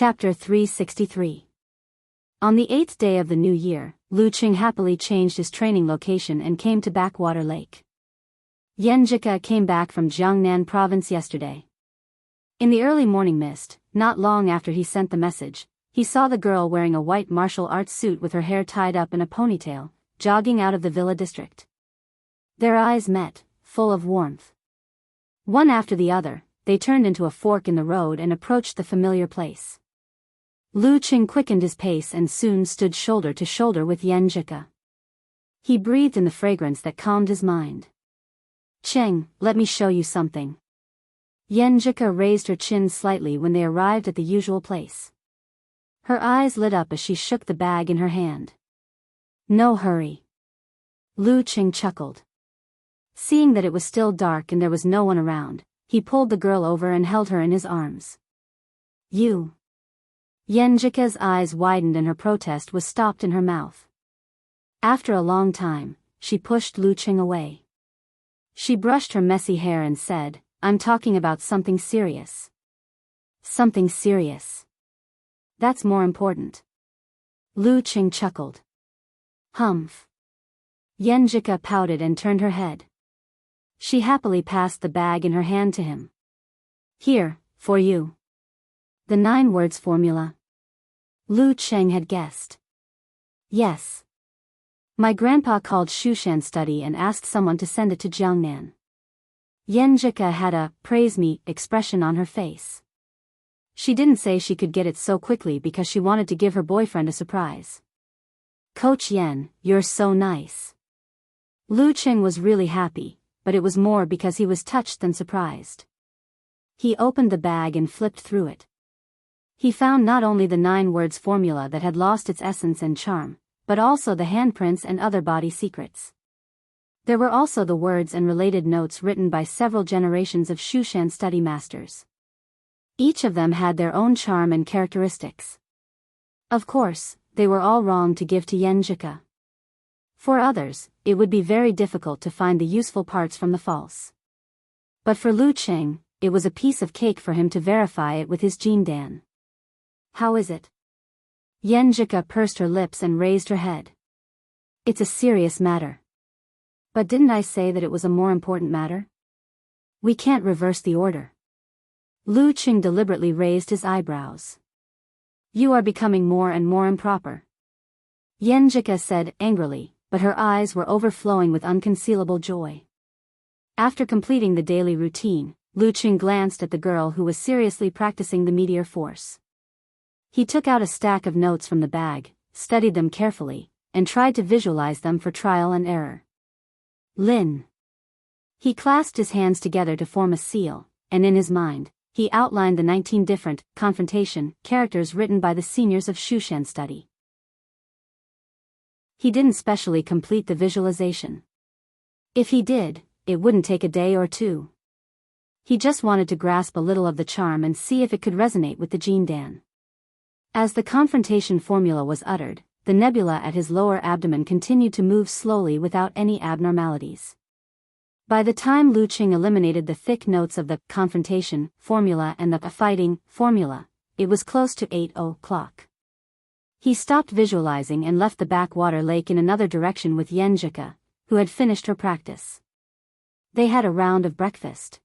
Chapter 363. On the 8th day of the new year, Lu Qing happily changed his training location and came to Backwater Lake. Yenjika came back from Jiangnan province yesterday. In the early morning mist, not long after he sent the message, he saw the girl wearing a white martial arts suit with her hair tied up in a ponytail, jogging out of the villa district. Their eyes met, full of warmth. One after the other, they turned into a fork in the road and approached the familiar place. Lu Qing quickened his pace and soon stood shoulder to shoulder with Yenjika. He breathed in the fragrance that calmed his mind. "Cheng, let me show you something." Yenjika raised her chin slightly when they arrived at the usual place. Her eyes lit up as she shook the bag in her hand. "No hurry." Lu Qing chuckled. Seeing that it was still dark and there was no one around, he pulled the girl over and held her in his arms. "You." Yenjika's eyes widened and her protest was stopped in her mouth. After a long time, she pushed Lu Qing away. She brushed her messy hair and said, "I'm talking about something serious." "Something serious. That's more important." Lu Qing chuckled. "Humph." Yenjika pouted and turned her head. She happily passed the bag in her hand to him. "Here, for you." The 9 words formula. Lu Qing had guessed. "Yes. My grandpa called Shushan study and asked someone to send it to Jiangnan." Yenjika had a "praise me" expression on her face. She didn't say she could get it so quickly because she wanted to give her boyfriend a surprise. "Coach Yen, you're so nice." Lu Qing was really happy, but it was more because he was touched than surprised. He opened the bag and flipped through it. He found not only the 9 words formula that had lost its essence and charm, but also the handprints and other body secrets. There were also the words and related notes written by several generations of Shushan study masters. Each of them had their own charm and characteristics. Of course, they were all wrong to give to Yenjika. For others, it would be very difficult to find the useful parts from the false. But for Lu Qing, it was a piece of cake for him to verify it with his Jindan. "How is it?" Yenjika pursed her lips and raised her head. "It's a serious matter." "But didn't I say that it was a more important matter?" "We can't reverse the order." Lu Qing deliberately raised his eyebrows. "You are becoming more and more improper," Yenjika said angrily, but her eyes were overflowing with unconcealable joy. After completing the daily routine, Lu Qing glanced at the girl who was seriously practicing the meteor force. He took out a stack of notes from the bag, studied them carefully, and tried to visualize them for trial and error. Lin. He clasped his hands together to form a seal, and in his mind, he outlined the 19 different confrontation characters written by the seniors of Shushan study. He didn't specially complete the visualization. If he did, it wouldn't take a day or two. He just wanted to grasp a little of the charm and see if it could resonate with the Jindan. As the confrontation formula was uttered, the nebula at his lower abdomen continued to move slowly without any abnormalities. By the time Lu Qing eliminated the thick notes of the confrontation formula and the fighting formula, it was close to 8 o'clock. He stopped visualizing and left the backwater lake in another direction with Yenjika, who had finished her practice. They had a round of breakfast.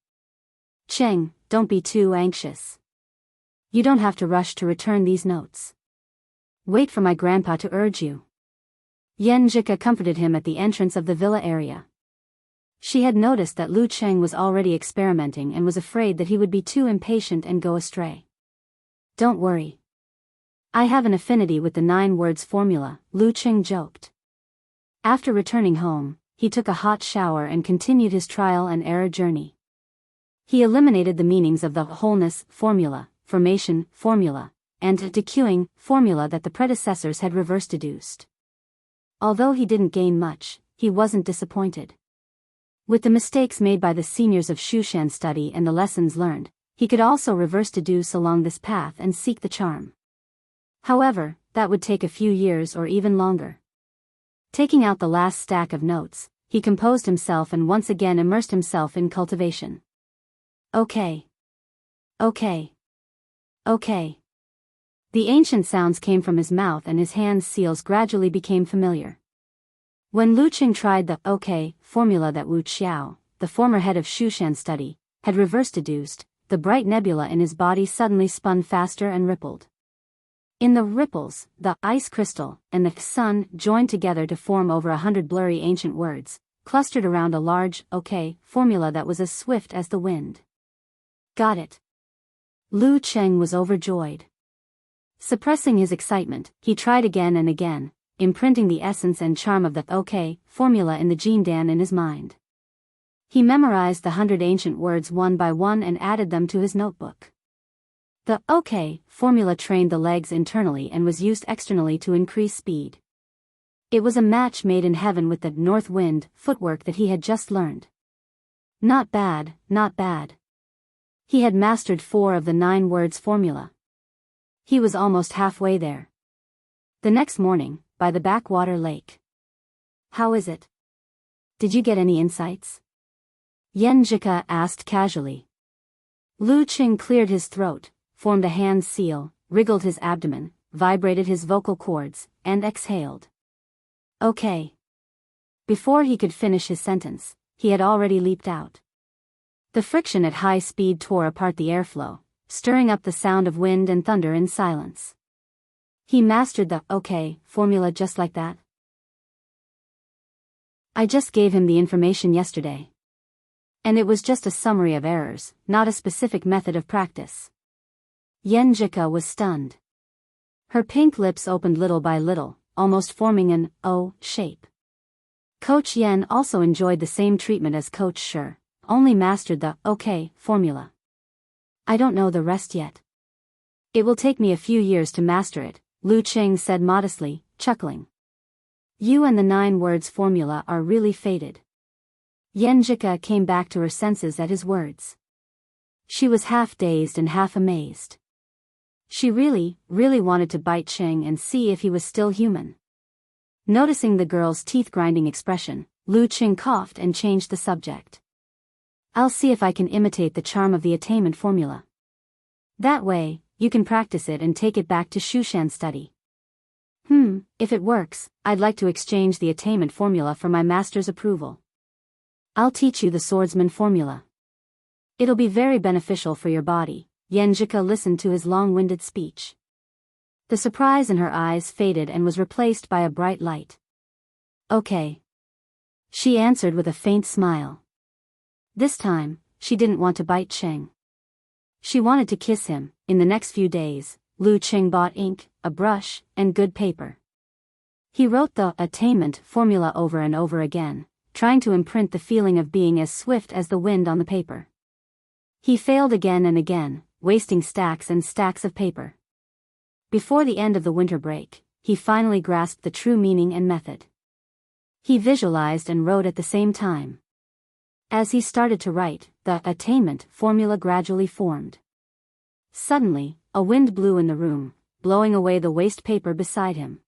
"Cheng, don't be too anxious. You don't have to rush to return these notes. Wait for my grandpa to urge you." Yenjika comforted him at the entrance of the villa area. She had noticed that Lu Qing was already experimenting and was afraid that he would be too impatient and go astray. "Don't worry. I have an affinity with the 9 words formula," Lu Qing joked. After returning home, he took a hot shower and continued his trial and error journey. He eliminated the meanings of the wholeness formula, formation formula, and decueing formula that the predecessors had reverse deduced. Although he didn't gain much, he wasn't disappointed. With the mistakes made by the seniors of Shushan study and the lessons learned, he could also reverse deduce along this path and seek the charm. However, that would take a few years or even longer. Taking out the last stack of notes, he composed himself and once again immersed himself in cultivation. Okay. The ancient sounds came from his mouth and his hands' seals gradually became familiar. When Lu Qing tried the OK formula that Wu Xiao, the former head of Shushan study, had reverse deduced, the bright nebula in his body suddenly spun faster and rippled. In the ripples, the ice crystal and the sun joined together to form over 100 blurry ancient words, clustered around a large OK formula that was as swift as the wind. Got it. Lu Qing was overjoyed. Suppressing his excitement, he tried again and again, imprinting the essence and charm of the OK formula in the Jindan in his mind. He memorized the 100 ancient words one by one and added them to his notebook. The OK formula trained the legs internally and was used externally to increase speed. It was a match made in heaven with the north wind footwork that he had just learned. Not bad, not bad. He had mastered 4 of the 9 words formula. He was almost halfway there. The next morning, by the backwater lake. How is it? Did you get any insights? Yenjika asked casually. Lu Qing cleared his throat, formed a hand seal, wriggled his abdomen, vibrated his vocal cords, and exhaled. Okay. Before he could finish his sentence, he had already leaped out. The friction at high speed tore apart the airflow, stirring up the sound of wind and thunder in silence. He mastered the OK formula just like that. I just gave him the information yesterday. And it was just a summary of errors, not a specific method of practice. Yenjika was stunned. Her pink lips opened little by little, almost forming an O shape. Coach Yen also enjoyed the same treatment as Coach Shi, only mastered the OK formula. I don't know the rest yet. It will take me a few years to master it, Lu Qing said modestly, chuckling. You and the 9 words formula are really fated. Yenjika came back to her senses at his words. She was half dazed and half amazed. She really wanted to bite Qing and see if he was still human. Noticing the girl's teeth-grinding expression, Lu Qing coughed and changed the subject. I'll see if I can imitate the charm of the attainment formula. That way, you can practice it and take it back to Shushan study. If it works, I'd like to exchange the attainment formula for my master's approval. I'll teach you the swordsman formula. It'll be very beneficial for your body. Yenjika listened to his long-winded speech. The surprise in her eyes faded and was replaced by a bright light. Okay. She answered with a faint smile. This time, she didn't want to bite Qing. She wanted to kiss him. In the next few days, Lu Qing bought ink, a brush, and good paper. He wrote the attainment formula over and over again, trying to imprint the feeling of being as swift as the wind on the paper. He failed again and again, wasting stacks and stacks of paper. Before the end of the winter break, he finally grasped the true meaning and method. He visualized and wrote at the same time. As he started to write, the attainment formula gradually formed. Suddenly, a wind blew in the room, blowing away the waste paper beside him.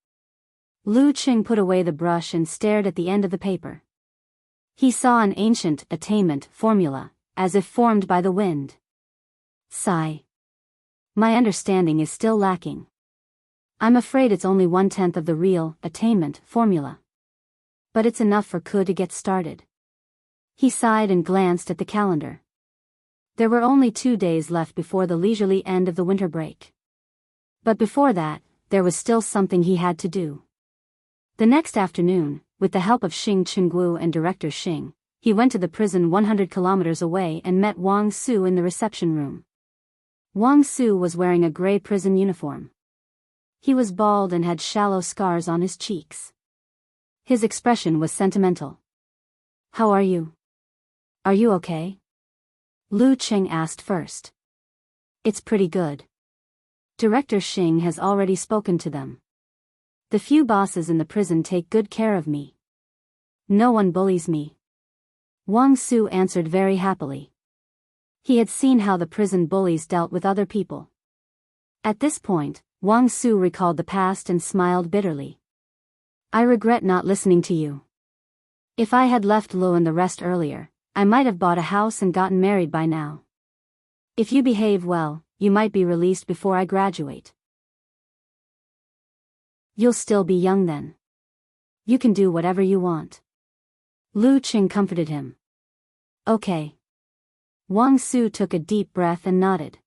Lu Qing put away the brush and stared at the end of the paper. He saw an ancient attainment formula, as if formed by the wind. Sigh. My understanding is still lacking. I'm afraid it's only 1/10 of the real attainment formula. But it's enough for Ku to get started. He sighed and glanced at the calendar. There were only 2 days left before the leisurely end of the winter break. But before that, there was still something he had to do. The next afternoon, with the help of Xing Chenggu and Director Xing, he went to the prison 100 kilometers away and met Wang Su in the reception room. Wang Su was wearing a gray prison uniform. He was bald and had shallow scars on his cheeks. His expression was sentimental. How are you? Are you okay? Lu Qing asked first. It's pretty good. Director Xing has already spoken to them. The few bosses in the prison take good care of me. No one bullies me. Wang Su answered very happily. He had seen how the prison bullies dealt with other people. At this point, Wang Su recalled the past and smiled bitterly. I regret not listening to you. If I had left Lu and the rest earlier, I might have bought a house and gotten married by now. If you behave well, you might be released before I graduate. You'll still be young then. You can do whatever you want. Lu Qing comforted him. Okay. Wang Su took a deep breath and nodded.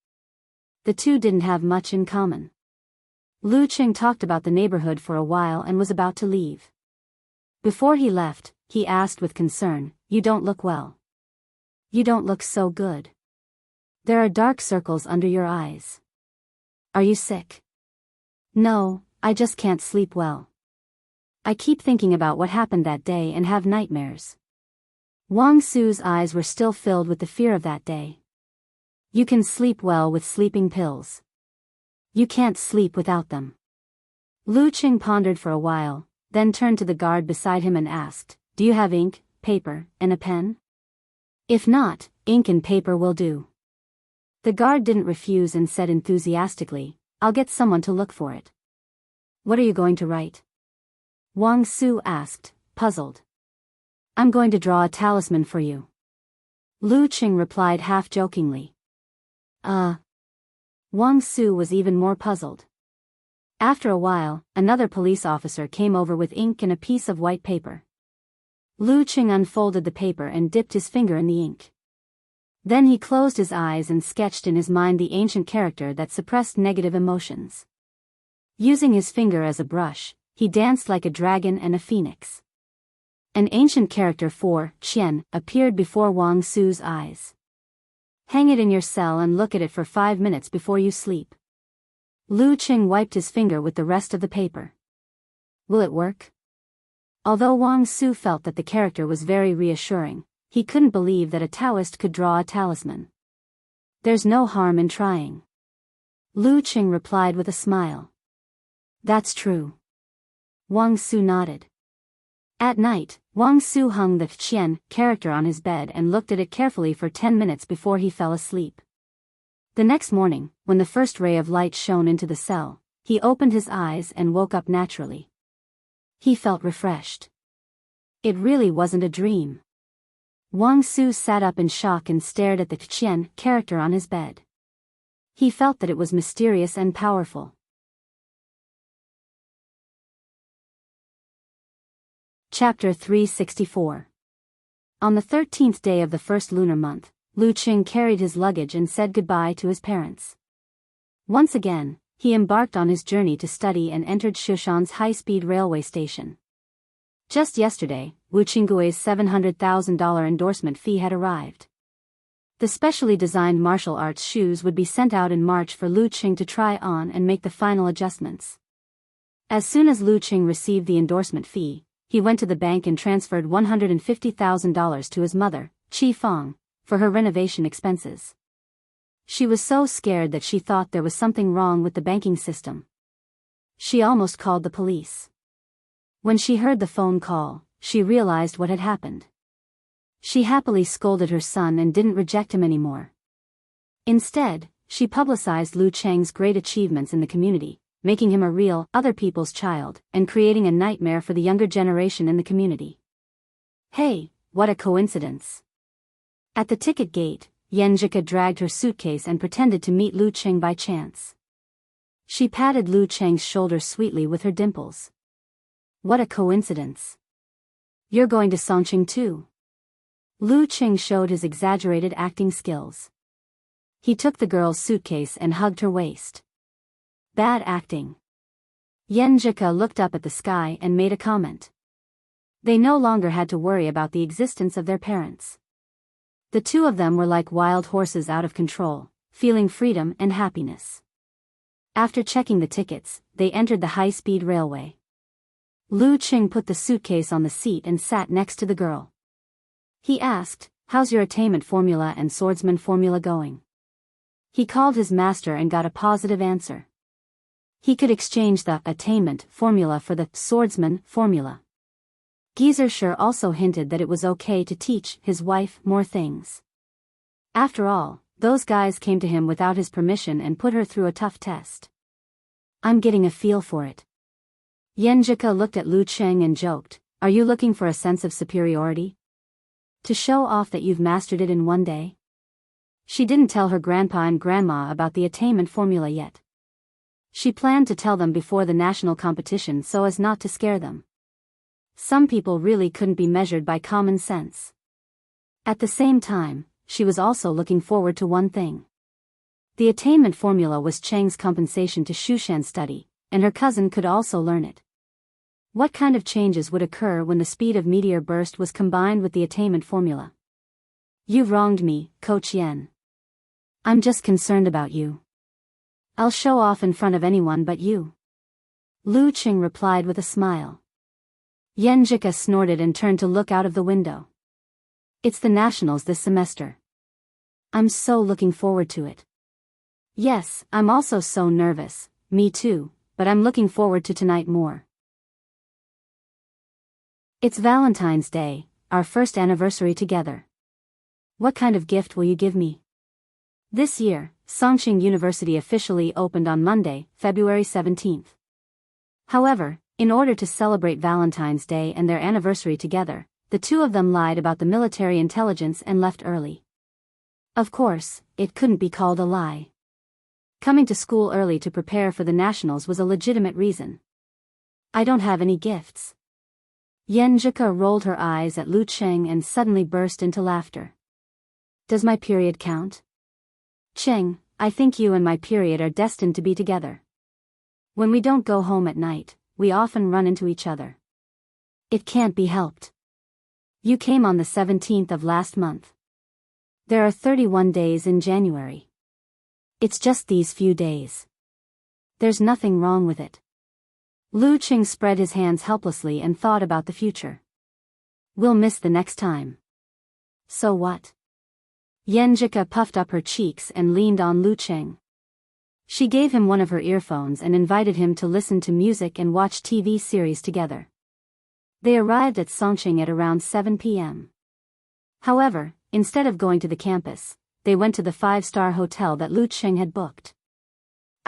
The two didn't have much in common. Lu Qing talked about the neighborhood for a while and was about to leave. Before he left, he asked with concern, "You don't look well. You don't look so good. There are dark circles under your eyes. Are you sick?" "No, I just can't sleep well. I keep thinking about what happened that day and have nightmares." Wang Su's eyes were still filled with the fear of that day. "You can sleep well with sleeping pills. You can't sleep without them." Lu Qing pondered for a while, then turned to the guard beside him and asked, "Do you have ink, paper, and a pen? If not, ink and paper will do." The guard didn't refuse and said enthusiastically, "I'll get someone to look for it." "What are you going to write?" Wang Su asked, puzzled. "I'm going to draw a talisman for you." Lu Qing replied half-jokingly. Wang Su was even more puzzled. After a while, another police officer came over with ink and a piece of white paper. Lu Qing unfolded the paper and dipped his finger in the ink. Then he closed his eyes and sketched in his mind the ancient character that suppressed negative emotions. Using his finger as a brush, he danced like a dragon and a phoenix. An ancient character for Qian appeared before Wang Su's eyes. "Hang it in your cell and look at it for 5 minutes before you sleep." Lu Qing wiped his finger with the rest of the paper. "Will it work?" Although Wang Su felt that the character was very reassuring, he couldn't believe that a Taoist could draw a talisman. "There's no harm in trying." Lu Qing replied with a smile. "That's true." Wang Su nodded. At night, Wang Su hung the Qian character on his bed and looked at it carefully for 10 minutes before he fell asleep. The next morning, when the first ray of light shone into the cell, he opened his eyes and woke up naturally. He felt refreshed. It really wasn't a dream. Wang Su sat up in shock and stared at the Qian character on his bed. He felt that it was mysterious and powerful. Chapter 364. On the 13th day of the first lunar month, Lu Qing carried his luggage and said goodbye to his parents. Once again, he embarked on his journey to study and entered Shushan's high-speed railway station. Just yesterday, Wu Qinggui's $700,000 endorsement fee had arrived. The specially designed martial arts shoes would be sent out in March for Lu Qing to try on and make the final adjustments. As soon as Lu Qing received the endorsement fee, he went to the bank and transferred $150,000 to his mother, Qi Fang, for her renovation expenses. She was so scared that she thought there was something wrong with the banking system. She almost called the police. When she heard the phone call, she realized what had happened. She happily scolded her son and didn't reject him anymore. Instead, she publicized Lu Cheng's great achievements in the community, making him a real, other people's child, and creating a nightmare for the younger generation in the community. Hey, what a coincidence. At the ticket gate, Yenjika dragged her suitcase and pretended to meet Lu Qing by chance. She patted Lu Cheng's shoulder sweetly with her dimples. What a coincidence. You're going to Songqing too. Lu Qing showed his exaggerated acting skills. He took the girl's suitcase and hugged her waist. Bad acting. Yenjika looked up at the sky and made a comment. They no longer had to worry about the existence of their parents. The two of them were like wild horses out of control, feeling freedom and happiness. After checking the tickets, they entered the high-speed railway. Lu Qing put the suitcase on the seat and sat next to the girl. He asked, "How's your attainment formula and swordsman formula going?" He called his master and got a positive answer. He could exchange the attainment formula for the swordsman formula. Gieserscher also hinted that it was okay to teach his wife more things. After all, those guys came to him without his permission and put her through a tough test. I'm getting a feel for it. Yenjika looked at Lu Qing and joked, "Are you looking for a sense of superiority? To show off that you've mastered it in one day?" She didn't tell her grandpa and grandma about the attainment formula yet. She planned to tell them before the national competition so as not to scare them. Some people really couldn't be measured by common sense. At the same time, she was also looking forward to one thing. The attainment formula was Cheng's compensation to Shushan's study, and her cousin could also learn it. What kind of changes would occur when the speed of meteor burst was combined with the attainment formula? You've wronged me, Coach Yen. I'm just concerned about you. I'll show off in front of anyone but you. Lu Qing replied with a smile. Yen Jika snorted and turned to look out of the window. It's the nationals this semester. I'm so looking forward to it. Yes, I'm also so nervous, me too, but I'm looking forward to tonight more. It's Valentine's Day, our first anniversary together. What kind of gift will you give me? This year, Songqing University officially opened on Monday, February 17th. However, in order to celebrate Valentine's Day and their anniversary together, the two of them lied about the military intelligence and left early. Of course, it couldn't be called a lie. Coming to school early to prepare for the nationals was a legitimate reason. I don't have any gifts. Yen Jika rolled her eyes at Lu Cheng and suddenly burst into laughter. Does my period count? Cheng, I think you and my period are destined to be together. When we don't go home at night, we often run into each other. It can't be helped. You came on the 17th of last month. There are 31 days in January. It's just these few days. There's nothing wrong with it. Lu Qing spread his hands helplessly and thought about the future. We'll miss the next time. So what? Yen Jika puffed up her cheeks and leaned on Lu Qing. She gave him one of her earphones and invited him to listen to music and watch TV series together. They arrived at Songqing at around 7 p.m. However, instead of going to the campus, they went to the 5-star hotel that Lu Qing had booked.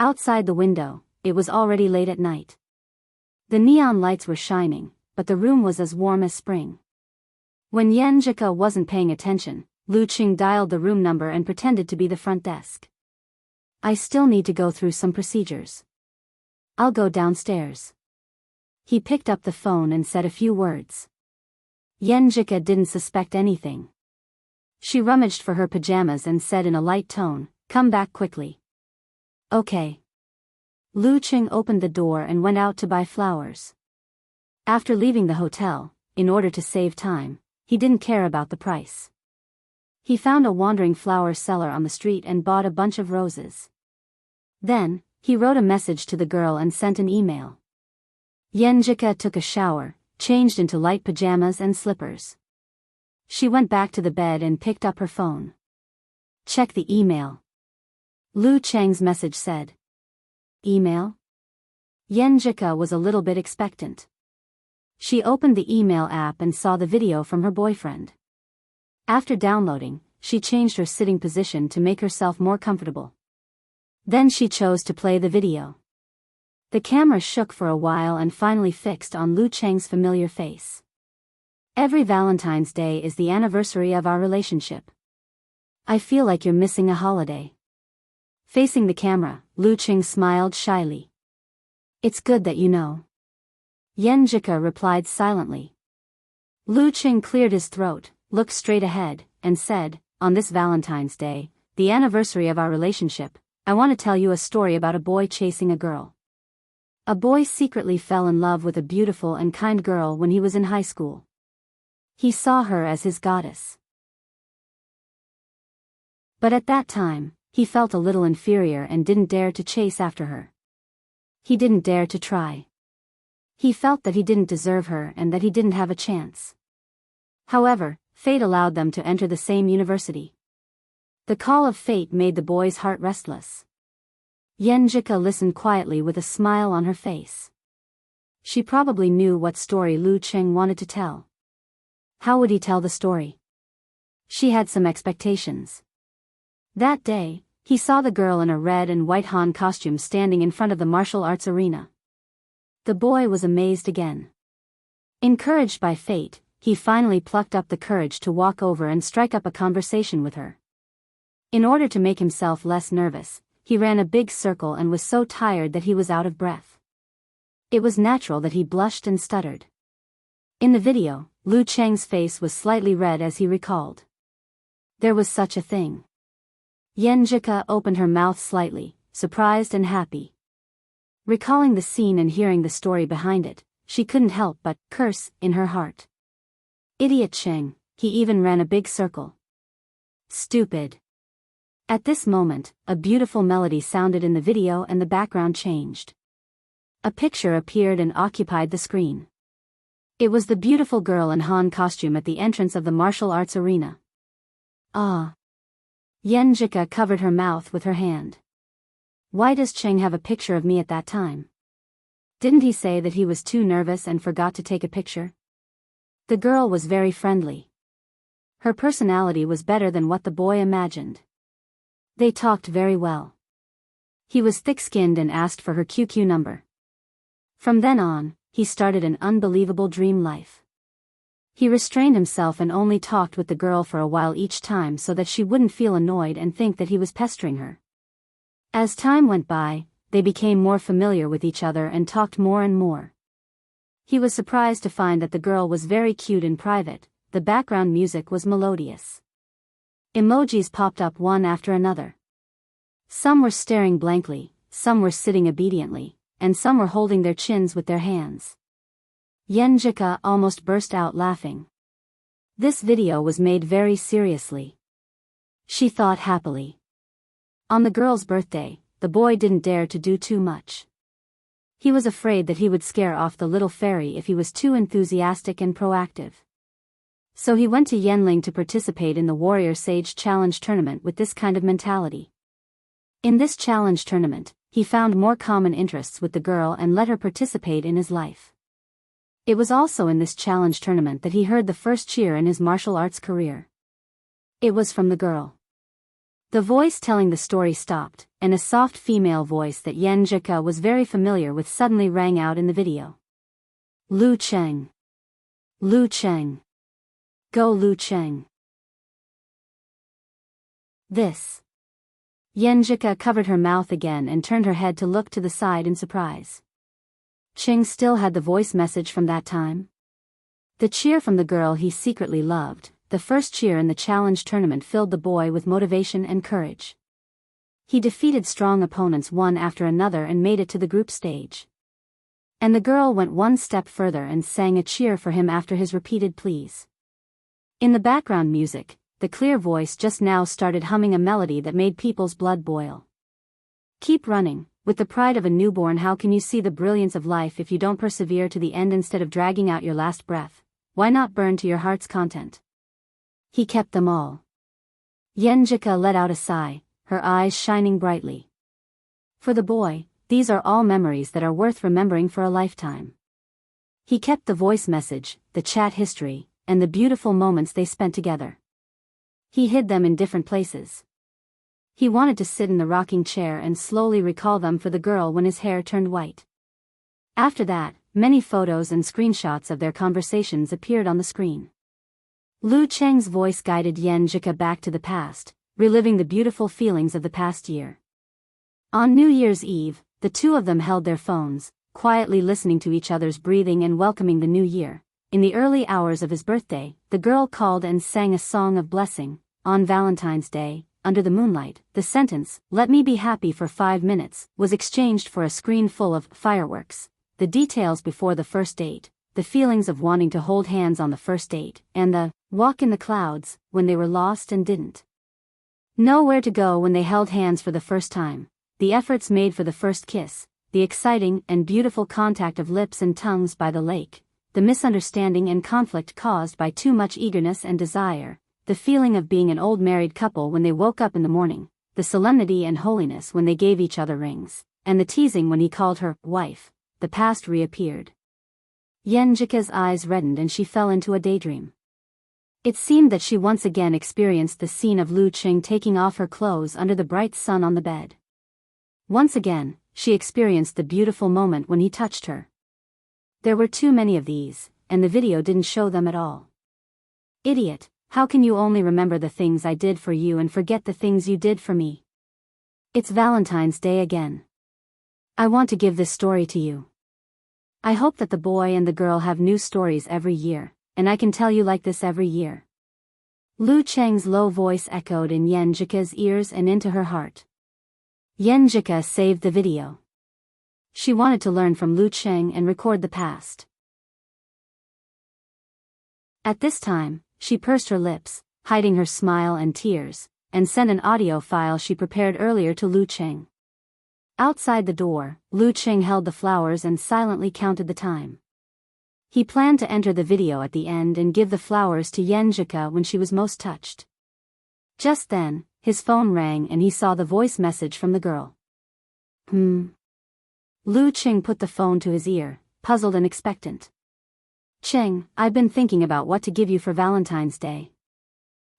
Outside the window, it was already late at night. The neon lights were shining, but the room was as warm as spring. When Yen Jika wasn't paying attention, Lu Qing dialed the room number and pretended to be the front desk. I still need to go through some procedures. I'll go downstairs. He picked up the phone and said a few words. Yen Jika didn't suspect anything. She rummaged for her pajamas and said in a light tone, "Come back quickly." Okay. Lu Qing opened the door and went out to buy flowers. After leaving the hotel, in order to save time, he didn't care about the price. He found a wandering flower seller on the street and bought a bunch of roses. Then, he wrote a message to the girl and sent an email. Yen Jika took a shower, changed into light pajamas and slippers. She went back to the bed and picked up her phone. Check the email. Lu Cheng's message said. Email? Yen Jika was a little bit expectant. She opened the email app and saw the video from her boyfriend. After downloading, she changed her sitting position to make herself more comfortable. Then she chose to play the video. The camera shook for a while and finally fixed on Lu Cheng's familiar face. Every Valentine's Day is the anniversary of our relationship. I feel like you're missing a holiday. Facing the camera, Lu Qing smiled shyly. It's good that you know. Yen Jika replied silently. Lu Qing cleared his throat, looked straight ahead, and said, on this Valentine's Day, the anniversary of our relationship, I want to tell you a story about a boy chasing a girl. A boy secretly fell in love with a beautiful and kind girl when he was in high school. He saw her as his goddess. But at that time, he felt a little inferior and didn't dare to chase after her. He didn't dare to try. He felt that he didn't deserve her and that he didn't have a chance. However, fate allowed them to enter the same university. The call of fate made the boy's heart restless. Yen Jika listened quietly with a smile on her face. She probably knew what story Lu Qing wanted to tell. How would he tell the story? She had some expectations. That day, he saw the girl in a red and white Han costume standing in front of the martial arts arena. The boy was amazed again. Encouraged by fate, he finally plucked up the courage to walk over and strike up a conversation with her. In order to make himself less nervous, he ran a big circle and was so tired that he was out of breath. It was natural that he blushed and stuttered. In the video, Lu Cheng's face was slightly red as he recalled. There was such a thing. Yan Zhika opened her mouth slightly, surprised and happy. Recalling the scene and hearing the story behind it, she couldn't help but curse in her heart. Idiot Cheng, he even ran a big circle. Stupid. At this moment, a beautiful melody sounded in the video and the background changed. A picture appeared and occupied the screen. It was the beautiful girl in Han costume at the entrance of the martial arts arena. Ah. Yan Zhika covered her mouth with her hand. Why does Cheng have a picture of me at that time? Didn't he say that he was too nervous and forgot to take a picture? The girl was very friendly. Her personality was better than what the boy imagined. They talked very well. He was thick-skinned and asked for her QQ number. From then on, he started an unbelievable dream life. He restrained himself and only talked with the girl for a while each time so that she wouldn't feel annoyed and think that he was pestering her. As time went by, they became more familiar with each other and talked more and more. He was surprised to find that the girl was very cute in private. The background music was melodious. Emojis popped up one after another. Some were staring blankly, some were sitting obediently, and some were holding their chins with their hands. Yan Zhika almost burst out laughing. This video was made very seriously. She thought happily. On the girl's birthday, the boy didn't dare to do too much. He was afraid that he would scare off the little fairy if he was too enthusiastic and proactive. So he went to Yanling to participate in the Warrior Sage Challenge tournament with this kind of mentality. In this challenge tournament, he found more common interests with the girl and let her participate in his life. It was also in this challenge tournament that he heard the first cheer in his martial arts career. It was from the girl. The voice telling the story stopped, and a soft female voice that Yan Zhika was very familiar with suddenly rang out in the video. Lu Cheng. Lu Cheng. Go Lu Cheng. This. Yan Zhika covered her mouth again and turned her head to look to the side in surprise. Cheng still had the voice message from that time. The cheer from the girl he secretly loved, the first cheer in the challenge tournament, filled the boy with motivation and courage. He defeated strong opponents one after another and made it to the group stage. And the girl went one step further and sang a cheer for him after his repeated pleas. In the background music, the clear voice just now started humming a melody that made people's blood boil. Keep running, with the pride of a newborn. How can you see the brilliance of life if you don't persevere to the end instead of dragging out your last breath? Why not burn to your heart's content? He kept them all. Yan Zhika let out a sigh, her eyes shining brightly. For the boy, these are all memories that are worth remembering for a lifetime. He kept the voice message, the chat history, and the beautiful moments they spent together. He hid them in different places. He wanted to sit in the rocking chair and slowly recall them for the girl when his hair turned white. After that, many photos and screenshots of their conversations appeared on the screen. Lu Cheng's voice guided Yan Zhika back to the past, reliving the beautiful feelings of the past year. On New Year's Eve, the two of them held their phones, quietly listening to each other's breathing and welcoming the new year. In the early hours of his birthday, the girl called and sang a song of blessing. On Valentine's Day, under the moonlight, the sentence, "Let me be happy for 5 minutes," was exchanged for a screen full of fireworks, the details before the first date, the feelings of wanting to hold hands on the first date, and the walk in the clouds when they were lost and didn't know where to go when they held hands for the first time, the efforts made for the first kiss, the exciting and beautiful contact of lips and tongues by the lake, the misunderstanding and conflict caused by too much eagerness and desire, the feeling of being an old married couple when they woke up in the morning, the solemnity and holiness when they gave each other rings, and the teasing when he called her wife. The past reappeared. Yan Zhika's eyes reddened and she fell into a daydream. It seemed that she once again experienced the scene of Lu Cheng taking off her clothes under the bright sun on the bed. Once again, she experienced the beautiful moment when he touched her. There were too many of these, and the video didn't show them at all. Idiot, how can you only remember the things I did for you and forget the things you did for me? It's Valentine's Day again. I want to give this story to you. I hope that the boy and the girl have new stories every year, and I can tell you like this every year. Lu Cheng's low voice echoed in Yen Jika's ears and into her heart. Yen Jika saved the video. She wanted to learn from Lu Cheng and record the past. At this time, she pursed her lips, hiding her smile and tears, and sent an audio file she prepared earlier to Lu Cheng. Outside the door, Lu Cheng held the flowers and silently counted the time. He planned to enter the video at the end and give the flowers to Yen Jika when she was most touched. Just then, his phone rang and he saw the voice message from the girl. Lu Cheng put the phone to his ear, puzzled and expectant. Cheng, I've been thinking about what to give you for Valentine's Day.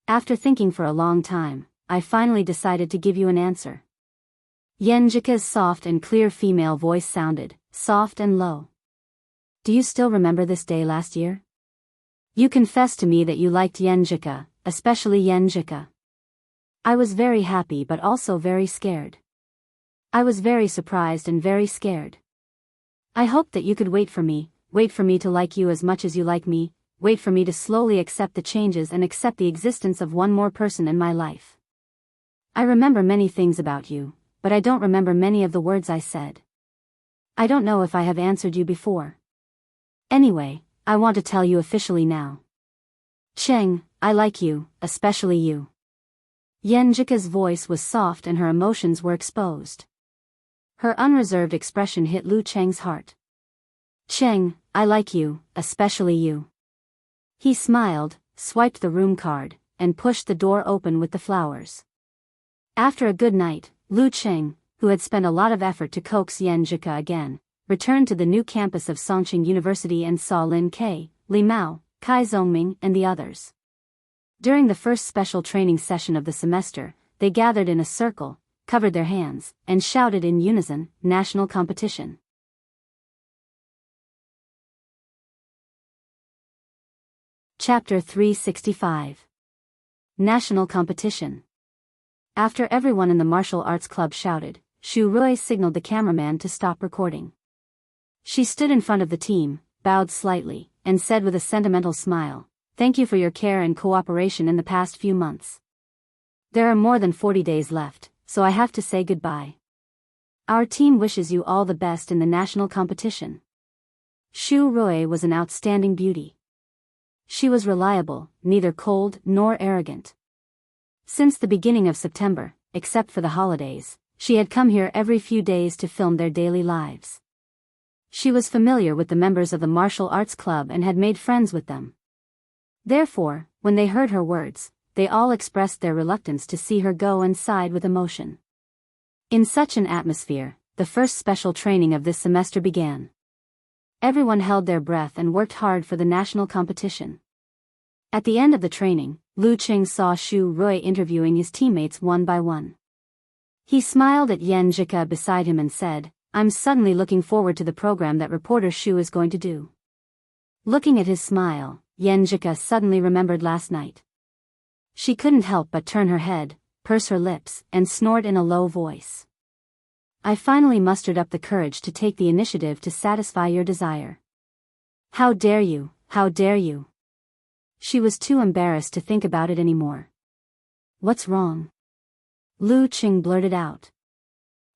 After thinking for a long time, I finally decided to give you an answer. Yen Jika's soft and clear female voice sounded, soft and low. Do you still remember this day last year? You confessed to me that you liked Yen Jika, especially Yen Jika. I was very happy but also very scared. I was very surprised and very scared. I hoped that you could wait for me to like you as much as you like me, wait for me to slowly accept the changes and accept the existence of one more person in my life. I remember many things about you, but I don't remember many of the words I said. I don't know if I have answered you before. Anyway, I want to tell you officially now. Cheng, I like you, especially you. Yen Jika's voice was soft and her emotions were exposed. Her unreserved expression hit Lu Cheng's heart. Cheng, I like you, especially you. He smiled, swiped the room card, and pushed the door open with the flowers. After a good night, Lu Cheng, who had spent a lot of effort to coax Yen Jika again, returned to the new campus of Songqing University and saw Lin Kei, Li Mao, Kai Zhongming and the others. During the first special training session of the semester, they gathered in a circle, covered their hands, and shouted in unison, "National competition." Chapter 365. National competition. After everyone in the martial arts club shouted, Shu Rui signaled the cameraman to stop recording. She stood in front of the team, bowed slightly, and said with a sentimental smile, "Thank you for your care and cooperation in the past few months. There are more than 40 days left, so I have to say goodbye. Our team wishes you all the best in the national competition." Shu Rui was an outstanding beauty. She was reliable, neither cold nor arrogant. Since the beginning of September, except for the holidays, she had come here every few days to film their daily lives. She was familiar with the members of the martial arts club and had made friends with them. Therefore, when they heard her words, they all expressed their reluctance to see her go and sighed with emotion. In such an atmosphere, the first special training of this semester began. Everyone held their breath and worked hard for the national competition. At the end of the training, Lu Cheng saw Shu Rui interviewing his teammates one by one. He smiled at Yen Jika beside him and said, "I'm suddenly looking forward to the program that reporter Shu is going to do." Looking at his smile, Yen Jika suddenly remembered last night. She couldn't help but turn her head, purse her lips, and snort in a low voice. "I finally mustered up the courage to take the initiative to satisfy your desire. How dare you, how dare you?" She was too embarrassed to think about it anymore. "What's wrong?" Lu Cheng blurted out.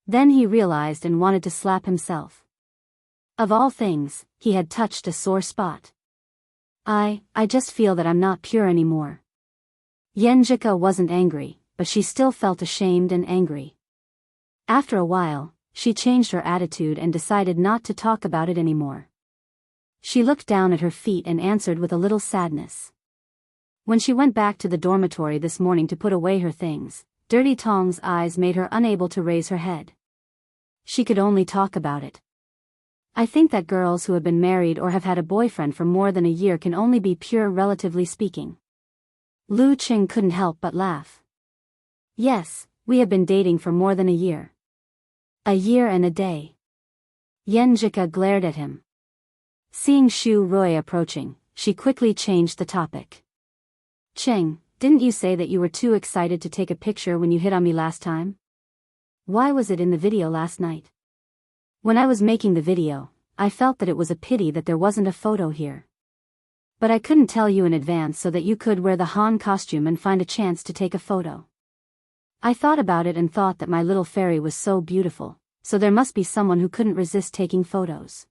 Then he realized and wanted to slap himself. Of all things, he had touched a sore spot. I just feel that I'm not pure anymore." Yen Jika wasn't angry, but she still felt ashamed and angry. After a while, she changed her attitude and decided not to talk about it anymore. She looked down at her feet and answered with a little sadness. When she went back to the dormitory this morning to put away her things, Dirty Tong's eyes made her unable to raise her head. She could only talk about it. "I think that girls who have been married or have had a boyfriend for more than a year can only be pure relatively speaking." Lu Cheng couldn't help but laugh. "Yes, we have been dating for more than a year." "A year and a day." Yen Jika glared at him. Seeing Shu Rui approaching, she quickly changed the topic. "Cheng, didn't you say that you were too excited to take a picture when you hit on me last time?" Why was it in the video last night? When I was making the video, I felt that it was a pity that there wasn't a photo here. But I couldn't tell you in advance so that you could wear the Han costume and find a chance to take a photo. I thought about it and thought that my little fairy was so beautiful, so there must be someone who couldn't resist taking photos.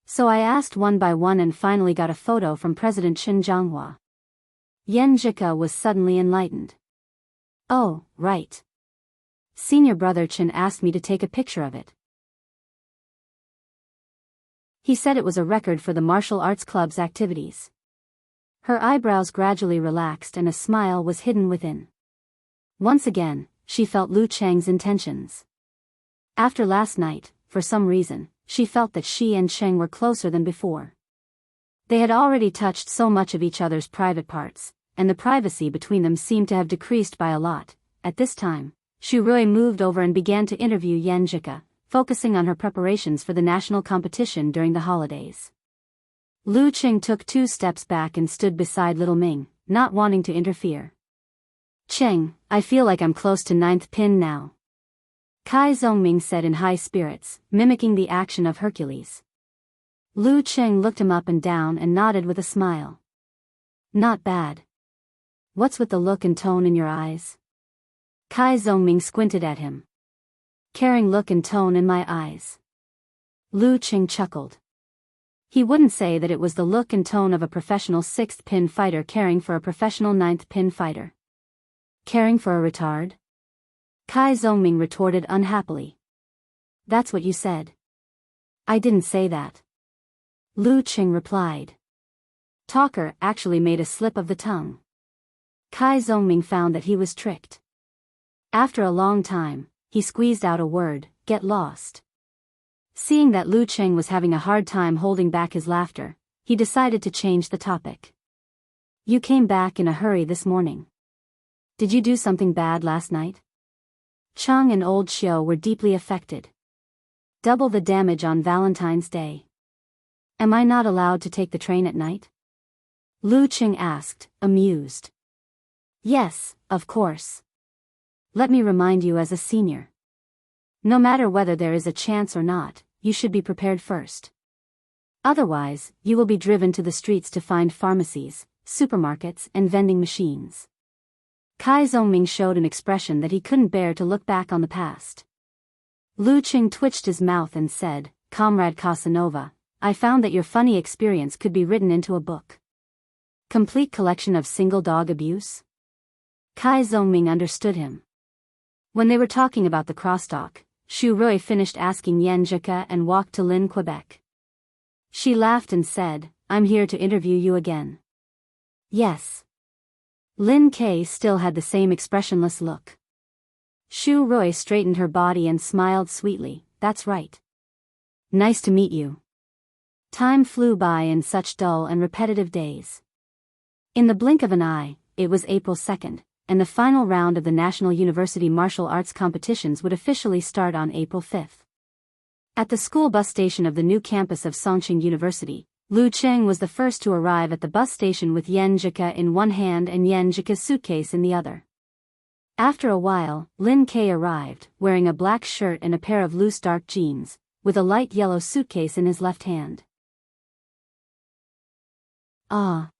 So I asked one by one and finally got a photo from President Chen Zhonghua. Yan Jika was suddenly enlightened. Oh, right. Senior brother Chen asked me to take a picture of it. He said it was a record for the martial arts club's activities. Her eyebrows gradually relaxed and a smile was hidden within. Once again, she felt Lu Cheng's intentions. After last night, for some reason, she felt that she and Cheng were closer than before. They had already touched so much of each other's private parts, and the privacy between them seemed to have decreased by a lot. At this time, Xu Rui moved over and began to interview Yan Jika, focusing on her preparations for the national competition during the holidays. Lu Qing took 2 steps back and stood beside little Ming, not wanting to interfere. Cheng, I feel like I'm close to 9th pin now. Kai Zhongming said in high spirits, mimicking the action of Hercules. Lu Qing looked him up and down and nodded with a smile. Not bad. What's with the look and tone in your eyes? Kai Zhongming squinted at him. Caring look and tone in my eyes. Lu Qing chuckled. He wouldn't say that it was the look and tone of a professional 6th pin fighter caring for a professional 9th pin fighter. Caring for a retard? Kai Zhongming retorted unhappily. That's what you said. I didn't say that. Lu Qing replied. Talker actually made a slip of the tongue. Kai Zhongming found that he was tricked. After a long time, he squeezed out a word, get lost. Seeing that Lu Qing was having a hard time holding back his laughter, he decided to change the topic. You came back in a hurry this morning. Did you do something bad last night? Chang and old Xiao were deeply affected. Double the damage on Valentine's Day. Am I not allowed to take the train at night? Lu Qing asked, amused. Yes, of course. Let me remind you as a senior. No matter whether there is a chance or not, you should be prepared first. Otherwise, you will be driven to the streets to find pharmacies, supermarkets and vending machines. Kai Zhongming showed an expression that he couldn't bear to look back on the past. Lu Qing twitched his mouth and said, Comrade Casanova, I found that your funny experience could be written into a book. Complete collection of single dog abuse? Kai Zhongming understood him. When they were talking about the crosstalk, Xu Rui finished asking Yan Jika and walked to Lin, Quebec. She laughed and said, I'm here to interview you again. Yes. Lin K still had the same expressionless look. Xu Rui straightened her body and smiled sweetly, that's right. Nice to meet you. Time flew by in such dull and repetitive days. In the blink of an eye, it was April 2nd. And the final round of the National University Martial Arts competitions would officially start on April 5th. At the school bus station of the new campus of Songqing University, Lu Qing was the first to arrive at the bus station with Yan Jika in one hand and Yan Jika's suitcase in the other. After a while, Lin K arrived, wearing a black shirt and a pair of loose dark jeans, with a light yellow suitcase in his left hand. Ah.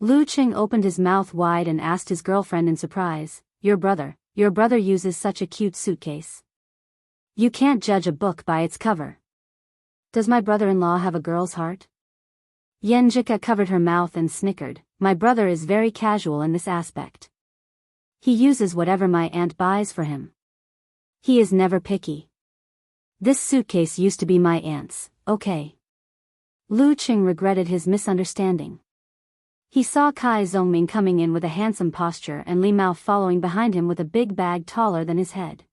Lu Qing opened his mouth wide and asked his girlfriend in surprise, your brother uses such a cute suitcase. You can't judge a book by its cover. Does my brother-in-law have a girl's heart? Yan Jika covered her mouth and snickered, my brother is very casual in this aspect. He uses whatever my aunt buys for him. He is never picky. This suitcase used to be my aunt's, okay. Lu Qing regretted his misunderstanding. He saw Kai Zhongming coming in with a handsome posture and Li Mao following behind him with a big bag taller than his head.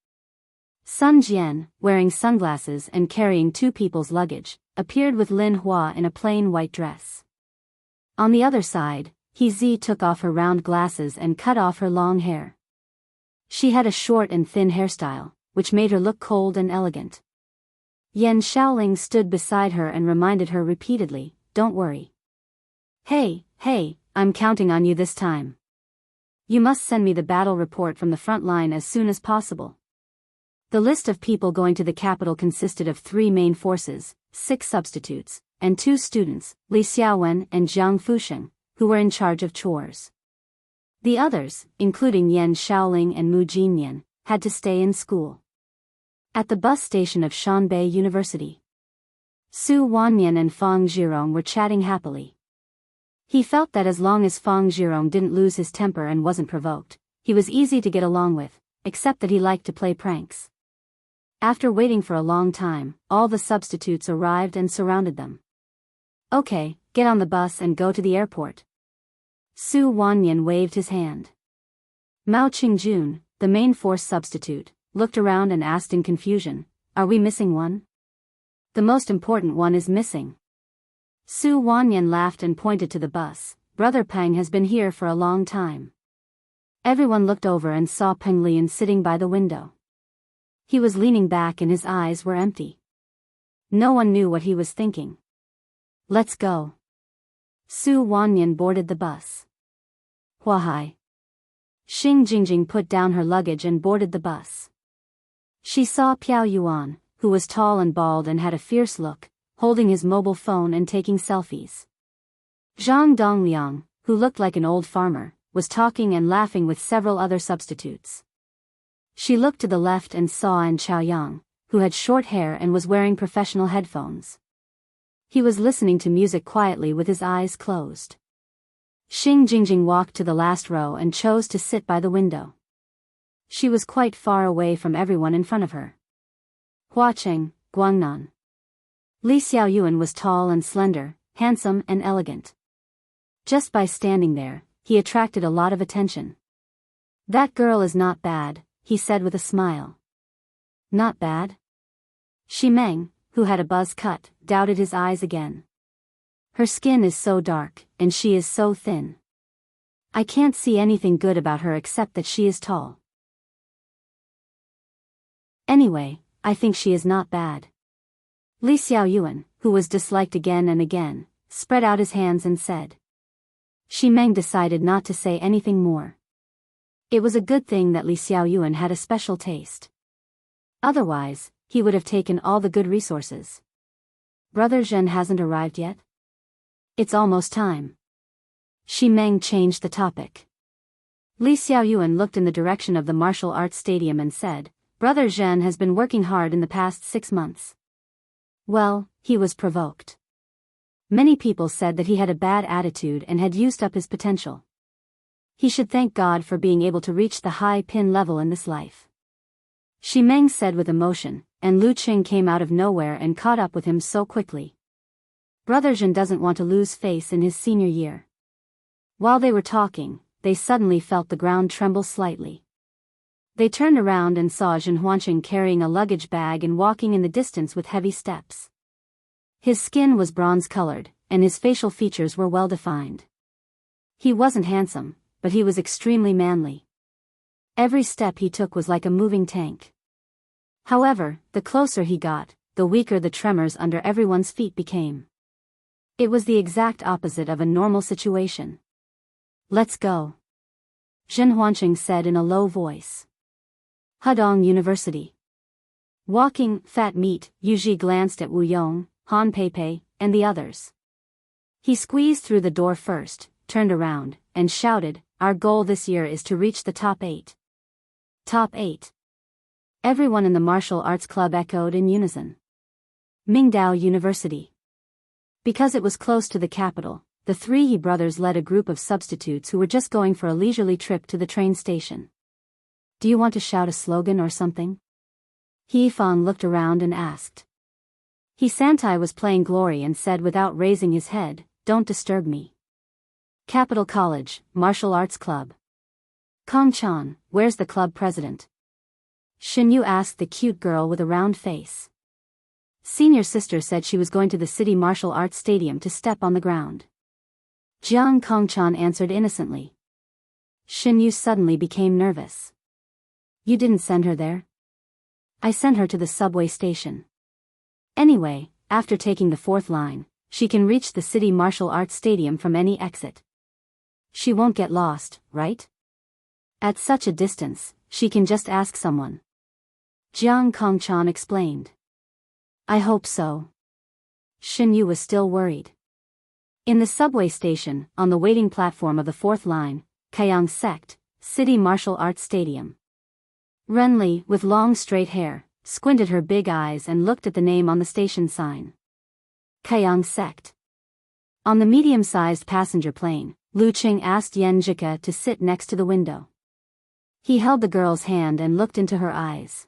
Sun Jian, wearing sunglasses and carrying 2 people's luggage, appeared with Lin Hua in a plain white dress. On the other side, He Zi took off her round glasses and cut off her long hair. She had a short and thin hairstyle, which made her look cold and elegant. Yan Shaoling stood beside her and reminded her repeatedly, don't worry. Hey, I'm counting on you this time. You must send me the battle report from the front line as soon as possible. The list of people going to the capital consisted of 3 main forces, 6 substitutes, and 2 students, Li Xiaowen and Jiang Fusheng, who were in charge of chores. The others, including Yan Shaoling and Mu Jinyan, had to stay in school. At the bus station of Shanbei University, Su Wanyan and Fang Zhirong were chatting happily. He felt that as long as Fang Zhirong didn't lose his temper and wasn't provoked, he was easy to get along with, except that he liked to play pranks. After waiting for a long time, all the substitutes arrived and surrounded them. Okay, get on the bus and go to the airport. Su Wanyan waved his hand. Mao Qingjun, the main force substitute, looked around and asked in confusion, "Are we missing one?" "The most important one is missing." Su Wanyan laughed and pointed to the bus. "Brother Peng has been here for a long time." Everyone looked over and saw Peng Lian sitting by the window. He was leaning back and his eyes were empty. No one knew what he was thinking. "Let's go." Su Wanyan boarded the bus. Huahai. Xing Jingjing put down her luggage and boarded the bus. She saw Piao Yuan, who was tall and bald and had a fierce look, holding his mobile phone and taking selfies. Zhang Dongliang, who looked like an old farmer, was talking and laughing with several other substitutes. She looked to the left and saw An Chaoyang, who had short hair and was wearing professional headphones. He was listening to music quietly with his eyes closed. Xing Jingjing walked to the last row and chose to sit by the window. She was quite far away from everyone in front of her. Huacheng, Guangnan. Li Xiaoyuan was tall and slender, handsome and elegant. Just by standing there, he attracted a lot of attention. "That girl is not bad," he said with a smile. "Not bad?" Shimeng, who had a buzz cut, doubted his eyes again. "Her skin is so dark, and she is so thin. I can't see anything good about her except that she is tall. Anyway, I think she is not bad." Li Xiaoyuan, who was disliked again and again, spread out his hands and said. Shimeng decided not to say anything more. It was a good thing that Li Xiaoyuan had a special taste. Otherwise, he would have taken all the good resources. "Brother Zhen hasn't arrived yet?" "It's almost time." Shimeng changed the topic. Li Xiaoyuan looked in the direction of the martial arts stadium and said, "Brother Zhen has been working hard in the past 6 months. Well, he was provoked. Many people said that he had a bad attitude and had used up his potential. He should thank God for being able to reach the high pin level in this life." Shimeng said with emotion, and Lu Qing came out of nowhere and caught up with him so quickly. Brother Zhen doesn't want to lose face in his senior year. While they were talking, they suddenly felt the ground tremble slightly. They turned around and saw Zhen Huanqing carrying a luggage bag and walking in the distance with heavy steps. His skin was bronze-colored, and his facial features were well-defined. He wasn't handsome, but he was extremely manly. Every step he took was like a moving tank. However, the closer he got, the weaker the tremors under everyone's feet became. It was the exact opposite of a normal situation. "Let's go," Zhen Huanqing said in a low voice. Hudong University. Walking, fat meat, Yuji glanced at Wu Yong, Han Peipei, and the others. He squeezed through the door first, turned around, and shouted, "Our goal this year is to reach the top 8. Top 8. Everyone in the martial arts club echoed in unison. Mingdao University. Because it was close to the capital, the 3 Yi brothers led a group of substitutes who were just going for a leisurely trip to the train station. "Do you want to shout a slogan or something?" He Fang looked around and asked. He Santai was playing Glory and said without raising his head, "Don't disturb me." Capital College, Martial Arts Club. "Kong Chan, where's the club president?" Shin Yu asked the cute girl with a round face. Senior sister said she was going to the city martial arts stadium to step on the ground. Jiang Kongchan answered innocently. Shin Yu suddenly became nervous. "You didn't send her there?" "I sent her to the subway station. Anyway, after taking the 4th line, she can reach the city martial arts stadium from any exit. She won't get lost, right? At such a distance, she can just ask someone." Jiang Kongchan explained. I hope so. Shin Yu was still worried. In the subway station, on the waiting platform of the 4th line, Kayang Sect, City Martial Arts Stadium. Renli, with long straight hair, squinted her big eyes and looked at the name on the station sign. Kayang Sect. On the medium-sized passenger plane, Lu Qing asked Yen Jika to sit next to the window. He held the girl's hand and looked into her eyes.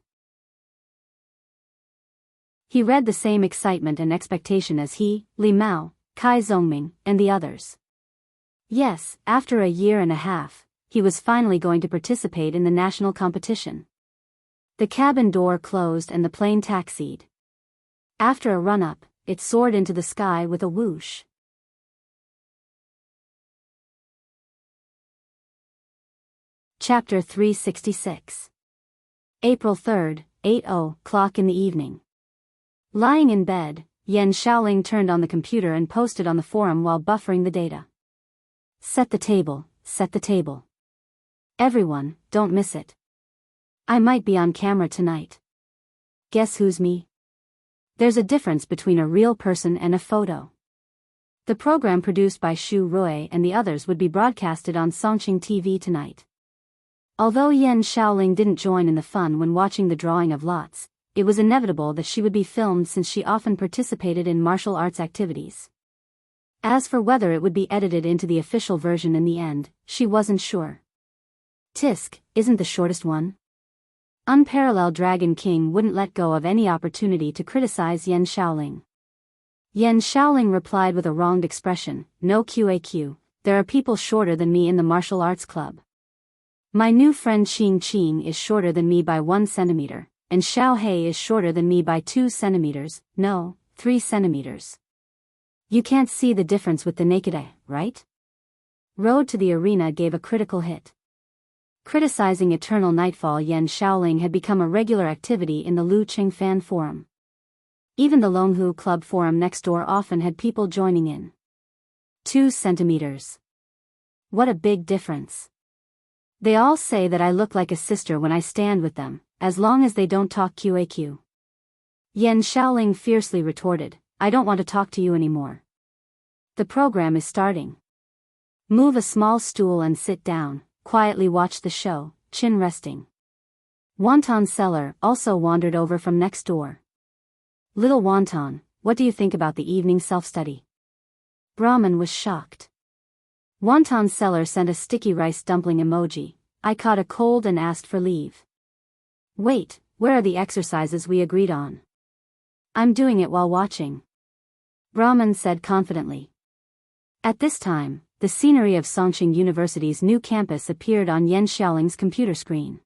He read the same excitement and expectation as he, Li Mao, Kai Zongming, and the others. Yes, after a year and a half, he was finally going to participate in the national competition. The cabin door closed and the plane taxied. After a run-up, it soared into the sky with a whoosh. Chapter 366. April 3rd, 8:00 in the evening. Lying in bed, Yen Xiaoling turned on the computer and posted on the forum while buffering the data. Set the table, set the table. Everyone, don't miss it. I might be on camera tonight. Guess who's me? There's a difference between a real person and a photo. The program produced by Xu Rui and the others would be broadcasted on Songqing TV tonight. Although Yen Xiaoling didn't join in the fun when watching the drawing of lots, it was inevitable that she would be filmed since she often participated in martial arts activities. As for whether it would be edited into the official version in the end, she wasn't sure. Tisk isn't the shortest one. Unparalleled Dragon King wouldn't let go of any opportunity to criticize Yen Xiaoling. Yen Xiaoling replied with a wronged expression, no QAQ, there are people shorter than me in the martial arts club. My new friend Qing Qing is shorter than me by 1 centimeter, and Xiao Hei is shorter than me by 2 centimeters, no, 3 centimeters. You can't see the difference with the naked eye, right? Road to the Arena gave a critical hit. Criticizing Eternal Nightfall Yen Xiaoling had become a regular activity in the Lu Qing fan forum. Even the Longhu Club forum next door often had people joining in. 2 centimeters. What a big difference. They all say that I look like a sister when I stand with them, as long as they don't talk QAQ. Yen Xiaoling fiercely retorted, I don't want to talk to you anymore. The program is starting. Move a small stool and sit down, quietly watch the show, chin resting. Wonton Seller also wandered over from next door. Little Wonton, what do you think about the evening self-study? Brahman was shocked. Wonton Seller sent a sticky rice dumpling emoji. I caught a cold and asked for leave. Wait, where are the exercises we agreed on? I'm doing it while watching. Brahman said confidently. At this time, the scenery of Songqing University's new campus appeared on Yen Xiaoling's computer screen.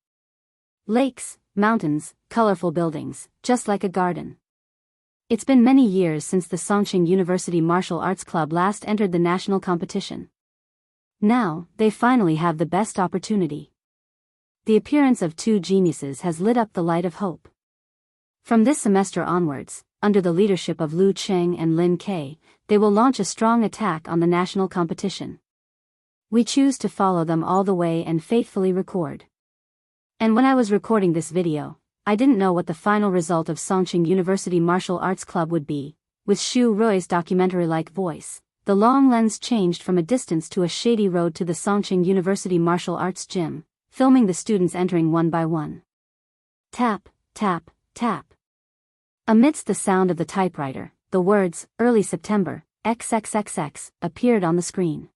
Lakes, mountains, colorful buildings, just like a garden. It's been many years since the Songqing University Martial Arts Club last entered the national competition. Now, they finally have the best opportunity. The appearance of 2 geniuses has lit up the light of hope. From this semester onwards, under the leadership of Lu Cheng and Lin Kei, they will launch a strong attack on the national competition. We choose to follow them all the way and faithfully record. And when I was recording this video, I didn't know what the final result of Songqing University Martial Arts Club would be. With Xu Rui's documentary-like voice, the long lens changed from a distance to a shady road to the Songqing University Martial Arts Gym, filming the students entering one by one. Tap, tap, tap. Amidst the sound of the typewriter, the words, Early September, XXXX, appeared on the screen.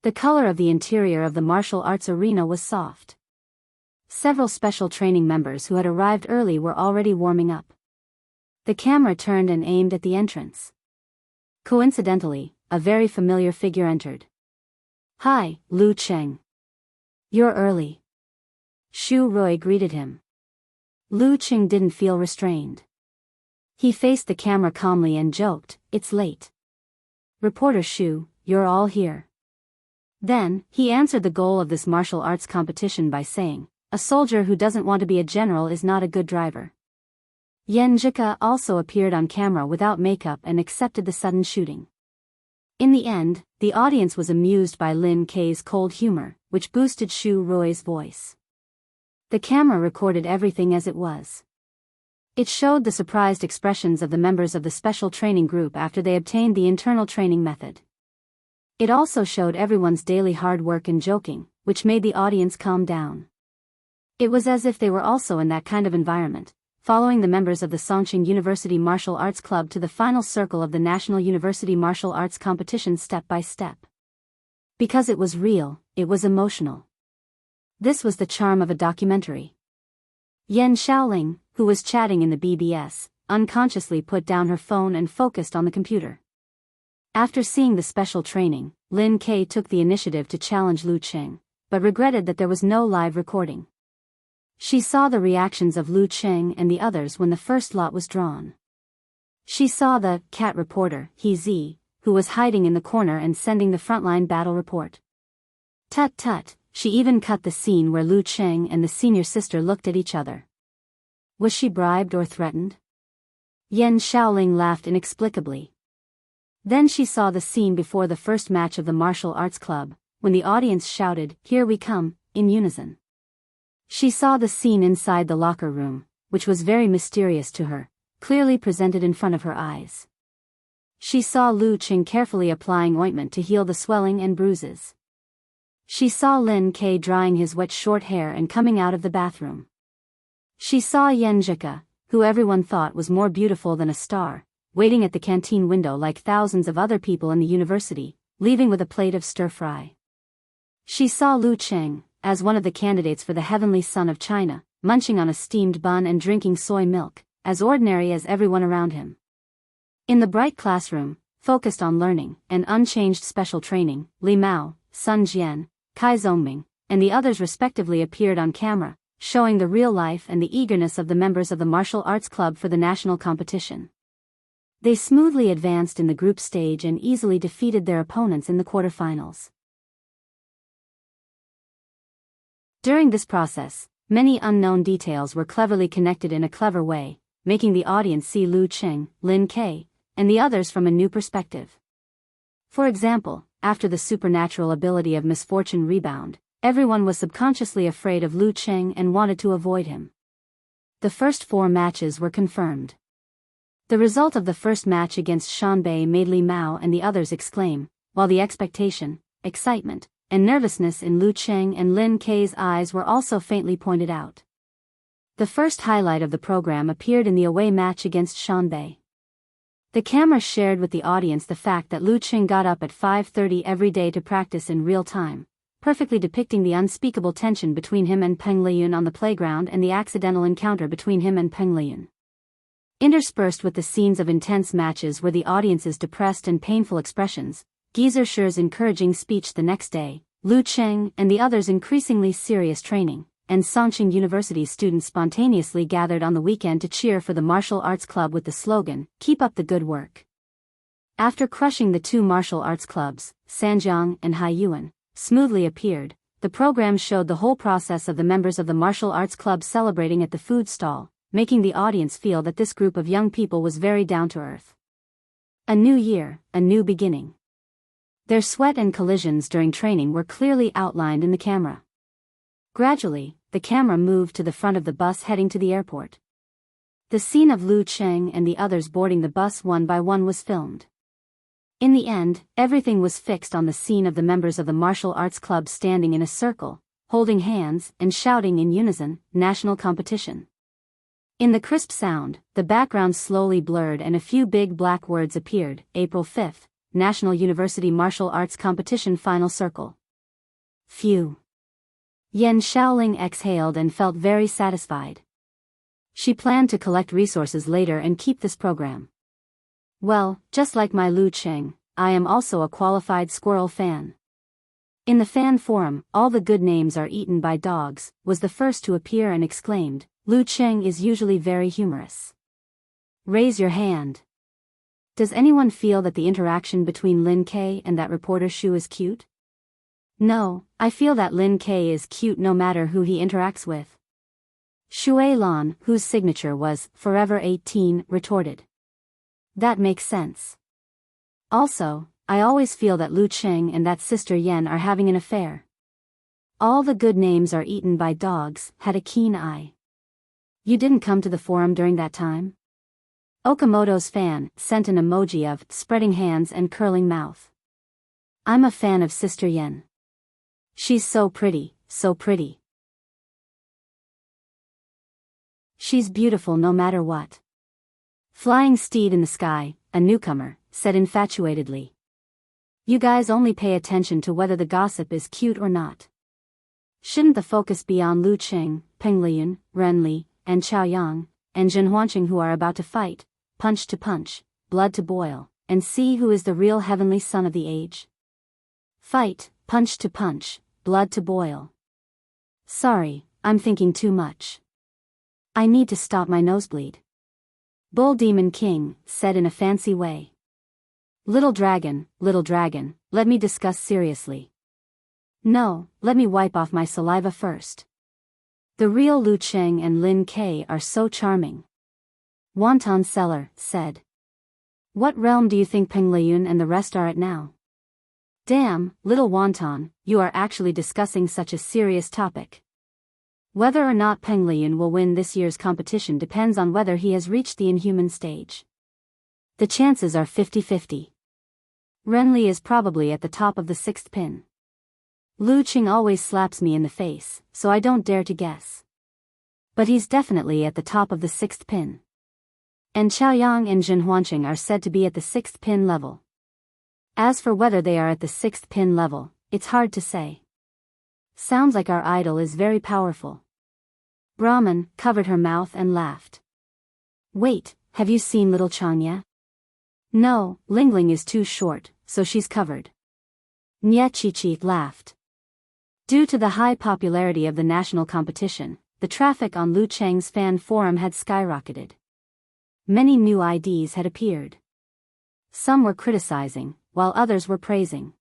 The color of the interior of the martial arts arena was soft. Several special training members who had arrived early were already warming up. The camera turned and aimed at the entrance. Coincidentally, a very familiar figure entered. Hi, Lu Cheng. You're early. Xu Rui greeted him. Lu Cheng didn't feel restrained. He faced the camera calmly and joked, it's late. Reporter Xu, you're all here. Then, he answered the goal of this martial arts competition by saying, a soldier who doesn't want to be a general is not a good driver. Yen Jika also appeared on camera without makeup and accepted the sudden shooting. In the end, the audience was amused by Lin Kei's cold humor, which boosted Xu Rui's voice. The camera recorded everything as it was. It showed the surprised expressions of the members of the special training group after they obtained the internal training method. It also showed everyone's daily hard work and joking, which made the audience calm down. It was as if they were also in that kind of environment, following the members of the Songqing University Martial Arts Club to the final circle of the National University Martial Arts Competition step by step. Because it was real, it was emotional. This was the charm of a documentary. Yan Xiaoling, who was chatting in the BBS, unconsciously put down her phone and focused on the computer. After seeing the special training, Lin Ke took the initiative to challenge Lu Qing, but regretted that there was no live recording. She saw the reactions of Lu Qing and the others when the first lot was drawn. She saw the cat reporter, He Zi, who was hiding in the corner and sending the frontline battle report. Tut tut, she even cut the scene where Lu Qing and the senior sister looked at each other. Was she bribed or threatened? Yan Xiaoling laughed inexplicably. Then she saw the scene before the first match of the martial arts club, when the audience shouted, "Here we come," in unison. She saw the scene inside the locker room, which was very mysterious to her, clearly presented in front of her eyes. She saw Lu Qing carefully applying ointment to heal the swelling and bruises. She saw Lin Ke drying his wet short hair and coming out of the bathroom. She saw Yan Jika, who everyone thought was more beautiful than a star, waiting at the canteen window like thousands of other people in the university, leaving with a plate of stir-fry. She saw Lu Qing, as one of the candidates for the Heavenly Son of China, munching on a steamed bun and drinking soy milk, as ordinary as everyone around him. In the bright classroom, focused on learning and unchanged special training, Li Mao, Sun Jian, Kai Zhongming, and the others respectively appeared on camera, showing the real life and the eagerness of the members of the martial arts club for the national competition. They smoothly advanced in the group stage and easily defeated their opponents in the quarterfinals. During this process, many unknown details were cleverly connected in a clever way, making the audience see Lu Qing, Lin Ke, and the others from a new perspective. For example, after the supernatural ability of misfortune rebound, everyone was subconsciously afraid of Lu Qing and wanted to avoid him. The first 4 matches were confirmed. The result of the first match against Shanbei made Li Mao and the others exclaim, while the expectation, excitement, and nervousness in Lu Qing and Lin Ke's eyes were also faintly pointed out. The first highlight of the program appeared in the away match against Shanbei. The camera shared with the audience the fact that Lu Qing got up at 5:30 every day to practice in real time, perfectly depicting the unspeakable tension between him and Peng Liyun on the playground and the accidental encounter between him and Peng Liyun. Interspersed with the scenes of intense matches were the audience's depressed and painful expressions, Geezer Shi's encouraging speech the next day, Lu Qing and the others' increasingly serious training, and Songqing University's students spontaneously gathered on the weekend to cheer for the martial arts club with the slogan, "Keep up the good work." After crushing the 2 martial arts clubs, Sanjiang and Haiyuan, smoothly appeared, the program showed the whole process of the members of the martial arts club celebrating at the food stall, making the audience feel that this group of young people was very down to earth. A new year, a new beginning. Their sweat and collisions during training were clearly outlined in the camera. Gradually, the camera moved to the front of the bus heading to the airport. The scene of Lu Qing and the others boarding the bus one by one was filmed. In the end, everything was fixed on the scene of the members of the martial arts club standing in a circle, holding hands and shouting in unison, "National competition." In the crisp sound, the background slowly blurred and a few big black words appeared, April 5th. National University Martial Arts Competition Final Circle. Phew. Yan Xiaoling exhaled and felt very satisfied. She planned to collect resources later and keep this program. Well, just like my Lu Qing, I am also a qualified squirrel fan. In the fan forum, all the good names are eaten by dogs, was the first to appear and exclaimed, Lu Qing is usually very humorous. Raise your hand. Does anyone feel that the interaction between Lin Ke and that reporter Shu is cute? No, I feel that Lin Ke is cute no matter who he interacts with. Shui Lan, whose signature was Forever 18, retorted. That makes sense. Also, I always feel that Lu Qing and that sister Yan are having an affair. All the good names are eaten by dogs, had a keen eye. You didn't come to the forum during that time? Okamoto's fan sent an emoji of spreading hands and curling mouth. I'm a fan of Sister Yen. She's so pretty, so pretty. She's beautiful no matter what. Flying Steed in the Sky, a newcomer, said infatuatedly. You guys only pay attention to whether the gossip is cute or not. Shouldn't the focus be on Lu Qing, Peng Liyun, Ren Li, and Chao Yang, and Jin Huanqing who are about to fight, punch to punch, blood to boil, and see who is the real heavenly son of the age? Fight, punch to punch, blood to boil. Sorry, I'm thinking too much. I need to stop my nosebleed. Bull Demon King said in a fancy way. Little dragon, let me discuss seriously. No, let me wipe off my saliva first. The real Lu Cheng and Lin Kei are so charming. Wonton Seller said. What realm do you think Peng Liyun and the rest are at now? Damn, little Wonton, you are actually discussing such a serious topic. Whether or not Peng Liyun will win this year's competition depends on whether he has reached the inhuman stage. The chances are 50-50. Renli is probably at the top of the 6th pin. Lu Qing always slaps me in the face, so I don't dare to guess. But he's definitely at the top of the 6th pin. And Chaoyang and Jin Huanqing are said to be at the 6th pin level. As for whether they are at the 6th pin level, it's hard to say. Sounds like our idol is very powerful. Brahman covered her mouth and laughed. Wait, have you seen little Changya? No, Lingling is too short, so she's covered. Nye Chi laughed. Due to the high popularity of the national competition, the traffic on Lu Cheng's fan forum had skyrocketed. Many new IDs had appeared. Some were criticizing, while others were praising.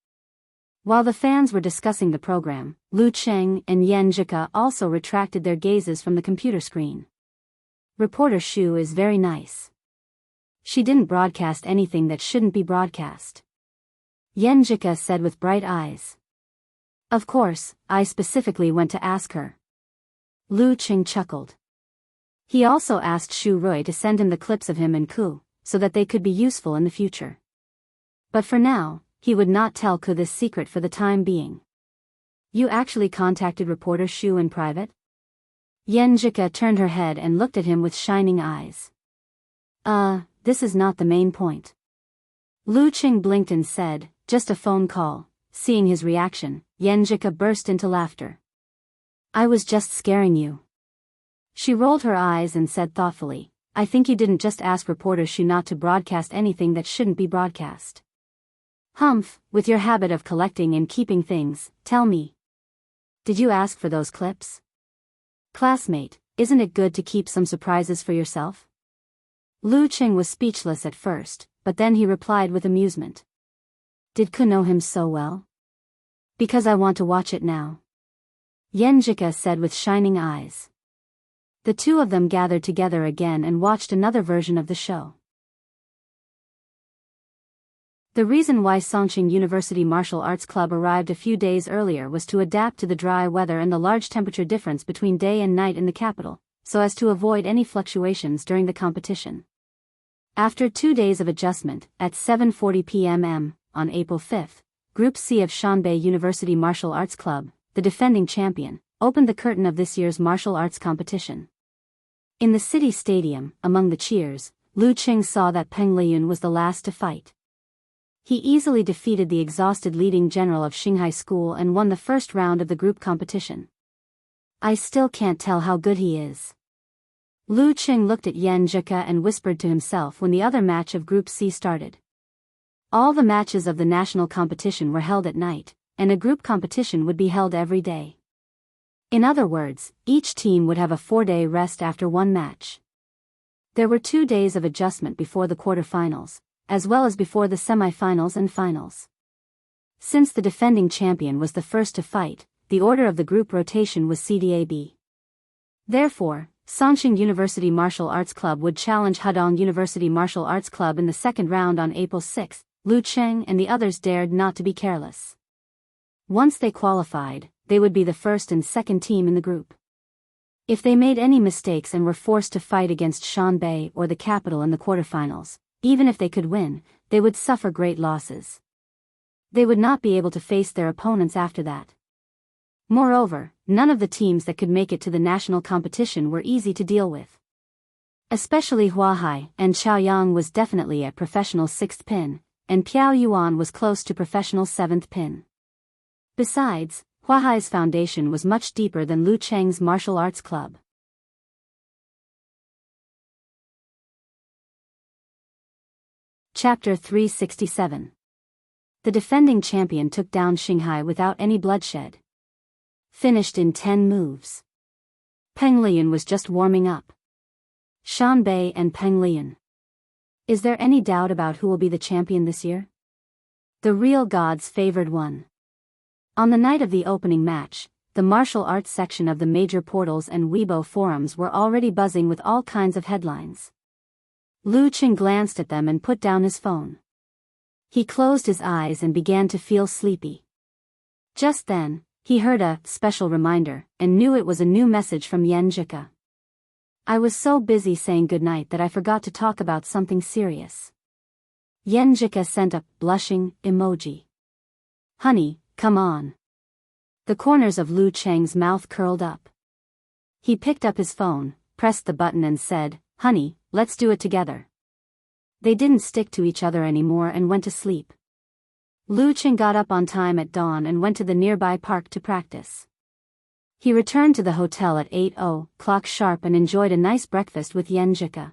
While the fans were discussing the program, Lu Cheng and Yen Jika also retracted their gazes from the computer screen. Reporter Shu is very nice. She didn't broadcast anything that shouldn't be broadcast. Yen Jika said with bright eyes. Of course, I specifically went to ask her. Lu Cheng chuckled. He also asked Shu Rui to send him the clips of him and Ku, so that they could be useful in the future. But for now, he would not tell Ku this secret for the time being. You actually contacted reporter Shu in private? Yen Jika turned her head and looked at him with shining eyes. This is not the main point. Lu Qing blinked and said, just a phone call. Seeing his reaction, Yen Jika burst into laughter. I was just scaring you. She rolled her eyes and said thoughtfully, I think you didn't just ask reporter Shu not to broadcast anything that shouldn't be broadcast. Humph, with your habit of collecting and keeping things, tell me. Did you ask for those clips? Classmate, isn't it good to keep some surprises for yourself? Lu Qing was speechless at first, but then he replied with amusement. Did Ku know him so well? Because I want to watch it now. Yen Jika said with shining eyes. The two of them gathered together again and watched another version of the show. The reason why Songqing University Martial Arts Club arrived a few days earlier was to adapt to the dry weather and the large temperature difference between day and night in the capital, so as to avoid any fluctuations during the competition. After 2 days of adjustment, at 7:40 p.m. on April 5th, Group C of Shanbei University Martial Arts Club, the defending champion, opened the curtain of this year's martial arts competition. In the city stadium, among the cheers, Lu Qing saw that Peng Liyun was the last to fight. He easily defeated the exhausted leading general of Xinghai School and won the first round of the group competition. I still can't tell how good he is. Lu Qing looked at Yen Jika and whispered to himself when the other match of Group C started. All the matches of the national competition were held at night, and a group competition would be held every day. In other words, each team would have a 4-day rest after one match. There were 2 days of adjustment before the quarterfinals, as well as before the semifinals and finals. Since the defending champion was the first to fight, the order of the group rotation was CDAB. Therefore, Songqing University Martial Arts Club would challenge Hudong University Martial Arts Club in the second round on April 6. Lu Cheng and the others dared not to be careless. Once they qualified, they would be the first and second team in the group. If they made any mistakes and were forced to fight against Shanbei or the capital in the quarterfinals, even if they could win, they would suffer great losses. They would not be able to face their opponents after that. Moreover, none of the teams that could make it to the national competition were easy to deal with. Especially Huahai, and Chaoyang was definitely at professional 6th pin, and Piao Yuan was close to professional 7th pin. Besides, Huahai's foundation was much deeper than Lu Cheng's martial arts club. Chapter 367. The defending champion took down Xinghai without any bloodshed. Finished in 10 moves. Peng Liyun was just warming up. Shanbei and Peng Liyun. Is there any doubt about who will be the champion this year? The real gods favored one. On the night of the opening match, the martial arts section of the major portals and Weibo forums were already buzzing with all kinds of headlines. Lu Qing glanced at them and put down his phone. He closed his eyes and began to feel sleepy. Just then, he heard a special reminder and knew it was a new message from Yan Jika. I was so busy saying goodnight that I forgot to talk about something serious. Yan Jika sent a blushing emoji. Honey, come on. The corners of Lu Cheng's mouth curled up. He picked up his phone, pressed the button and said, Honey, let's do it together. They didn't stick to each other anymore and went to sleep. Lu Cheng got up on time at dawn and went to the nearby park to practice. He returned to the hotel at 8:00 sharp and enjoyed a nice breakfast with Yan Jika.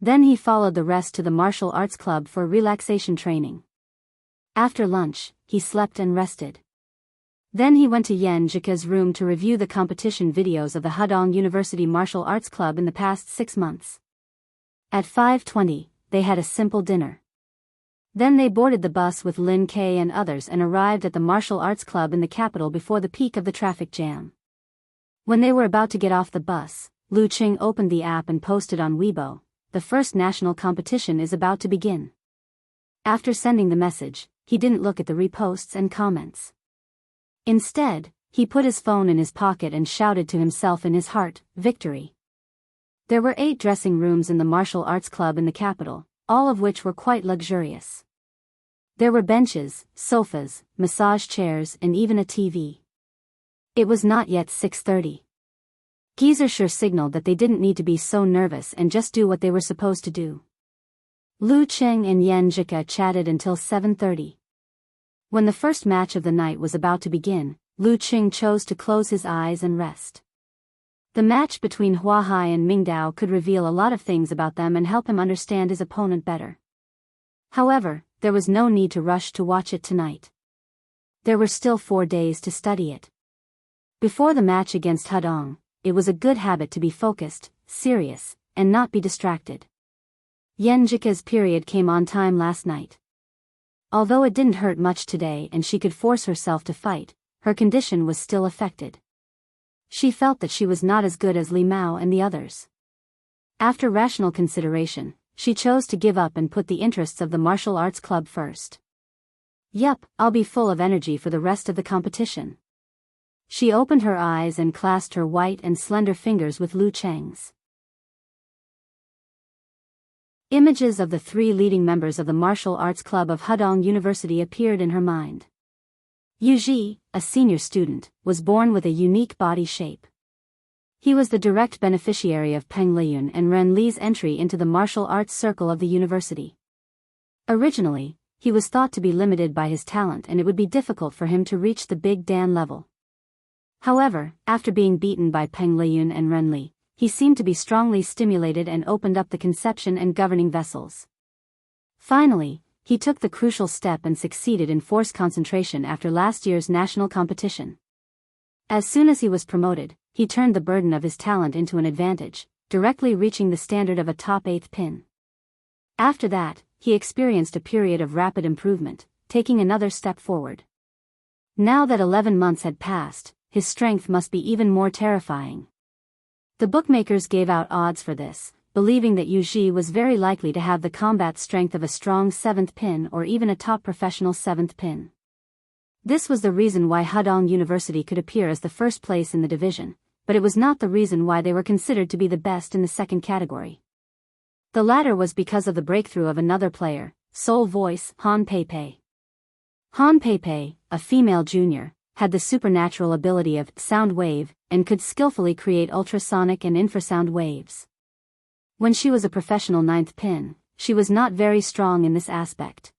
Then he followed the rest to the martial arts club for relaxation training. After lunch, he slept and rested. Then he went to Yan Jika's room to review the competition videos of the Hudong University Martial Arts Club in the past 6 months. At 5:20, they had a simple dinner. Then they boarded the bus with Lin Kei and others and arrived at the martial arts club in the capital before the peak of the traffic jam. When they were about to get off the bus, Lu Qing opened the app and posted on Weibo, the first national competition is about to begin. After sending the message, he didn't look at the reposts and comments. Instead, he put his phone in his pocket and shouted to himself in his heart, victory. There were 8 dressing rooms in the martial arts club in the capital, all of which were quite luxurious. There were benches, sofas, massage chairs and even a TV. It was not yet 6:30. Geezer sure signaled that they didn't need to be so nervous and just do what they were supposed to do. Lu Cheng and Yan Jika chatted until 7:30. When the first match of the night was about to begin, Lu Qing chose to close his eyes and rest. The match between Huahai and Mingdao could reveal a lot of things about them and help him understand his opponent better. However, there was no need to rush to watch it tonight. There were still 4 days to study it. Before the match against Hudong, it was a good habit to be focused, serious, and not be distracted. Yan Jika's period came on time last night. Although it didn't hurt much today and she could force herself to fight, her condition was still affected. She felt that she was not as good as Li Mao and the others. After rational consideration, she chose to give up and put the interests of the martial arts club first. Yup, I'll be full of energy for the rest of the competition. She opened her eyes and clasped her white and slender fingers with Lu Cheng's. Images of the 3 leading members of the martial arts club of Hudong University appeared in her mind. Yu Ji, a senior student, was born with a unique body shape. He was the direct beneficiary of Peng Liyun and Ren Li's entry into the martial arts circle of the university. Originally, he was thought to be limited by his talent and it would be difficult for him to reach the Big Dan level. However, after being beaten by Peng Liyun and Ren Li, he seemed to be strongly stimulated and opened up the conception and governing vessels. Finally, he took the crucial step and succeeded in force concentration after last year's national competition. As soon as he was promoted, he turned the burden of his talent into an advantage, directly reaching the standard of a top 8th pin. After that, he experienced a period of rapid improvement, taking another step forward. Now that 11 months had passed, his strength must be even more terrifying. The bookmakers gave out odds for this, believing that Yu Ji was very likely to have the combat strength of a strong 7th pin or even a top professional 7th pin. This was the reason why Hudong University could appear as the first place in the division, but it was not the reason why they were considered to be the best in the second category. The latter was because of the breakthrough of another player, Soul Voice, Han Peipei. Han Peipei, a female junior, had the supernatural ability of sound wave and could skillfully create ultrasonic and infrasound waves. When she was a professional ninth pin, she was not very strong in this aspect.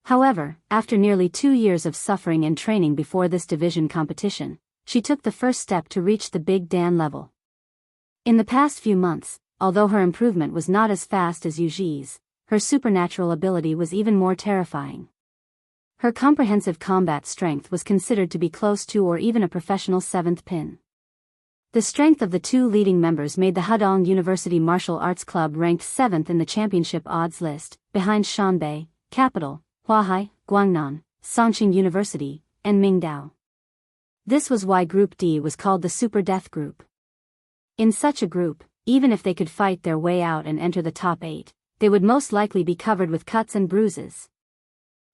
However, after nearly 2 years of suffering and training before this division competition, she took the first step to reach the Big Dan level. In the past few months, although her improvement was not as fast as Yuji's, her supernatural ability was even more terrifying. Her comprehensive combat strength was considered to be close to or even a professional 7th pin. The strength of the two leading members made the Hudong University Martial Arts Club ranked 7th in the championship odds list, behind Shanbei, Capital, Huahai, Guangnan, Songqing University, and Mingdao. This was why Group D was called the Super Death Group. In such a group, even if they could fight their way out and enter the top 8, they would most likely be covered with cuts and bruises.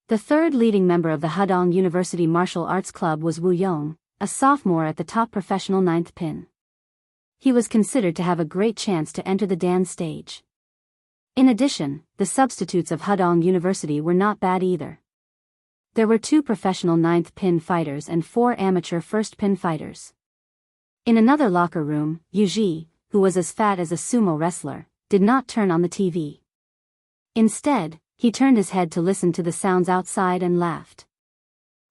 The third leading member of the Hudong University Martial Arts Club was Wu Yong, a sophomore at the top professional 9th pin. He was considered to have a great chance to enter the Dan stage. In addition, the substitutes of Hudong University were not bad either. There were 2 professional 9th pin fighters and 4 amateur 1st pin fighters. In another locker room, Yuji, who was as fat as a sumo wrestler, did not turn on the TV. Instead, he turned his head to listen to the sounds outside and laughed.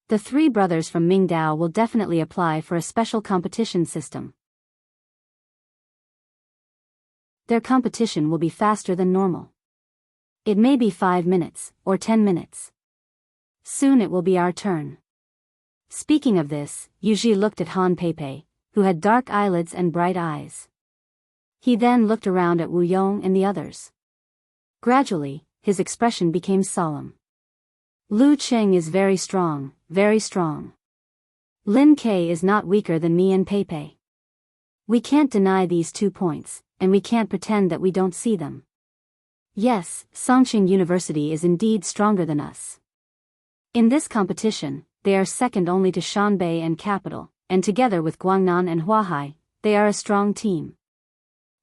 The 3 brothers from Mingdao will definitely apply for a special competition system. Their competition will be faster than normal. It may be 5 minutes, or 10 minutes. Soon it will be our turn. Speaking of this, Yuji looked at Han Peipei, who had dark eyelids and bright eyes. He then looked around at Wu Yong and the others. Gradually, his expression became solemn. Lu Cheng is very strong, very strong. Lin Kei is not weaker than me and Peipei. We can't deny these 2 points, and we can't pretend that we don't see them. Yes, Songqing University is indeed stronger than us. In this competition, they are second only to Shanbei and Capital, and together with Guangnan and Huahai, they are a strong team.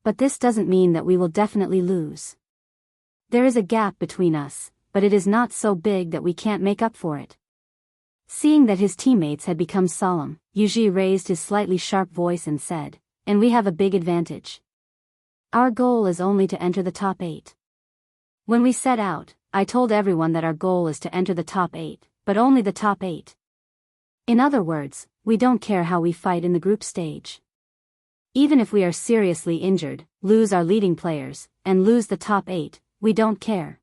But this doesn't mean that we will definitely lose. There is a gap between us, but it is not so big that we can't make up for it. Seeing that his teammates had become solemn, Yuji raised his slightly sharp voice and said, "And we have a big advantage. Our goal is only to enter the top 8. When we set out, I told everyone that our goal is to enter the top 8, but only the top 8. In other words, we don't care how we fight in the group stage. Even if we are seriously injured, lose our leading players, and lose the top 8, we don't care.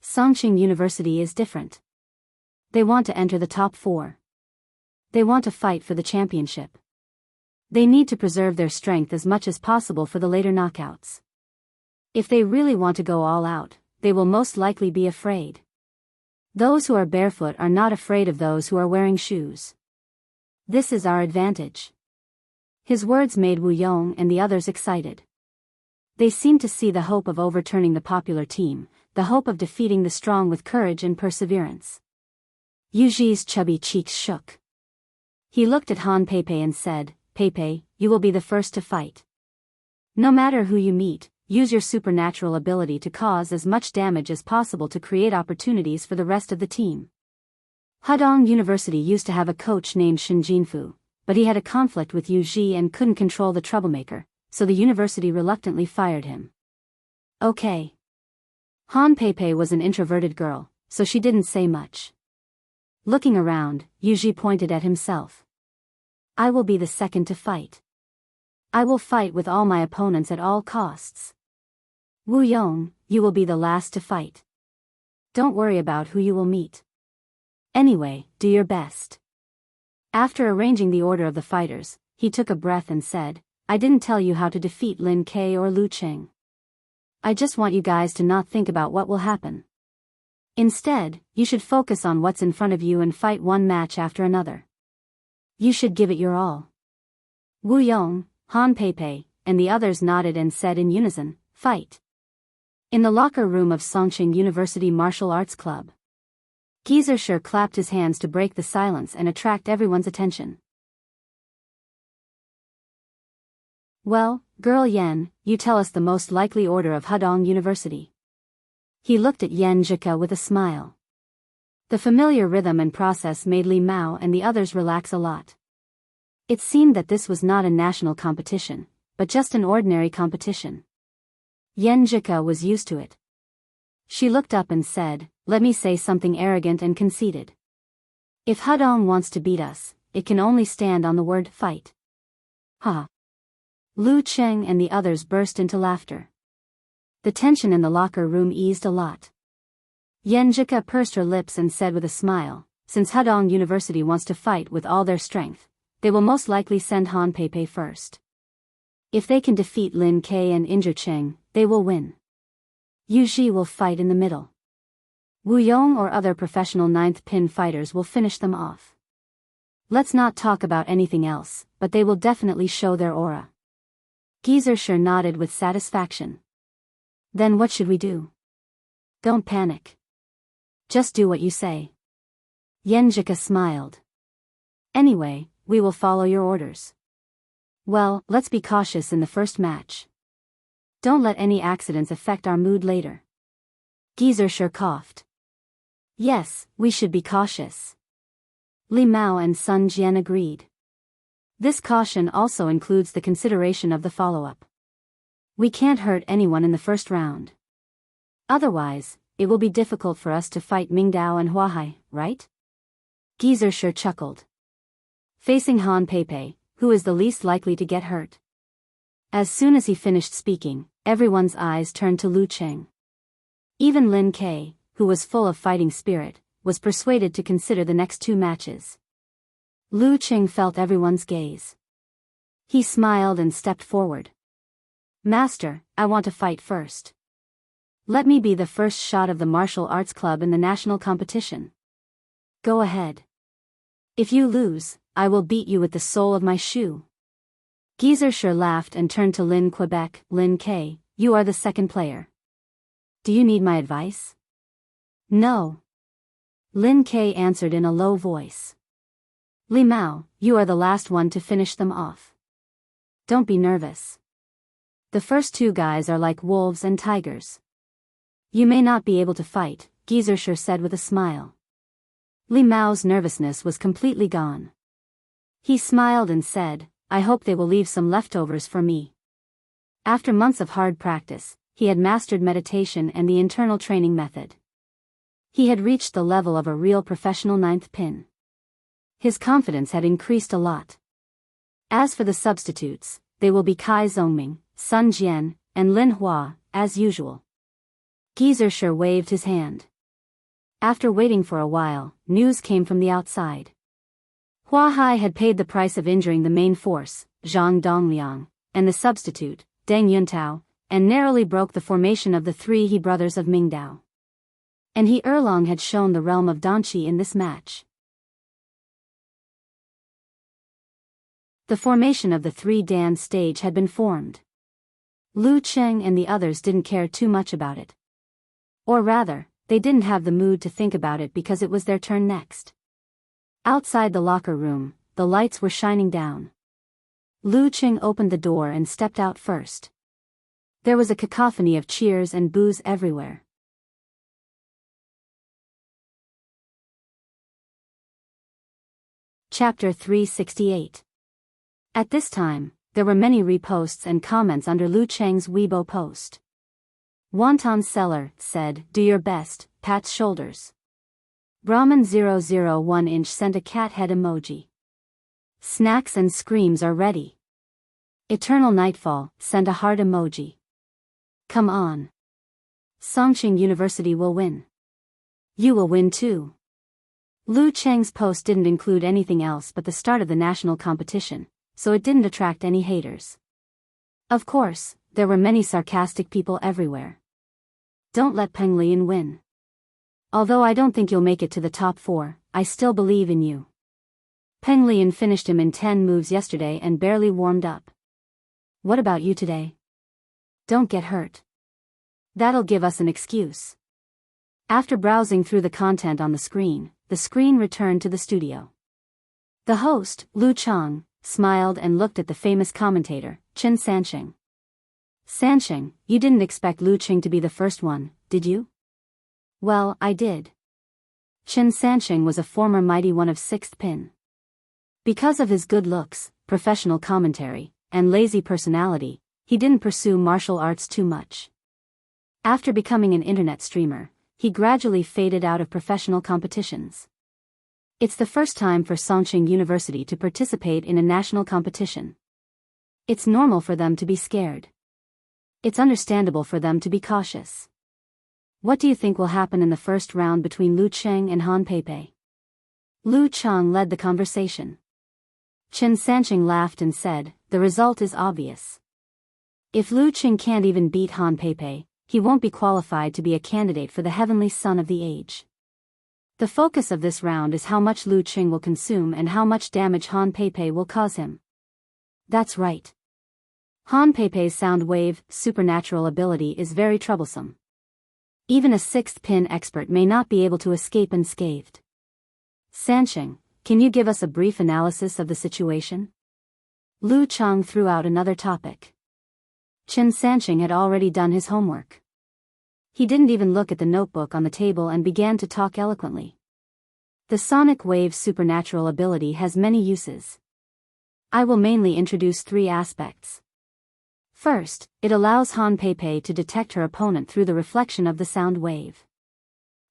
Songqing University is different. They want to enter the top 4. They want to fight for the championship. They need to preserve their strength as much as possible for the later knockouts. If they really want to go all out, they will most likely be afraid. Those who are barefoot are not afraid of those who are wearing shoes. This is our advantage." His words made Wu Yong and the others excited. They seemed to see the hope of overturning the popular team, the hope of defeating the strong with courage and perseverance. Yuji's chubby cheeks shook. He looked at Han Peipei and said, "Peipei, you will be the first to fight. No matter who you meet, use your supernatural ability to cause as much damage as possible to create opportunities for the rest of the team." Hudong University used to have a coach named Shin Jinfu, but he had a conflict with Yuji and couldn't control the troublemaker, so the university reluctantly fired him. Okay. Han Peipei was an introverted girl, so she didn't say much. Looking around, Yuji pointed at himself. "I will be the second to fight. I will fight with all my opponents at all costs. Wu Yong, you will be the last to fight. Don't worry about who you will meet. Anyway, do your best." After arranging the order of the fighters, he took a breath and said, "I didn't tell you how to defeat Lin Kei or Lu Cheng. I just want you guys to not think about what will happen. Instead, you should focus on what's in front of you and fight one match after another. You should give it your all." Wu Yong, Han Peipei, and the others nodded and said in unison, "Fight." In the locker room of Songqing University Martial Arts Club, Geyser clapped his hands to break the silence and attract everyone's attention. Well, girl Yen, you tell us the most likely order of Hudong University. He looked at Yen Jika with a smile. The familiar rhythm and process made Li Mao and the others relax a lot. It seemed that this was not a national competition, but just an ordinary competition. Yen Jika was used to it. She looked up and said, "Let me say something arrogant and conceited. If Hudong wants to beat us, it can only stand on the word fight." Ha! Lu Cheng and the others burst into laughter. The tension in the locker room eased a lot. Yen Jika pursed her lips and said with a smile, "Since Hudong University wants to fight with all their strength, they will most likely send Han Peipei first. If they can defeat Lin Ke and Injur Cheng, they will win. Yu Ji will fight in the middle. Wu Yong or other professional ninth pin fighters will finish them off. Let's not talk about anything else, but they will definitely show their aura." Geyser nodded with satisfaction. "Then what should we do?" "Don't panic. Just do what you say." Yen Jika smiled. "Anyway, we will follow your orders. Well, let's be cautious in the first match. Don't let any accidents affect our mood later." Geyser coughed. "Yes, we should be cautious." Li Mao and Sun Jian agreed. This caution also includes the consideration of the follow-up. We can't hurt anyone in the first round. Otherwise, it will be difficult for us to fight Mingdao and Huahai, right? Geyser chuckled. Facing Han Peipei, who is the least likely to get hurt. As soon as he finished speaking, everyone's eyes turned to Lu Cheng. Even Lin Ke, who was full of fighting spirit, was persuaded to consider the next two matches. Lu Cheng felt everyone's gaze. He smiled and stepped forward. "Master, I want to fight first. Let me be the first shot of the martial arts club in the national competition." "Go ahead. If you lose, I will beat you with the sole of my shoe." Geyser laughed and turned to Lin Quebec. "Lin Ke, you are the second player. Do you need my advice?" "No." Lin Ke answered in a low voice. "Li Mao, you are the last one to finish them off. Don't be nervous. The first two guys are like wolves and tigers. You may not be able to fight," Geyser said with a smile. Li Mao's nervousness was completely gone. He smiled and said, "I hope they will leave some leftovers for me." After months of hard practice, he had mastered meditation and the internal training method. He had reached the level of a real professional ninth pin. His confidence had increased a lot. As for the substitutes, they will be Kai Zongming, Sun Jian, and Lin Hua, as usual. Geyser waved his hand. After waiting for a while, news came from the outside. Huahai had paid the price of injuring the main force, Zhang Dongliang, and the substitute, Deng Yuntao, and narrowly broke the formation of the three He brothers of Mingdao. And He Erlong had shown the realm of Danqi in this match. The formation of the three Dan stage had been formed. Lu Cheng and the others didn't care too much about it. Or rather, they didn't have the mood to think about it because it was their turn next. Outside the locker room, the lights were shining down. Lu Cheng opened the door and stepped out first. There was a cacophony of cheers and boos everywhere. Chapter 368. At this time, there were many reposts and comments under Lu Cheng's Weibo post. Wonton Seller said, "Do your best," pats shoulders. Brahman 001 sent a cat head emoji. Snacks and screams are ready. Eternal Nightfall sent a heart emoji. Come on. Songqing University will win. You will win too. Lu Cheng's post didn't include anything else but the start of the national competition, so it didn't attract any haters. Of course, there were many sarcastic people everywhere. Don't let Peng Lian win. Although I don't think you'll make it to the top 4, I still believe in you. Peng Lian finished him in 10 moves yesterday and barely warmed up. What about you today? Don't get hurt. That'll give us an excuse. After browsing through the content on the screen returned to the studio. The host, Lu Chang, smiled and looked at the famous commentator, Chen Sanqing. Sanqing, you didn't expect Lu Qing to be the first one, did you? Well, I did. Chen Sanqing was a former mighty one of 6th pin. Because of his good looks, professional commentary, and lazy personality, he didn't pursue martial arts too much. After becoming an internet streamer, he gradually faded out of professional competitions. It's the first time for Songqing University to participate in a national competition. It's normal for them to be scared. It's understandable for them to be cautious. What do you think will happen in the first round between Lu Cheng and Han Peipei? Lu Chang led the conversation. Chen Sanqing laughed and said, the result is obvious. If Lu Cheng can't even beat Han Peipei, he won't be qualified to be a candidate for the Heavenly Son of the Age. The focus of this round is how much Lu Cheng will consume and how much damage Han Peipei will cause him. That's right. Han Peipei's sound wave, supernatural ability is very troublesome. Even a 6th pin expert may not be able to escape unscathed. Sanqing, can you give us a brief analysis of the situation? Lu Chang threw out another topic. Chen Sanqing had already done his homework. He didn't even look at the notebook on the table and began to talk eloquently. The sonic wave supernatural ability has many uses. I will mainly introduce 3 aspects. First, it allows Han Peipei to detect her opponent through the reflection of the sound wave.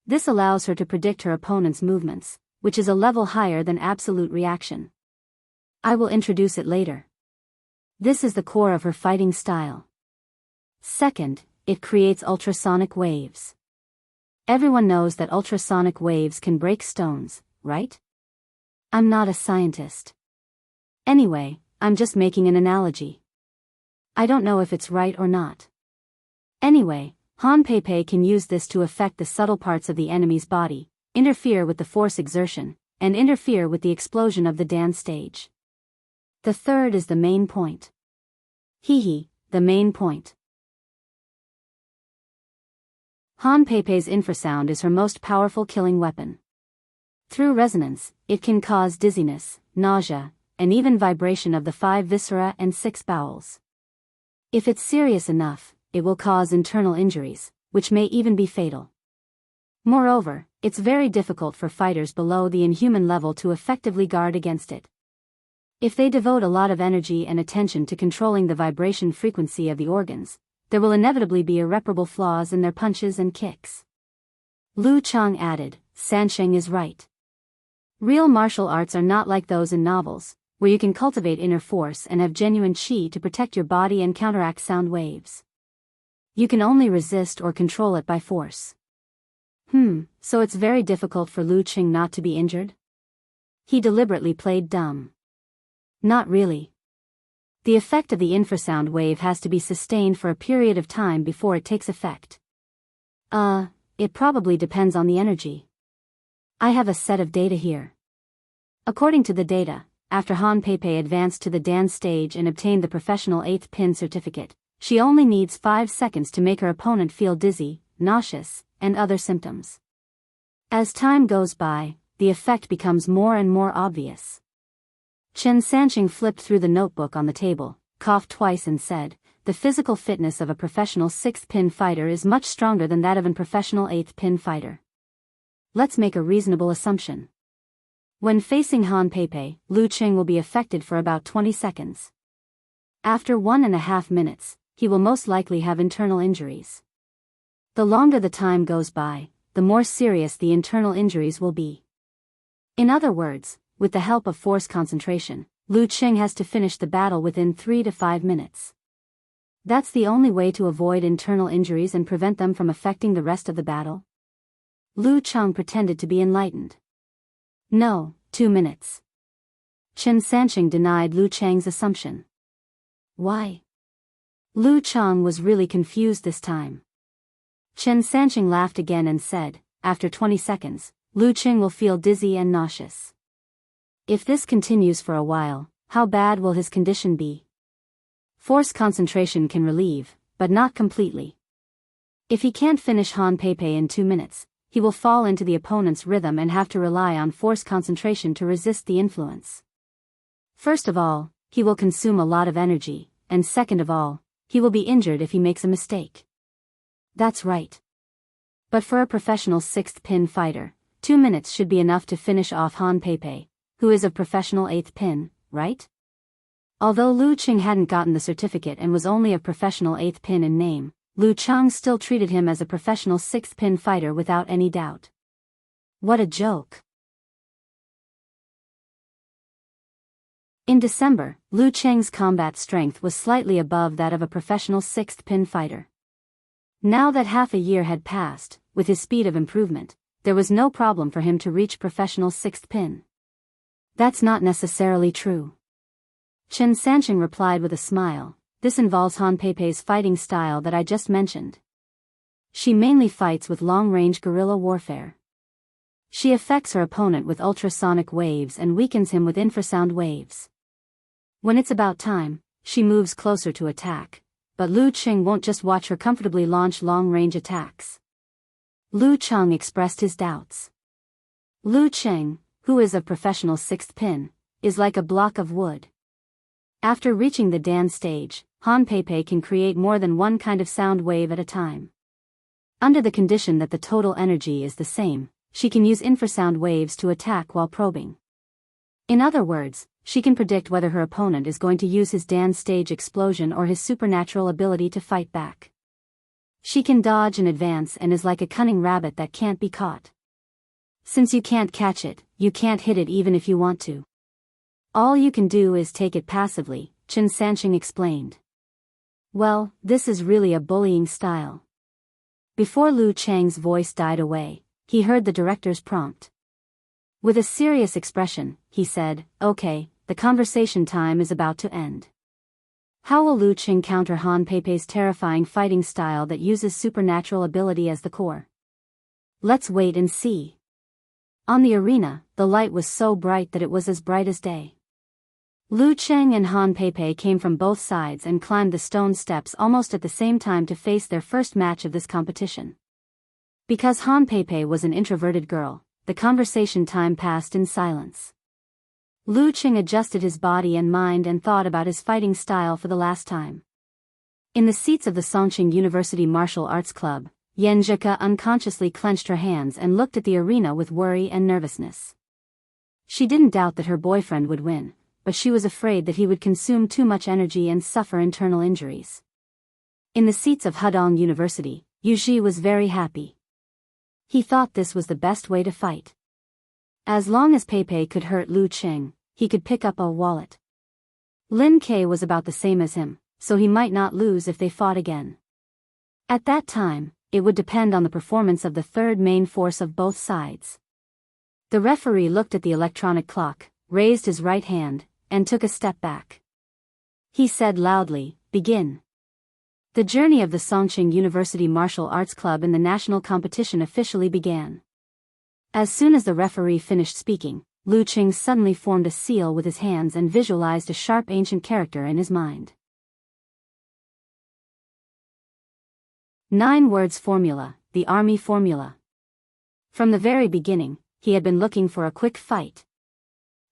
This allows her to predict her opponent's movements, which is a level higher than absolute reaction. I will introduce it later. This is the core of her fighting style. Second, it creates ultrasonic waves. Everyone knows that ultrasonic waves can break stones, right? I'm not a scientist. Anyway, I'm just making an analogy. I don't know if it's right or not. Anyway, Han Peipei can use this to affect the subtle parts of the enemy's body, interfere with the force exertion, and interfere with the explosion of the dance stage. The third is the main point. The main point. Han Peipei's infrasound is her most powerful killing weapon. Through resonance, it can cause dizziness, nausea, and even vibration of the 5 viscera and 6 bowels. If it's serious enough, it will cause internal injuries, which may even be fatal. Moreover, it's very difficult for fighters below the inhuman level to effectively guard against it. If they devote a lot of energy and attention to controlling the vibration frequency of the organs, there will inevitably be irreparable flaws in their punches and kicks. Lu Chang added, Sanqing is right. Real martial arts are not like those in novels, where you can cultivate inner force and have genuine qi to protect your body and counteract sound waves. You can only resist or control it by force. So it's very difficult for Lu Qing not to be injured? He deliberately played dumb. Not really. The effect of the infrasound wave has to be sustained for a period of time before it takes effect. It probably depends on the energy. I have a set of data here. According to the data, after Han Peipei advanced to the dance stage and obtained the professional 8th pin certificate, she only needs 5 seconds to make her opponent feel dizzy, nauseous, and other symptoms. As time goes by, the effect becomes more and more obvious. Chen Sanqing flipped through the notebook on the table, coughed twice and said, the physical fitness of a professional 6th pin fighter is much stronger than that of a professional 8th pin fighter. Let's make a reasonable assumption. When facing Han Peipei, Lu Qing will be affected for about 20 seconds. After 1.5 minutes, he will most likely have internal injuries. The longer the time goes by, the more serious the internal injuries will be. In other words, with the help of force concentration, Lu Qing has to finish the battle within 3 to 5 minutes. That's the only way to avoid internal injuries and prevent them from affecting the rest of the battle? Lu Chang pretended to be enlightened. No, 2 minutes. Chen Sanqing denied Lu Chang's assumption. Why? Lu Chang was really confused this time. Chen Sanqing laughed again and said, after 20 seconds, Lu Qing will feel dizzy and nauseous. If this continues for a while, how bad will his condition be? Force concentration can relieve, but not completely. If he can't finish Han Peipei in 2 minutes, he will fall into the opponent's rhythm and have to rely on forced concentration to resist the influence. First of all, he will consume a lot of energy, and second of all, he will be injured if he makes a mistake. That's right. But for a professional 6th pin fighter, 2 minutes should be enough to finish off Han Pei, who is a professional 8th pin, right? Although Lu Qing hadn't gotten the certificate and was only a professional 8th pin in name, Lu Chang still treated him as a professional 6th pin fighter without any doubt. What a joke. In December, Lu Cheng's combat strength was slightly above that of a professional 6th pin fighter. Now that half a year had passed, with his speed of improvement, there was no problem for him to reach professional 6th pin. That's not necessarily true. Chen Sanqing replied with a smile, this involves Han Pei's fighting style that I just mentioned. She mainly fights with long-range guerrilla warfare. She affects her opponent with ultrasonic waves and weakens him with infrasound waves. When it's about time, she moves closer to attack, but Lu Qing won't just watch her comfortably launch long-range attacks. Lu Chang expressed his doubts. Lu Qing, who is a professional 6th pin, is like a block of wood. After reaching the Dan stage, Han Pei can create more than one kind of sound wave at a time. Under the condition that the total energy is the same, she can use infrasound waves to attack while probing. In other words, she can predict whether her opponent is going to use his Dan stage explosion or his supernatural ability to fight back. She can dodge and advance and is like a cunning rabbit that can't be caught. Since you can't catch it, you can't hit it even if you want to. All you can do is take it passively, Chen Sanqing explained. Well, this is really a bullying style. Before Lu Chang's voice died away, he heard the director's prompt. With a serious expression, he said, okay, the conversation time is about to end. How will Lu Qing counter Han Pei's terrifying fighting style that uses supernatural ability as the core? Let's wait and see. On the arena, the light was so bright that it was as bright as day. Lu Cheng and Han Pei came from both sides and climbed the stone steps almost at the same time to face their first match of this competition. Because Han Pei was an introverted girl, the conversation time passed in silence. Lu Qing adjusted his body and mind and thought about his fighting style for the last time. In the seats of the Songqing University Martial Arts Club, Yan Zhika unconsciously clenched her hands and looked at the arena with worry and nervousness. She didn't doubt that her boyfriend would win, but she was afraid that he would consume too much energy and suffer internal injuries. In the seats of Hudong University, Yu Ji was very happy. He thought this was the best way to fight. As long as Pei could hurt Lu Qing, he could pick up a wallet. Lin Ke was about the same as him, so he might not lose if they fought again. At that time, it would depend on the performance of the third main force of both sides. The referee looked at the electronic clock, raised his right hand, and took a step back. He said loudly, "Begin." The journey of the Songqing University Martial Arts Club in the national competition officially began. As soon as the referee finished speaking, Lu Qing suddenly formed a seal with his hands and visualized a sharp ancient character in his mind. 9 words formula, the army formula. From the very beginning, he had been looking for a quick fight.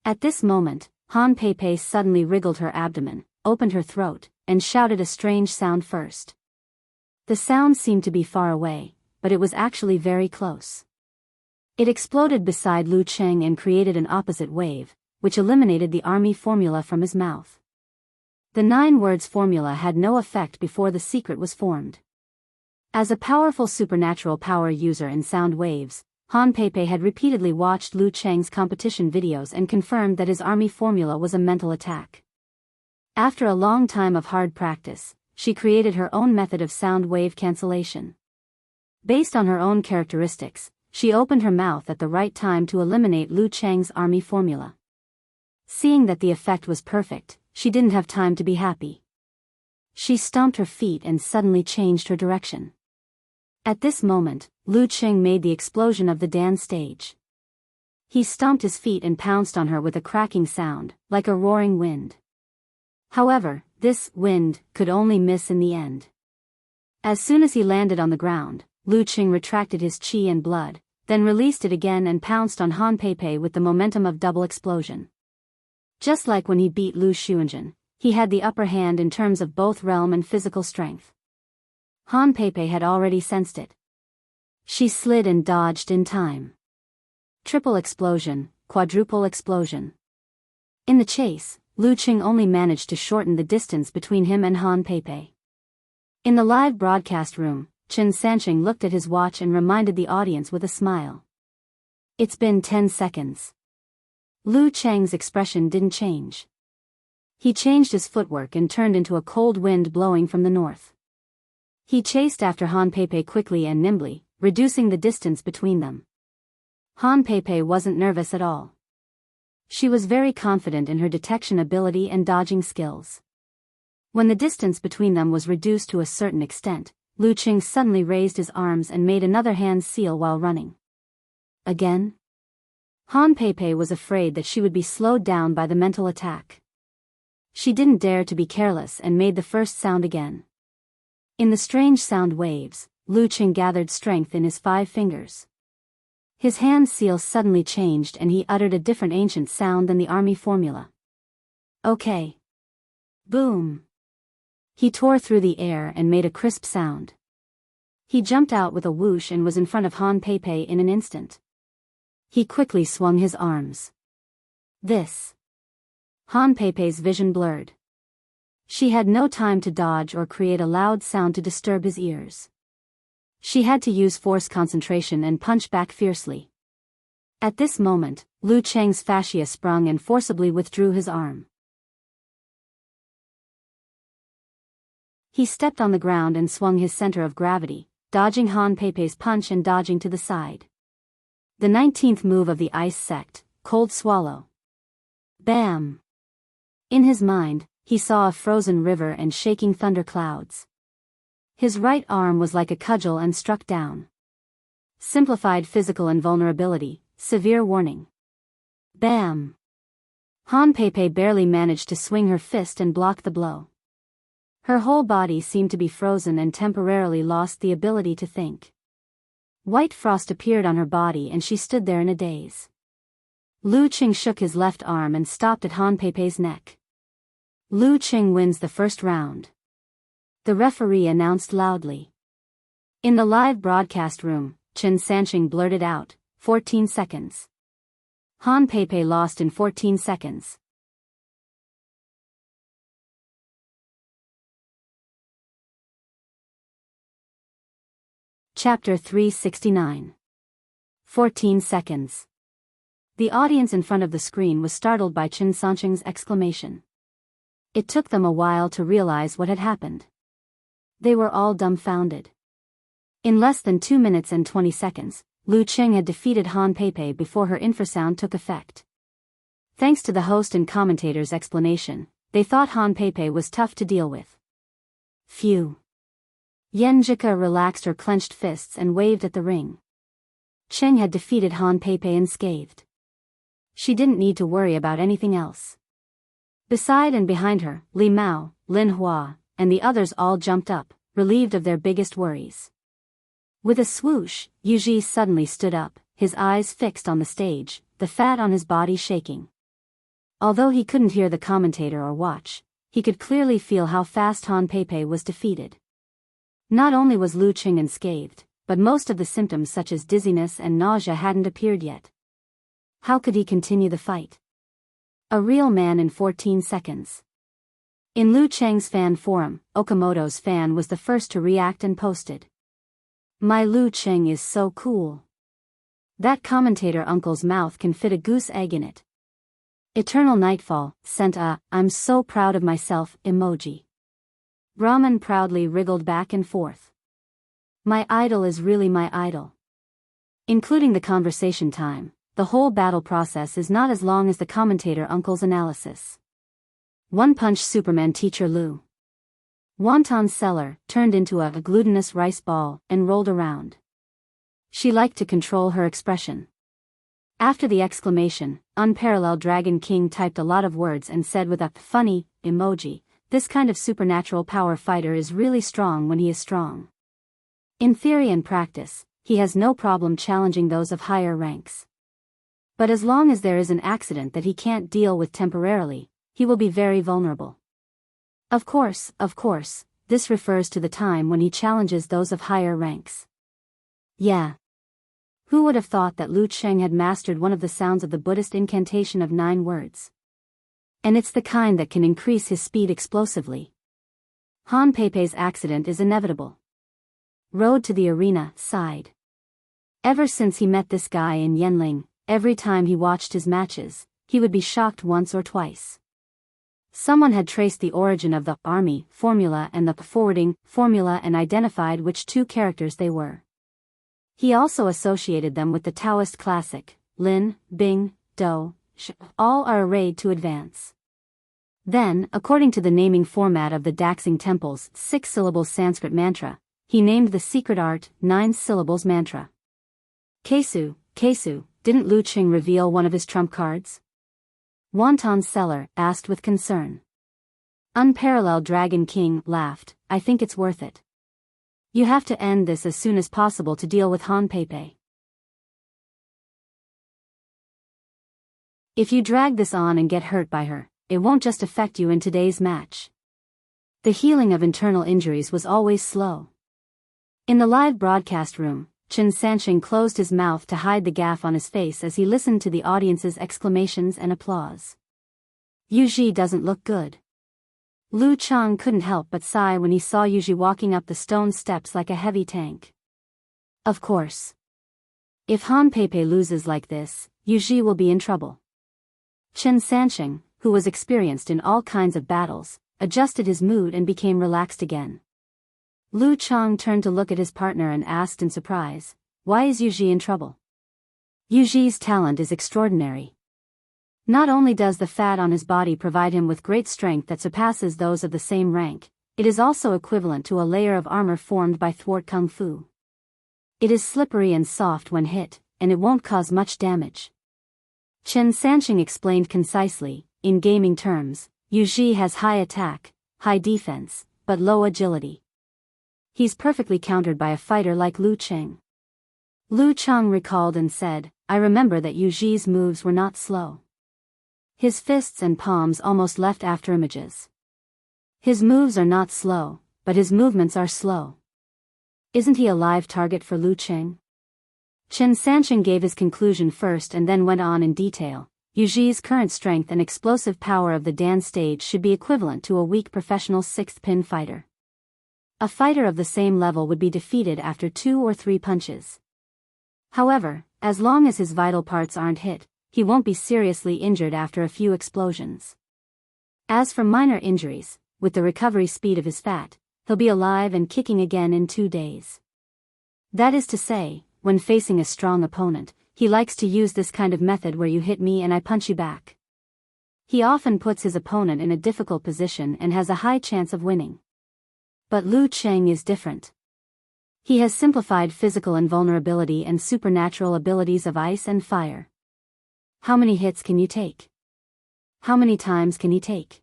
At this moment, Han Pei suddenly wriggled her abdomen, opened her throat, and shouted a strange sound first. The sound seemed to be far away, but it was actually very close. It exploded beside Lu Qing and created an opposite wave, which eliminated the army formula from his mouth. The 9 words formula had no effect before the secret was formed. As a powerful supernatural power user in sound waves, Han Pei had repeatedly watched Lu Cheng's competition videos and confirmed that his army formula was a mental attack. After a long time of hard practice, she created her own method of sound wave cancellation. Based on her own characteristics, she opened her mouth at the right time to eliminate Lu Cheng's army formula. Seeing that the effect was perfect, she didn't have time to be happy. She stomped her feet and suddenly changed her direction. At this moment, Lu Qing made the explosion of the Dan stage. He stomped his feet and pounced on her with a cracking sound, like a roaring wind. However, this wind could only miss in the end. As soon as he landed on the ground, Lu Qing retracted his qi and blood, then released it again and pounced on Han Pei with the momentum of double explosion. Just like when he beat Lu Xuanjun, he had the upper hand in terms of both realm and physical strength. Han Pei had already sensed it. She slid and dodged in time. Triple explosion, quadruple explosion. In the chase, Lu Qing only managed to shorten the distance between him and Han Pei. In the live broadcast room, Chen Sanqing looked at his watch and reminded the audience with a smile. It's been 10 seconds. Lu Cheng's expression didn't change. He changed his footwork and turned into a cold wind blowing from the north. He chased after Han Pei quickly and nimbly, reducing the distance between them. Han Pei wasn't nervous at all. She was very confident in her detection ability and dodging skills. When the distance between them was reduced to a certain extent, Lu Qing suddenly raised his arms and made another hand seal while running. Again? Han Pei was afraid that she would be slowed down by the mental attack. She didn't dare to be careless and made the first sound again. In the strange sound waves, Lu Qing gathered strength in his 5 fingers. His hand seal suddenly changed and he uttered a different ancient sound than the army formula. Okay. Boom. He tore through the air and made a crisp sound. He jumped out with a whoosh and was in front of Han Pei in an instant. He quickly swung his arms. This. Han Pei's vision blurred. She had no time to dodge or create a loud sound to disturb his ears. She had to use force concentration and punch back fiercely. At this moment, Lu Cheng's fascia sprung and forcibly withdrew his arm. He stepped on the ground and swung his center of gravity, dodging Han Pei's punch and dodging to the side. The 19th move of the ice sect, Cold Swallow. Bam! In his mind, he saw a frozen river and shaking thunder clouds. His right arm was like a cudgel and struck down. Simplified physical invulnerability, severe warning. Bam! Han Pei barely managed to swing her fist and block the blow. Her whole body seemed to be frozen and temporarily lost the ability to think. White frost appeared on her body and she stood there in a daze. Lu Qing shook his left arm and stopped at Han Pei's neck. Lu Qing wins the first round. The referee announced loudly. In the live broadcast room, Chen Sanqing blurted out, 14 seconds. Han Pei lost in 14 seconds. Chapter 369. 14 seconds. The audience in front of the screen was startled by Chen Sanqing's exclamation. It took them a while to realize what had happened. They were all dumbfounded. In less than 2 minutes and 20 seconds, Lu Qing had defeated Han Pei before her infrasound took effect. Thanks to the host and commentator's explanation, they thought Han Pei was tough to deal with. Phew. Yenjika relaxed her clenched fists and waved at the ring. Cheng had defeated Han Pei unscathed. She didn't need to worry about anything else. Beside and behind her, Li Mao, Lin Hua, and the others all jumped up, relieved of their biggest worries. With a swoosh, Yuji suddenly stood up, his eyes fixed on the stage, the fat on his body shaking. Although he couldn't hear the commentator or watch, he could clearly feel how fast Han Pei was defeated. Not only was Lu Qing unscathed, but most of the symptoms such as dizziness and nausea hadn't appeared yet. How could he continue the fight? A real man in 14 seconds. In Lu Cheng's fan forum, Okamoto's fan was the first to react and posted. My Lu Qing is so cool. That commentator uncle's mouth can fit a goose egg in it. Eternal Nightfall sent a I'm so proud of myself emoji. Brahman proudly wriggled back and forth. My idol is really my idol. Including the conversation time, the whole battle process is not as long as the commentator uncle's analysis. One Punch Superman teacher Lu Wonton Seller turned into a glutinous rice ball and rolled around. She liked to control her expression. After the exclamation, Unparalleled Dragon King typed a lot of words and said with a funny emoji, this kind of supernatural power fighter is really strong when he is strong. In theory and practice, he has no problem challenging those of higher ranks. But as long as there is an accident that he can't deal with temporarily, he will be very vulnerable. Of course, this refers to the time when he challenges those of higher ranks. Yeah. Who would have thought that Lu Cheng had mastered one of the sounds of the Buddhist incantation of 9 words? And it's the kind that can increase his speed explosively. Han Pei's accident is inevitable. Road to the arena, sighed. Ever since he met this guy in Yanling, every time he watched his matches, he would be shocked once or twice. Someone had traced the origin of the army formula and the forwarding formula and identified which 2 characters they were. He also associated them with the Taoist classic, Lin, Bing, Do, Sh, all are arrayed to advance. Then, according to the naming format of the Daxing Temple's 6-syllable Sanskrit mantra, he named the secret art 9 syllables mantra. Kesu, didn't Lu Cheng reveal one of his trump cards? Wonton Seller asked with concern. Unparalleled Dragon King laughed, I think it's worth it. You have to end this as soon as possible to deal with Han Pei. If you drag this on and get hurt by her, it won't just affect you in today's match. The healing of internal injuries was always slow. In the live broadcast room, Chen Sanqing closed his mouth to hide the gaffe on his face as he listened to the audience's exclamations and applause. Yuji doesn't look good. Lu Cheng couldn't help but sigh when he saw Yuji walking up the stone steps like a heavy tank. Of course. If Han Pei loses like this, Yuji will be in trouble. Chen Sanqing, who was experienced in all kinds of battles, adjusted his mood and became relaxed again. Lu Cheng turned to look at his partner and asked in surprise, why is Yuji in trouble? Yuji's talent is extraordinary. Not only does the fat on his body provide him with great strength that surpasses those of the same rank, it is also equivalent to a layer of armor formed by thwart kung fu. It is slippery and soft when hit, and it won't cause much damage. Chen Sanqing explained concisely, in gaming terms, Yuji has high attack, high defense, but low agility. He's perfectly countered by a fighter like Lu Cheng. Lu Cheng recalled and said, I remember that Yuji's moves were not slow. His fists and palms almost left afterimages. His moves are not slow, but his movements are slow. Isn't he a live target for Lu Cheng? Chen Sanqing gave his conclusion first and then went on in detail. Yuji's current strength and explosive power of the Dan stage should be equivalent to a weak professional 6th pin fighter. A fighter of the same level would be defeated after 2 or 3 punches. However, as long as his vital parts aren't hit, he won't be seriously injured after a few explosions. As for minor injuries, with the recovery speed of his fat, he'll be alive and kicking again in 2 days. That is to say, when facing a strong opponent, he likes to use this kind of method where you hit me and I punch you back. He often puts his opponent in a difficult position and has a high chance of winning. But Lu Cheng is different. He has simplified physical invulnerability and supernatural abilities of ice and fire. How many hits can you take? How many times can he take?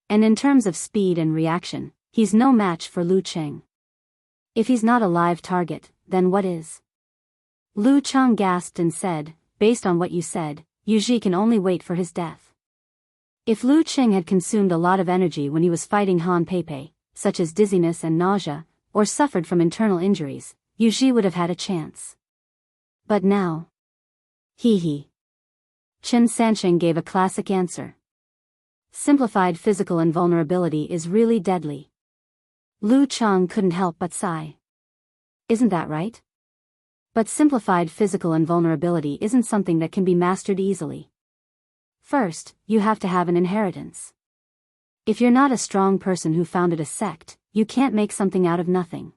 And in terms of speed and reaction, he's no match for Lu Cheng. If he's not a live target, then what is? Lu Cheng gasped and said, based on what you said, Yuji can only wait for his death. If Lu Cheng had consumed a lot of energy when he was fighting Han Pei, such as dizziness and nausea, or suffered from internal injuries, Yuji would have had a chance. But now... Hee. Chen Sanqing gave a classic answer. Simplified physical invulnerability is really deadly. Lu Cheng couldn't help but sigh. Isn't that right? But simplified physical invulnerability isn't something that can be mastered easily. First, you have to have an inheritance. If you're not a strong person who founded a sect, you can't make something out of nothing.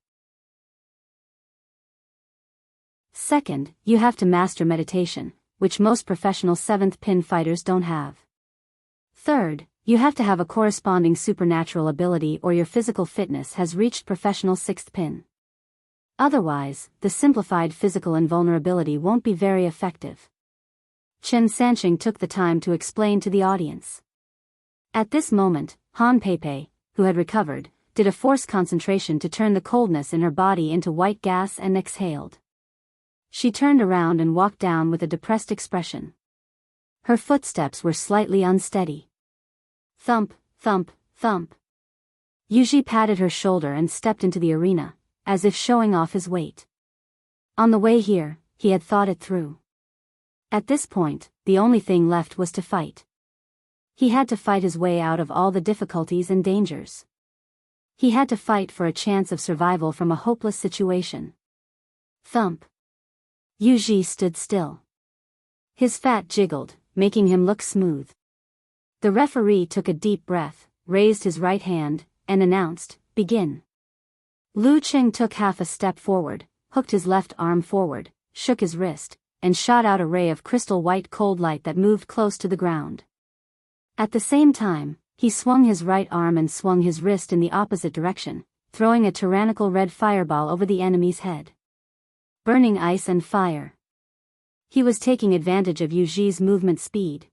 Second, you have to master meditation, which most professional 7th pin fighters don't have. Third, you have to have a corresponding supernatural ability or your physical fitness has reached professional 6th pin. Otherwise, the simplified physical invulnerability won't be very effective. Chen Sanqing took the time to explain to the audience. At this moment, Han Pei, who had recovered, did a forced concentration to turn the coldness in her body into white gas and exhaled. She turned around and walked down with a depressed expression. Her footsteps were slightly unsteady. Thump, thump, thump. Yuji patted her shoulder and stepped into the arena, as if showing off his weight. On the way here, he had thought it through. At this point, the only thing left was to fight. He had to fight his way out of all the difficulties and dangers. He had to fight for a chance of survival from a hopeless situation. Thump. Yuji stood still. His fat jiggled, making him look smooth. The referee took a deep breath, raised his right hand, and announced, "Begin." Lu Qing took half a step forward, hooked his left arm forward, shook his wrist, and shot out a ray of crystal white cold light that moved close to the ground. At the same time, he swung his right arm and swung his wrist in the opposite direction, throwing a tyrannical red fireball over the enemy's head. Burning ice and fire. He was taking advantage of Yuji's movement speed.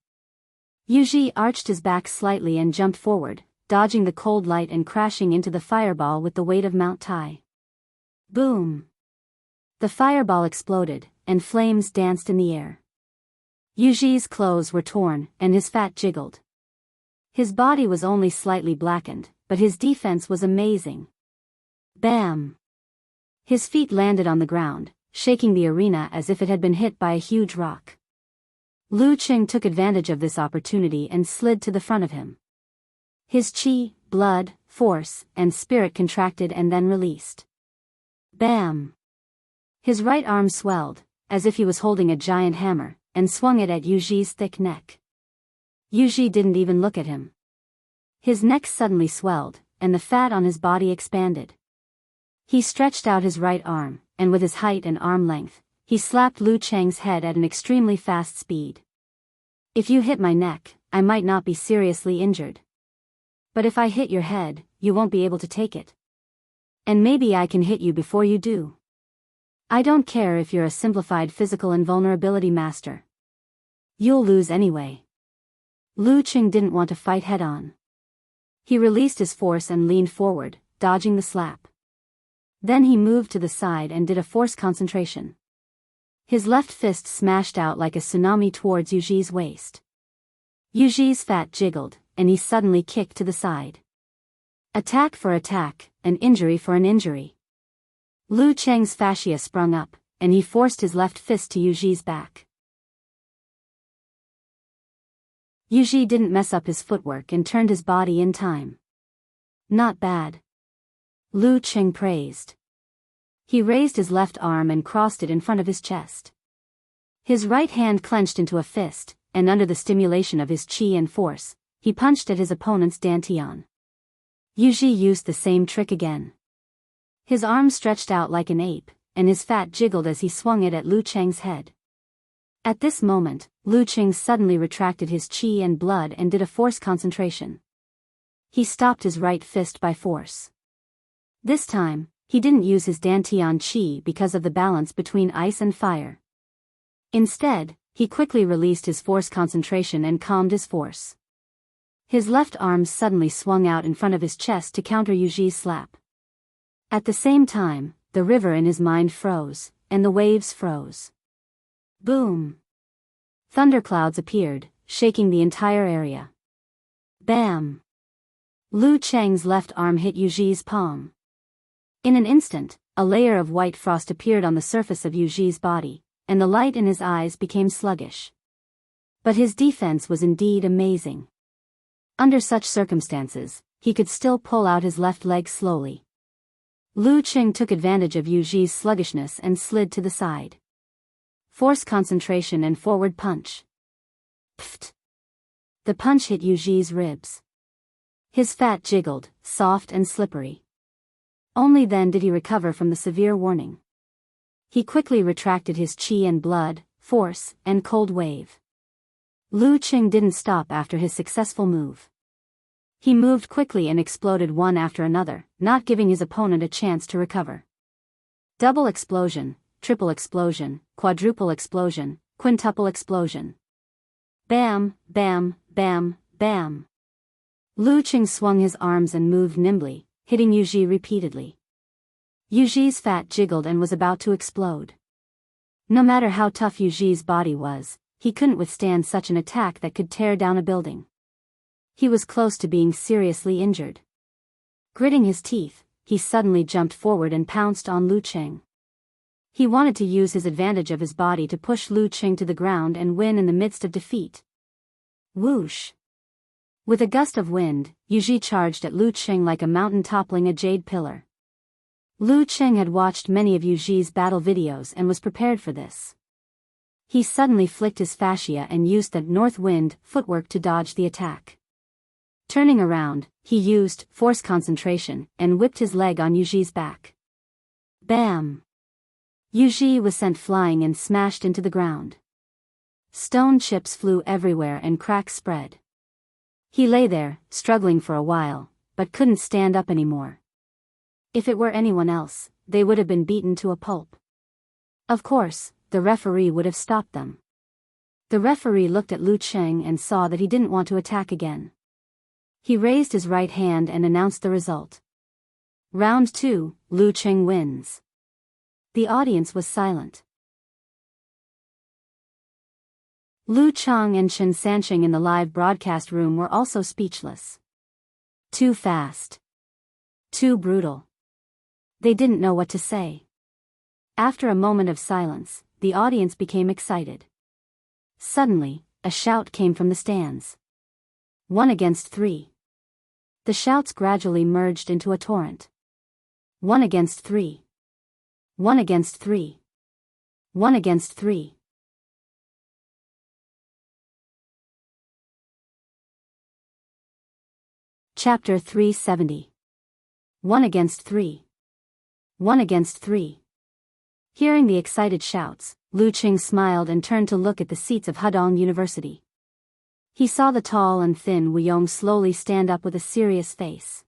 Yuji arched his back slightly and jumped forward, dodging the cold light and crashing into the fireball with the weight of Mount Tai. Boom! The fireball exploded, and flames danced in the air. Yuji's clothes were torn, and his fat jiggled. His body was only slightly blackened, but his defense was amazing. Bam! His feet landed on the ground, shaking the arena as if it had been hit by a huge rock. Lu Qing took advantage of this opportunity and slid to the front of him. His chi, blood, force, and spirit contracted and then released. Bam! His right arm swelled, as if he was holding a giant hammer, and swung it at Yuji's thick neck. Yuji didn't even look at him. His neck suddenly swelled, and the fat on his body expanded. He stretched out his right arm, and with his height and arm length, he slapped Lu Cheng's head at an extremely fast speed. "If you hit my neck, I might not be seriously injured. But if I hit your head, you won't be able to take it. And maybe I can hit you before you do. I don't care if you're a simplified physical invulnerability master. You'll lose anyway." Lu Qing didn't want to fight head-on. He released his force and leaned forward, dodging the slap. Then he moved to the side and did a force concentration. His left fist smashed out like a tsunami towards Yuji's waist. Yuji's fat jiggled, and he suddenly kicked to the side. Attack for attack, an injury for an injury. Lu Cheng's fascia sprung up, and he forced his left fist to Yuji's back. Yuji didn't mess up his footwork and turned his body in time. "Not bad," Lu Qing praised. He raised his left arm and crossed it in front of his chest. His right hand clenched into a fist, and under the stimulation of his chi and force, he punched at his opponent's dantian. Yuji used the same trick again. His arm stretched out like an ape, and his fat jiggled as he swung it at Lu Cheng's head. At this moment, Lu Qing suddenly retracted his chi and blood and did a force concentration. He stopped his right fist by force. This time, he didn't use his dantian chi because of the balance between ice and fire. Instead, he quickly released his force concentration and calmed his force. His left arm suddenly swung out in front of his chest to counter Yuji's slap. At the same time, the river in his mind froze, and the waves froze. Boom! Thunderclouds appeared, shaking the entire area. Bam! Lu Cheng's left arm hit Yuji's palm. In an instant, a layer of white frost appeared on the surface of Yuji's body, and the light in his eyes became sluggish. But his defense was indeed amazing. Under such circumstances, he could still pull out his left leg slowly. Lu Qing took advantage of Yuji's sluggishness and slid to the side. Force concentration and forward punch. Pfft! The punch hit Yuji's ribs. His fat jiggled, soft and slippery. Only then did he recover from the severe warning. He quickly retracted his chi and blood, force, and cold wave. Lu Qing didn't stop after his successful move. He moved quickly and exploded one after another, not giving his opponent a chance to recover. Double explosion, triple explosion, quadruple explosion, quintuple explosion. Bam, bam, bam, bam. Lu Qing swung his arms and moved nimbly, hitting Yuji repeatedly. Yuji's fat jiggled and was about to explode. No matter how tough Yuji's body was, he couldn't withstand such an attack that could tear down a building. He was close to being seriously injured. Gritting his teeth, he suddenly jumped forward and pounced on Lu Qing. He wanted to use his advantage of his body to push Lu Qing to the ground and win in the midst of defeat. Whoosh! With a gust of wind, Yuji charged at Lu Qing like a mountain toppling a jade pillar. Lu Qing had watched many of Yuji's battle videos and was prepared for this. He suddenly flicked his fascia and used the north wind footwork to dodge the attack. Turning around, he used force concentration and whipped his leg on Yuji's back. Bam! Yuji was sent flying and smashed into the ground. Stone chips flew everywhere and cracks spread. He lay there, struggling for a while, but couldn't stand up anymore. If it were anyone else, they would have been beaten to a pulp. Of course, the referee would have stopped them. The referee looked at Lu Qing and saw that he didn't want to attack again. He raised his right hand and announced the result. Round 2, Lu Qing wins. The audience was silent. Lu Chang and Chen Sanqing in the live broadcast room were also speechless. Too fast. Too brutal. They didn't know what to say. After a moment of silence, the audience became excited. Suddenly, a shout came from the stands. 1 against 3. The shouts gradually merged into a torrent. 1 against 3. 1 against 3. 1 against 3. Chapter 370. 1 against 3. 1 against 3. Hearing the excited shouts, Lu Qing smiled and turned to look at the seats of Hedong University. He saw the tall and thin Wu Yong slowly stand up with a serious face.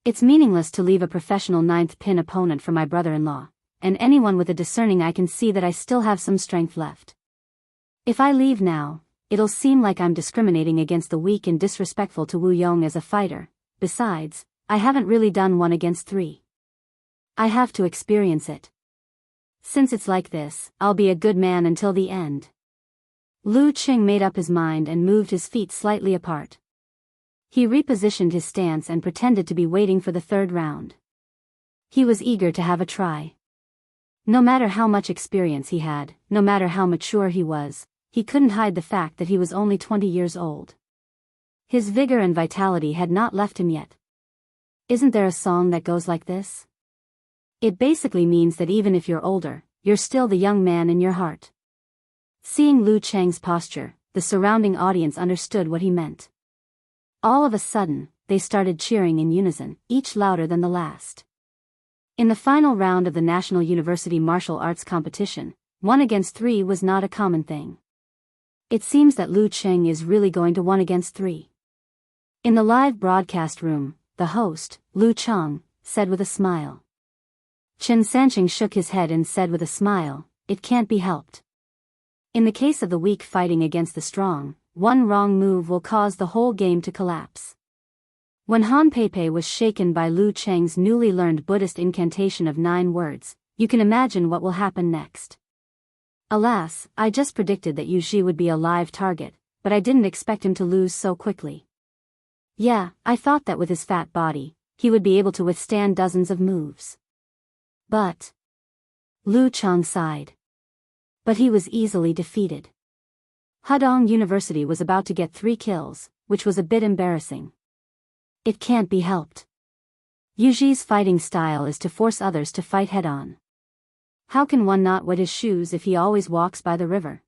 It's meaningless to leave a professional ninth-pin opponent for my brother-in-law, and anyone with a discerning eye can see that I still have some strength left. If I leave now, it'll seem like I'm discriminating against the weak and disrespectful to Wu Yong as a fighter. Besides, I haven't really done 1 against 3. I have to experience it. Since it's like this, I'll be a good man until the end. Lu Qing made up his mind and moved his feet slightly apart. He repositioned his stance and pretended to be waiting for the third round. He was eager to have a try. No matter how much experience he had, no matter how mature he was, he couldn't hide the fact that he was only 20 years old. His vigor and vitality had not left him yet. Isn't there a song that goes like this? It basically means that even if you're older, you're still the young man in your heart. Seeing Lu Cheng's posture, the surrounding audience understood what he meant. All of a sudden, they started cheering in unison, each louder than the last. In the final round of the National University Martial Arts Competition, 1 against 3 was not a common thing. It seems that Lu Qing is really going to 1 against 3. In the live broadcast room, the host, Lu Chang, said with a smile. Chen Sanqing shook his head and said with a smile, "It can't be helped. In the case of the weak fighting against the strong, one wrong move will cause the whole game to collapse." When Han Peipei was shaken by Lu Cheng's newly learned Buddhist incantation of 9 words, you can imagine what will happen next. Alas, I just predicted that Yu Ji would be a live target, but I didn't expect him to lose so quickly. Yeah, I thought that with his fat body, he would be able to withstand dozens of moves. But... Lu Chang sighed. But he was easily defeated. Hedong University was about to get 3 kills, which was a bit embarrassing. It can't be helped. Yu Ji's fighting style is to force others to fight head-on. How can one not wet his shoes if he always walks by the river?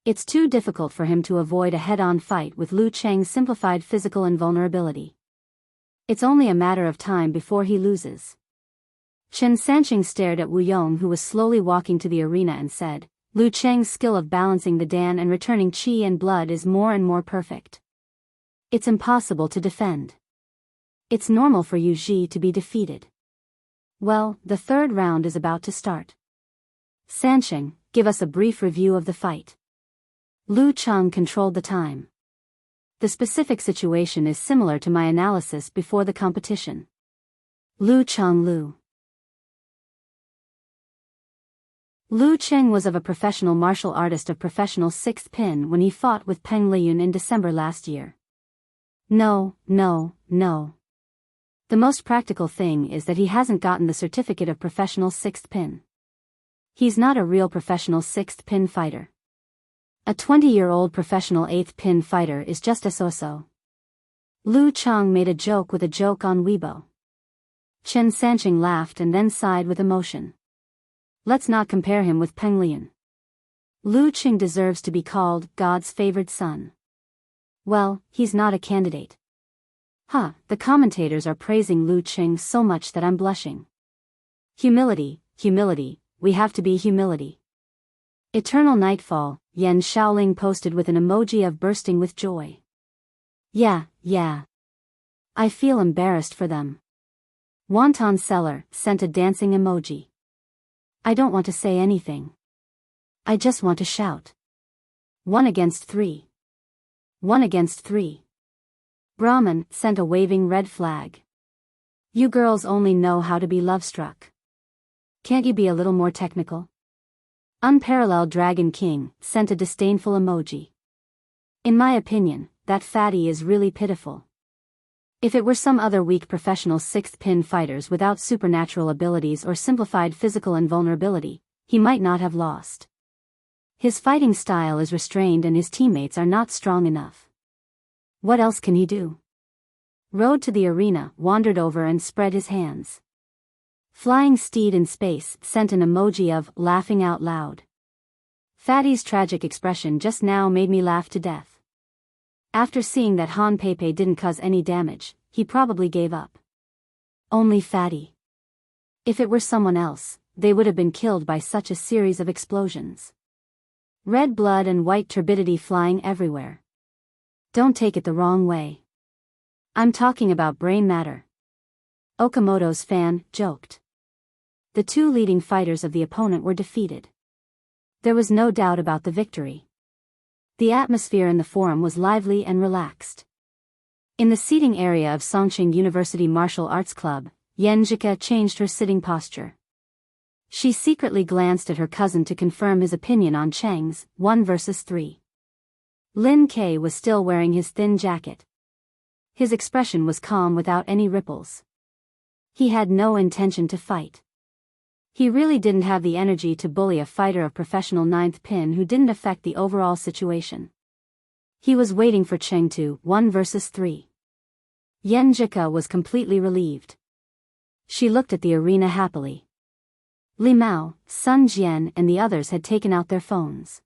It's too difficult for him to avoid a head-on fight with Lu Cheng's simplified physical invulnerability. It's only a matter of time before he loses. Chen Sanqing stared at Wu Yong, who was slowly walking to the arena, and said, "Lu Cheng's skill of balancing the Dan and returning qi and blood is more and more perfect. It's impossible to defend. It's normal for Yu Ji to be defeated. Well, the third round is about to start. Sanqing, give us a brief review of the fight." Lu Chang controlled the time. The specific situation is similar to my analysis before the competition. Lu Chang. Lu Cheng was of a professional martial artist of professional 6th pin when he fought with Peng Liyun in December last year. No. The most practical thing is that he hasn't gotten the certificate of professional 6th pin. He's not a real professional 6th pin fighter. A 20-year-old professional 8th pin fighter is just a so-so. Lu Cheng made a joke with a joke on Weibo. Chen Sanqing laughed and then sighed with emotion. Let's not compare him with Peng Liyun. Lu Cheng deserves to be called God's favored son. Well, he's not a candidate. The commentators are praising Lu Cheng so much that I'm blushing. Humility, we have to be humility. Eternal Nightfall, Yan Shaoling posted with an emoji of bursting with joy. Yeah. I feel embarrassed for them. Wonton Seller sent a dancing emoji. I don't want to say anything. I just want to shout. 1 against 3. 1 against 3. Brahman sent a waving red flag. You girls only know how to be love-struck. Can't you be a little more technical? Unparalleled Dragon King sent a disdainful emoji. In my opinion, that fatty is really pitiful. If it were some other weak professional 6th pin fighters without supernatural abilities or simplified physical invulnerability, he might not have lost. His fighting style is restrained and his teammates are not strong enough. What else can he do? Rode to the arena, wandered over and spread his hands. Flying Steed in Space sent an emoji of laughing out loud. Fatty's tragic expression just now made me laugh to death. After seeing that Han Pepe didn't cause any damage, he probably gave up. Only Fatty. If it were someone else, they would have been killed by such a series of explosions. Red blood and white turbidity flying everywhere. Don't take it the wrong way. I'm talking about brain matter. Okamoto's fan joked. The 2 leading fighters of the opponent were defeated. There was no doubt about the victory. The atmosphere in the forum was lively and relaxed. In the seating area of Songqing University Martial Arts Club, Yan Jika changed her sitting posture. She secretly glanced at her cousin to confirm his opinion on Cheng's 1 versus 3. Lin Ke was still wearing his thin jacket. His expression was calm without any ripples. He had no intention to fight. He really didn't have the energy to bully a fighter of professional 9th pin who didn't affect the overall situation. He was waiting for Cheng to 1 versus 3. Yan Jika was completely relieved. She looked at the arena happily. Li Mao, Sun Jian and the others had taken out their phones.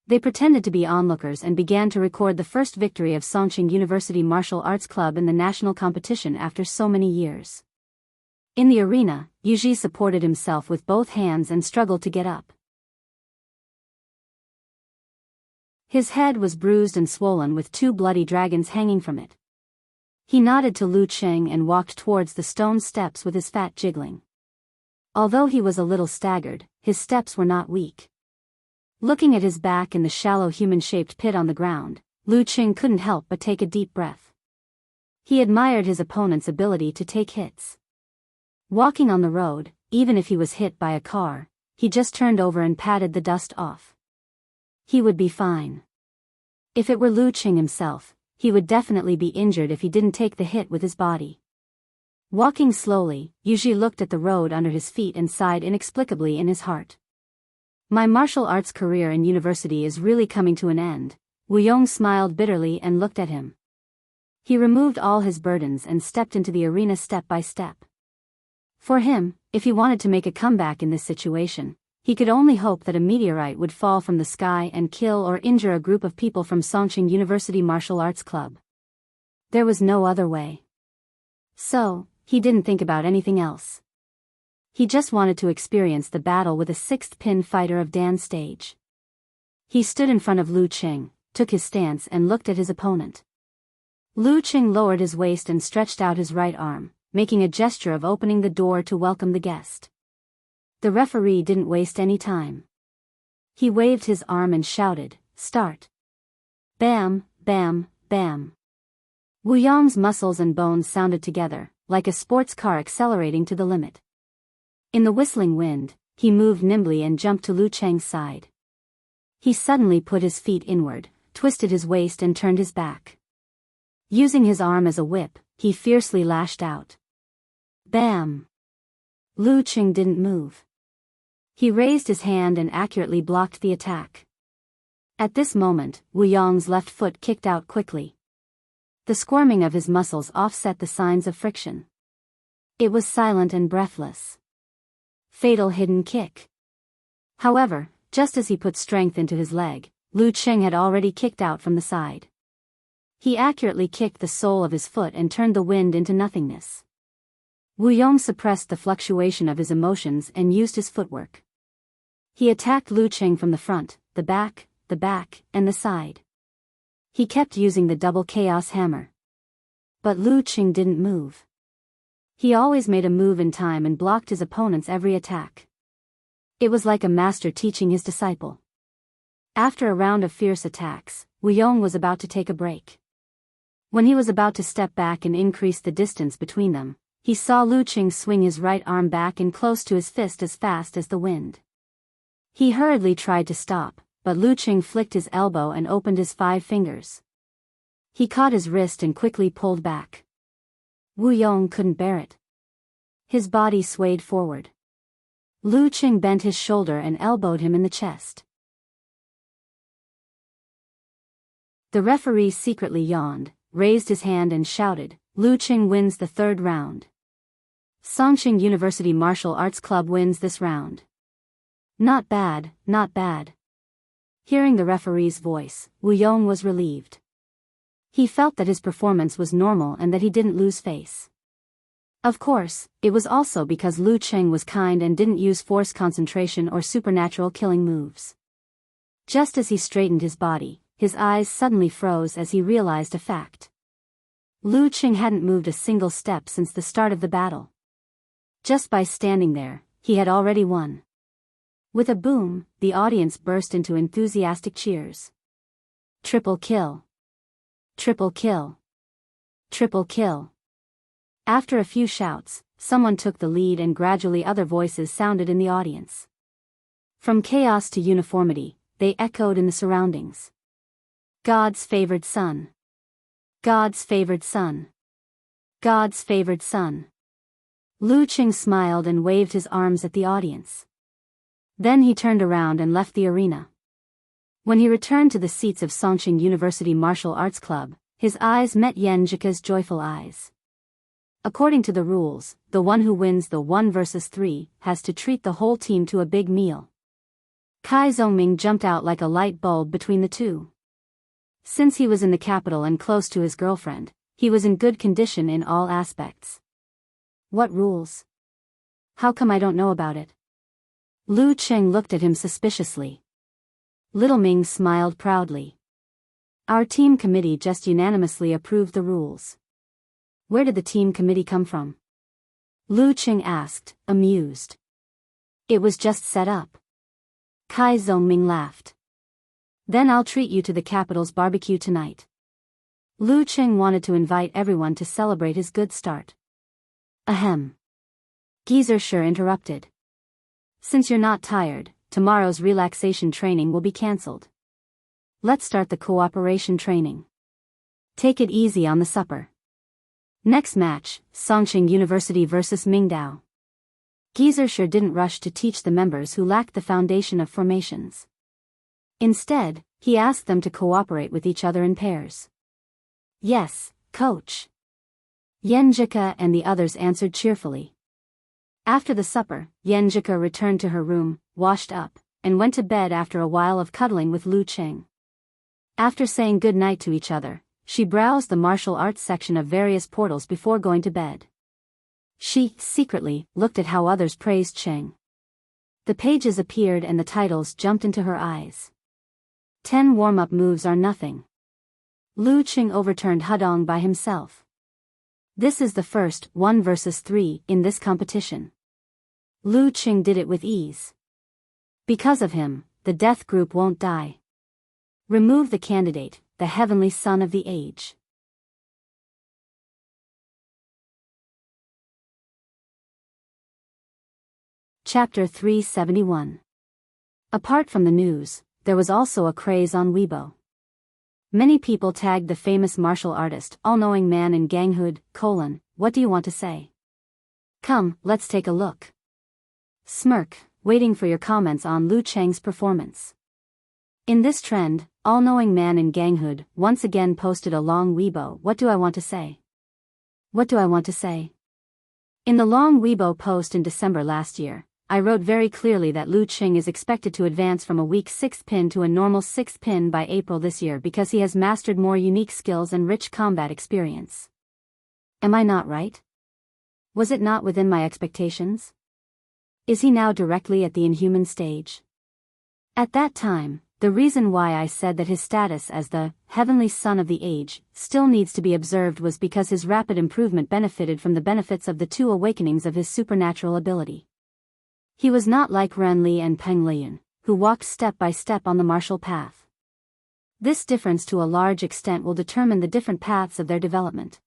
They pretended to be onlookers and began to record the first victory of Songqing University Martial Arts Club in the national competition after so many years. In the arena, Yuji supported himself with both hands and struggled to get up. His head was bruised and swollen with 2 bloody dragons hanging from it. He nodded to Lu Cheng and walked towards the stone steps with his fat jiggling. Although he was a little staggered, his steps were not weak. Looking at his back in the shallow human-shaped pit on the ground, Lu Cheng couldn't help but take a deep breath. He admired his opponent's ability to take hits. Walking on the road, even if he was hit by a car, he just turned over and patted the dust off. He would be fine. If it were Lu Cheng himself, he would definitely be injured if he didn't take the hit with his body. Walking slowly, Yuji looked at the road under his feet and sighed inexplicably in his heart. My martial arts career in university is really coming to an end. Wu Yong smiled bitterly and looked at him. He removed all his burdens and stepped into the arena step by step. For him, if he wanted to make a comeback in this situation, he could only hope that a meteorite would fall from the sky and kill or injure a group of people from Songqing University Martial Arts Club. There was no other way. So, he didn't think about anything else. He just wanted to experience the battle with a 6th pin fighter of Dan's stage. He stood in front of Lu Cheng, took his stance and looked at his opponent. Lu Cheng lowered his waist and stretched out his right arm, making a gesture of opening the door to welcome the guest. The referee didn't waste any time. He waved his arm and shouted, "Start!" Bam, bam, bam. Wu Yong's muscles and bones sounded together, like a sports car accelerating to the limit. In the whistling wind, he moved nimbly and jumped to Lu Cheng's side. He suddenly put his feet inward, twisted his waist and turned his back. Using his arm as a whip, he fiercely lashed out. Bam! Lu Cheng didn't move. He raised his hand and accurately blocked the attack. At this moment, Wu Yong's left foot kicked out quickly. The squirming of his muscles offset the signs of friction. It was silent and breathless. Fatal hidden kick. However, just as he put strength into his leg, Lu Cheng had already kicked out from the side. He accurately kicked the sole of his foot and turned the wind into nothingness. Wu Yong suppressed the fluctuation of his emotions and used his footwork. He attacked Lu Cheng from the front, the back, and the side. He kept using the double chaos hammer. But Lu Cheng didn't move. He always made a move in time and blocked his opponent's every attack. It was like a master teaching his disciple. After a round of fierce attacks, Wu Yong was about to take a break. When he was about to step back and increase the distance between them, he saw Lu Cheng swing his right arm back and close to his fist as fast as the wind. He hurriedly tried to stop, but Lu Cheng flicked his elbow and opened his 5 fingers. He caught his wrist and quickly pulled back. Wu Yong couldn't bear it. His body swayed forward. Lu Cheng bent his shoulder and elbowed him in the chest. The referee secretly yawned, raised his hand and shouted, "Lu Cheng wins the 3rd round. Songqing University Martial Arts Club wins this round." Not bad, not bad. Hearing the referee's voice, Wu Yong was relieved. He felt that his performance was normal and that he didn't lose face. Of course, it was also because Lu Cheng was kind and didn't use force concentration or supernatural killing moves. Just as he straightened his body, his eyes suddenly froze as he realized a fact. Lu Cheng hadn't moved a single step since the start of the battle. Just by standing there, he had already won. With a boom, the audience burst into enthusiastic cheers. Triple kill. Triple kill. Triple kill. After a few shouts, someone took the lead and gradually other voices sounded in the audience. From chaos to uniformity, they echoed in the surroundings. God's favored son. God's favored son. God's favored son. Lu Cheng smiled and waved his arms at the audience. Then he turned around and left the arena. When he returned to the seats of Songqing University Martial Arts Club, his eyes met Yan Jika's joyful eyes. According to the rules, the one who wins the 1 versus 3 has to treat the whole team to a big meal. Kai Zhongming jumped out like a light bulb between the two. Since he was in the capital and close to his girlfriend, he was in good condition in all aspects. What rules? How come I don't know about it? Lu Cheng looked at him suspiciously. Little Ming smiled proudly. Our team committee just unanimously approved the rules. Where did the team committee come from? Lu Cheng asked, amused. It was just set up. Kai Zhongming laughed. Then I'll treat you to the capital's barbecue tonight. Lu Cheng wanted to invite everyone to celebrate his good start. Ahem. Geezer sure interrupted. Since you're not tired, tomorrow's relaxation training will be cancelled. Let's start the cooperation training. Take it easy on the supper. Next match, Songqing University vs Mingdao. Geezer sure didn't rush to teach the members who lacked the foundation of formations. Instead, he asked them to cooperate with each other in pairs. Yes, coach. Yenjika and the others answered cheerfully. After the supper, Yenjika returned to her room, washed up, and went to bed after a while of cuddling with Lu Cheng. After saying good night to each other, she browsed the martial arts section of various portals before going to bed. She, secretly, looked at how others praised Cheng. The pages appeared and the titles jumped into her eyes. 10 warm-up moves are nothing. Lu Cheng overturned Hudong by himself. This is the first 1 versus 3 in this competition. Lu Cheng did it with ease. Because of him, the death group won't die. Remove the candidate, the heavenly son of the age. Chapter 371. Apart from the news, there was also a craze on Weibo. Many people tagged the famous martial artist, all-knowing man in ganghood, what do you want to say? Come, let's take a look. Smirk, waiting for your comments on Lu Cheng's performance. In this trend, all-knowing man in ganghood once again posted a long Weibo, what do I want to say? What do I want to say? In the long Weibo post in December last year, I wrote very clearly that Lu Cheng is expected to advance from a weak 6th pin to a normal 6th pin by April this year because he has mastered more unique skills and rich combat experience. Am I not right? Was it not within my expectations? Is he now directly at the inhuman stage? At that time, the reason why I said that his status as the heavenly son of the age still needs to be observed was because his rapid improvement benefited from the benefits of the two awakenings of his supernatural ability. He was not like Ren Li and Peng Liyun, who walked step by step on the martial path. This difference to a large extent will determine the different paths of their development.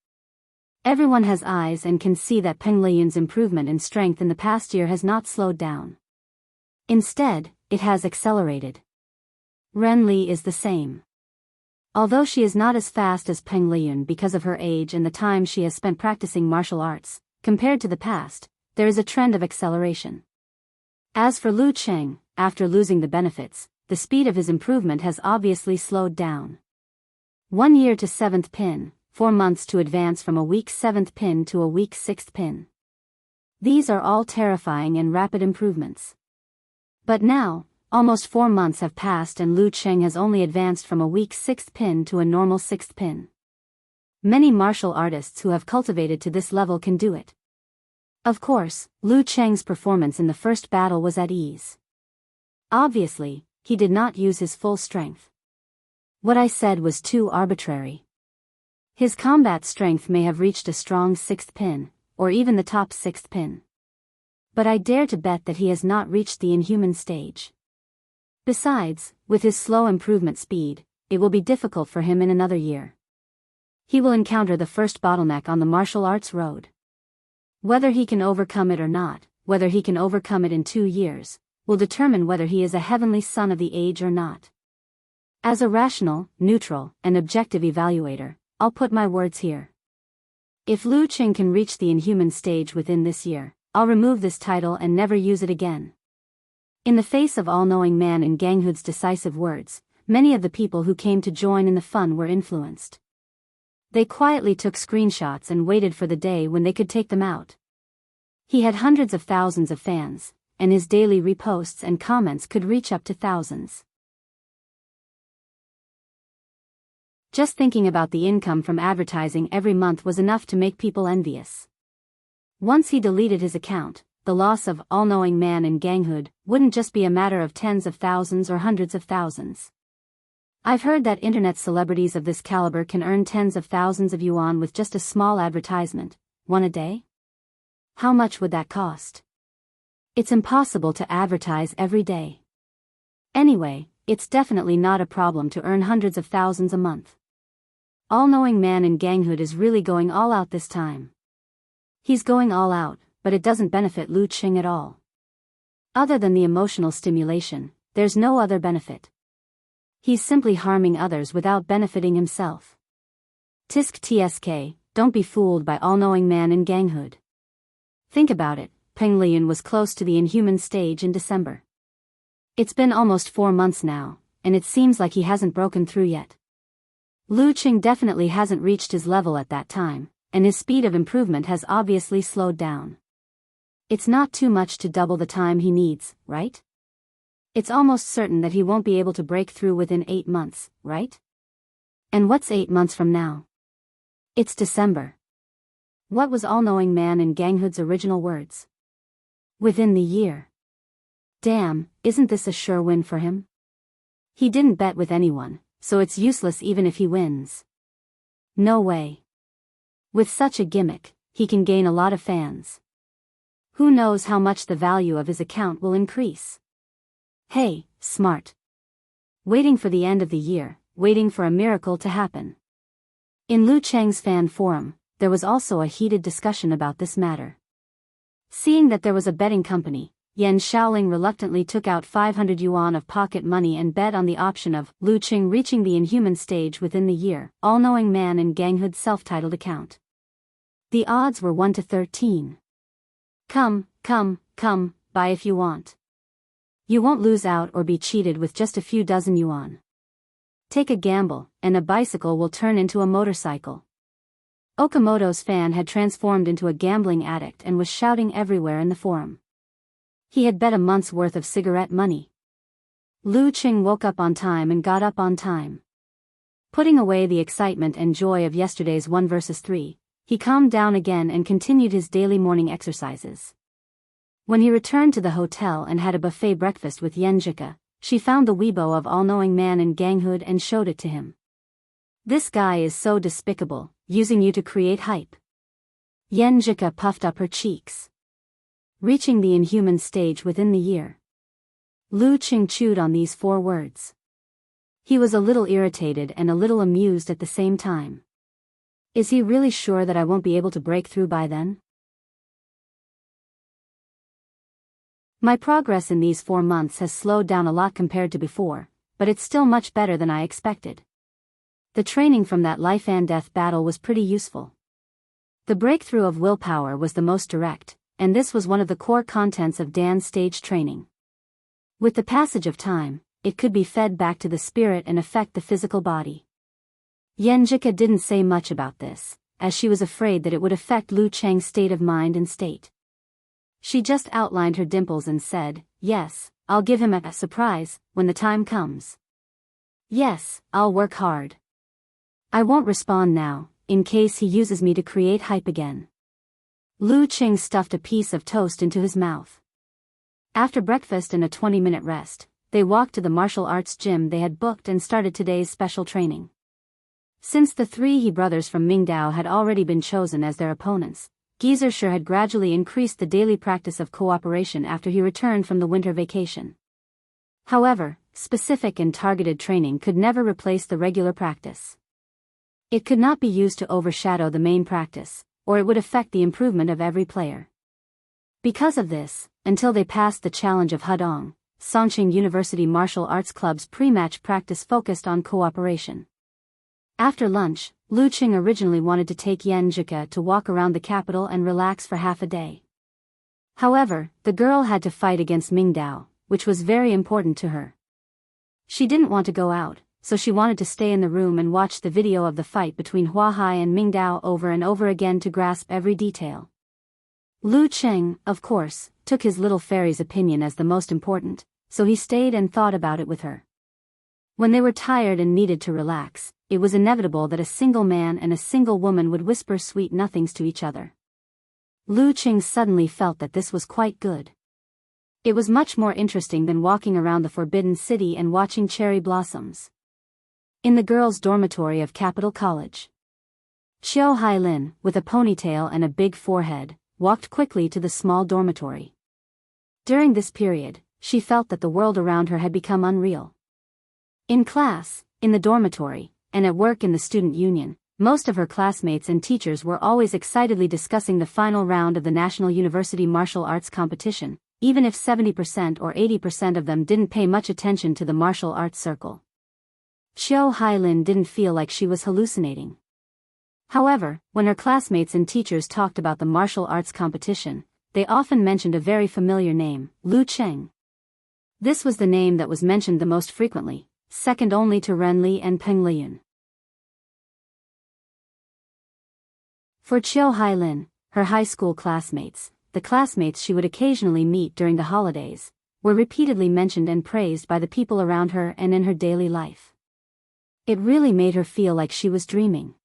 Everyone has eyes and can see that Peng Liyun's improvement in strength in the past year has not slowed down. Instead, it has accelerated. Ren Li is the same. Although she is not as fast as Peng Liyun because of her age and the time she has spent practicing martial arts, compared to the past, there is a trend of acceleration. As for Lu Cheng, after losing the benefits, the speed of his improvement has obviously slowed down. 1 year to 7th pin, 4 months to advance from a weak 7th pin to a weak 6th pin. These are all terrifying and rapid improvements. But now, almost 4 months have passed and Lu Cheng has only advanced from a weak 6th pin to a normal 6th pin. Many martial artists who have cultivated to this level can do it. Of course, Lu Cheng's performance in the first battle was at ease. Obviously, he did not use his full strength. What I said was too arbitrary. His combat strength may have reached a strong 6th pin, or even the top 6th pin. But I dare to bet that he has not reached the inhuman stage. Besides, with his slow improvement speed, it will be difficult for him in another year. He will encounter the first bottleneck on the martial arts road. Whether he can overcome it or not, whether he can overcome it in 2 years, will determine whether he is a heavenly son of the age or not. As a rational, neutral, and objective evaluator, I'll put my words here. If Lu Cheng can reach the inhuman stage within this year, I'll remove this title and never use it again. In the face of all-knowing man in ganghood's decisive words, many of the people who came to join in the fun were influenced. They quietly took screenshots and waited for the day when they could take them out. He had hundreds of thousands of fans, and his daily reposts and comments could reach up to thousands. Just thinking about the income from advertising every month was enough to make people envious. Once he deleted his account, the loss of all-knowing man in ganghood wouldn't just be a matter of tens of thousands or hundreds of thousands. I've heard that internet celebrities of this caliber can earn tens of thousands of yuan with just a small advertisement, one a day? How much would that cost? It's impossible to advertise every day. Anyway, it's definitely not a problem to earn hundreds of thousands a month. All-knowing man in ganghood is really going all out this time. He's going all out, but it doesn't benefit Lu Cheng at all. Other than the emotional stimulation, there's no other benefit. He's simply harming others without benefiting himself. Tisk tsk, don't be fooled by all-knowing man in ganghood. Think about it, Peng Liyun was close to the inhuman stage in December. It's been almost 4 months now, and it seems like he hasn't broken through yet. Lu Cheng definitely hasn't reached his level at that time, and his speed of improvement has obviously slowed down. It's not too much to double the time he needs, right? It's almost certain that he won't be able to break through within 8 months, right? And what's 8 months from now? It's December. What was all-knowing man in ganghood's original words? Within the year. Damn, isn't this a sure win for him? He didn't bet with anyone, so it's useless even if he wins. No way. With such a gimmick, he can gain a lot of fans. Who knows how much the value of his account will increase? Hey, smart. Waiting for the end of the year, waiting for a miracle to happen. In Lu Cheng's fan forum, there was also a heated discussion about this matter. Seeing that there was a betting company, Yan Shaoling reluctantly took out 500 yuan of pocket money and bet on the option of Lu Qing reaching the inhuman stage within the year, all-knowing man in ganghood self-titled account. The odds were 1 to 13. Come, buy if you want. You won't lose out or be cheated with just a few dozen yuan. Take a gamble, and a bicycle will turn into a motorcycle. Okamoto's fan had transformed into a gambling addict and was shouting everywhere in the forum. He had bet a month's worth of cigarette money. Lu Qing woke up on time and got up on time. Putting away the excitement and joy of yesterday's 1 versus 3, he calmed down again and continued his daily morning exercises. When he returned to the hotel and had a buffet breakfast with Yenjika, she found the Weibo of all-knowing man in ganghood and showed it to him. This guy is so despicable, using you to create hype. Yenjika puffed up her cheeks. Reaching the inhuman stage within the year. Lu Qing chewed on these 4 words. He was a little irritated and a little amused at the same time. Is he really sure that I won't be able to break through by then? My progress in these 4 months has slowed down a lot compared to before, but it's still much better than I expected. The training from that life and death battle was pretty useful. The breakthrough of willpower was the most direct, and this was one of the core contents of Dan's stage training. With the passage of time, it could be fed back to the spirit and affect the physical body. Yenjika didn't say much about this, as she was afraid that it would affect Lu Cheng's state of mind and state. She just outlined her dimples and said, "Yes, I'll give him a surprise when the time comes. Yes, I'll work hard. I won't respond now, in case he uses me to create hype again." Lu Qing stuffed a piece of toast into his mouth. After breakfast and a 20-minute rest, they walked to the martial arts gym they had booked and started today's special training. Since the 3 He brothers from Mingdao had already been chosen as their opponents, Geyser had gradually increased the daily practice of cooperation after he returned from the winter vacation. However, specific and targeted training could never replace the regular practice. It could not be used to overshadow the main practice, or it would affect the improvement of every player. Because of this, until they passed the challenge of Hudong, Songqing University Martial Arts Club's pre-match practice focused on cooperation. After lunch, Lu Qing originally wanted to take Yenjika to walk around the capital and relax for half a day. However, the girl had to fight against Mingdao, which was very important to her. She didn't want to go out, so she wanted to stay in the room and watch the video of the fight between Huahai and Mingdao over and over again to grasp every detail. Lu Qing, of course, took his little fairy's opinion as the most important, so he stayed and thought about it with her. When they were tired and needed to relax, it was inevitable that a single man and a single woman would whisper sweet nothings to each other. Lu Qing suddenly felt that this was quite good. It was much more interesting than walking around the Forbidden City and watching cherry blossoms. In the girls' dormitory of Capital College, Qiu Hailin, with a ponytail and a big forehead, walked quickly to the small dormitory. During this period, she felt that the world around her had become unreal. In class, in the dormitory, and at work in the student union, most of her classmates and teachers were always excitedly discussing the final round of the National University Martial Arts competition, even if 70% or 80% of them didn't pay much attention to the martial arts circle. Qiu Hailin didn't feel like she was hallucinating. However, when her classmates and teachers talked about the martial arts competition, they often mentioned a very familiar name, Lu Cheng. This was the name that was mentioned the most frequently, second only to Ren Li and Peng Liyun. For Qiu Hailin, her high school classmates, the classmates she would occasionally meet during the holidays, were repeatedly mentioned and praised by the people around her and in her daily life. It really made her feel like she was dreaming.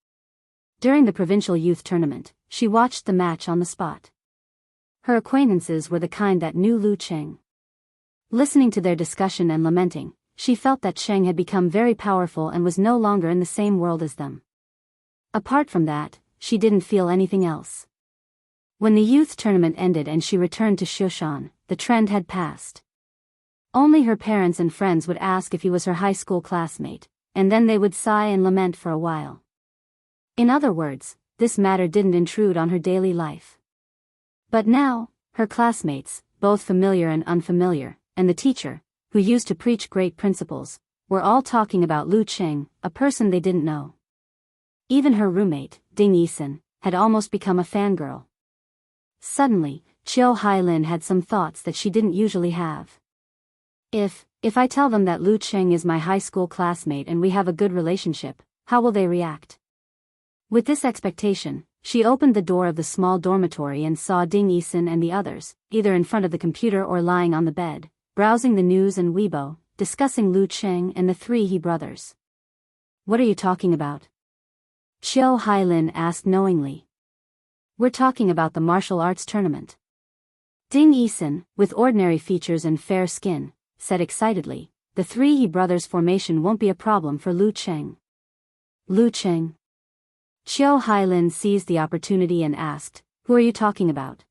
During the provincial youth tournament, she watched the match on the spot. Her acquaintances were the kind that knew Lu Cheng. Listening to their discussion and lamenting, she felt that Cheng had become very powerful and was no longer in the same world as them. Apart from that, she didn't feel anything else. When the youth tournament ended and she returned to Shushan, the trend had passed. Only her parents and friends would ask if he was her high school classmate, and then they would sigh and lament for a while. In other words, this matter didn't intrude on her daily life. But now, her classmates, both familiar and unfamiliar, and the teacher, who used to preach great principles, were all talking about Lu Qing, a person they didn't know. Even her roommate, Ding Yisun, had almost become a fangirl. Suddenly, Qiu Hailin had some thoughts that she didn't usually have. If I tell them that Lu Qing is my high school classmate and we have a good relationship, how will they react? With this expectation, she opened the door of the small dormitory and saw Ding Yisun and the others, either in front of the computer or lying on the bed, browsing the news and Weibo, discussing Lu Qing and the three He brothers. What are you talking about? Qiu Hailin asked knowingly. We're talking about the martial arts tournament. Ding Yisun, with ordinary features and fair skin, said excitedly, the three He brothers formation won't be a problem for Lu Qing. Lu Qing? Qiu Hailin seized the opportunity and asked, who are you talking about?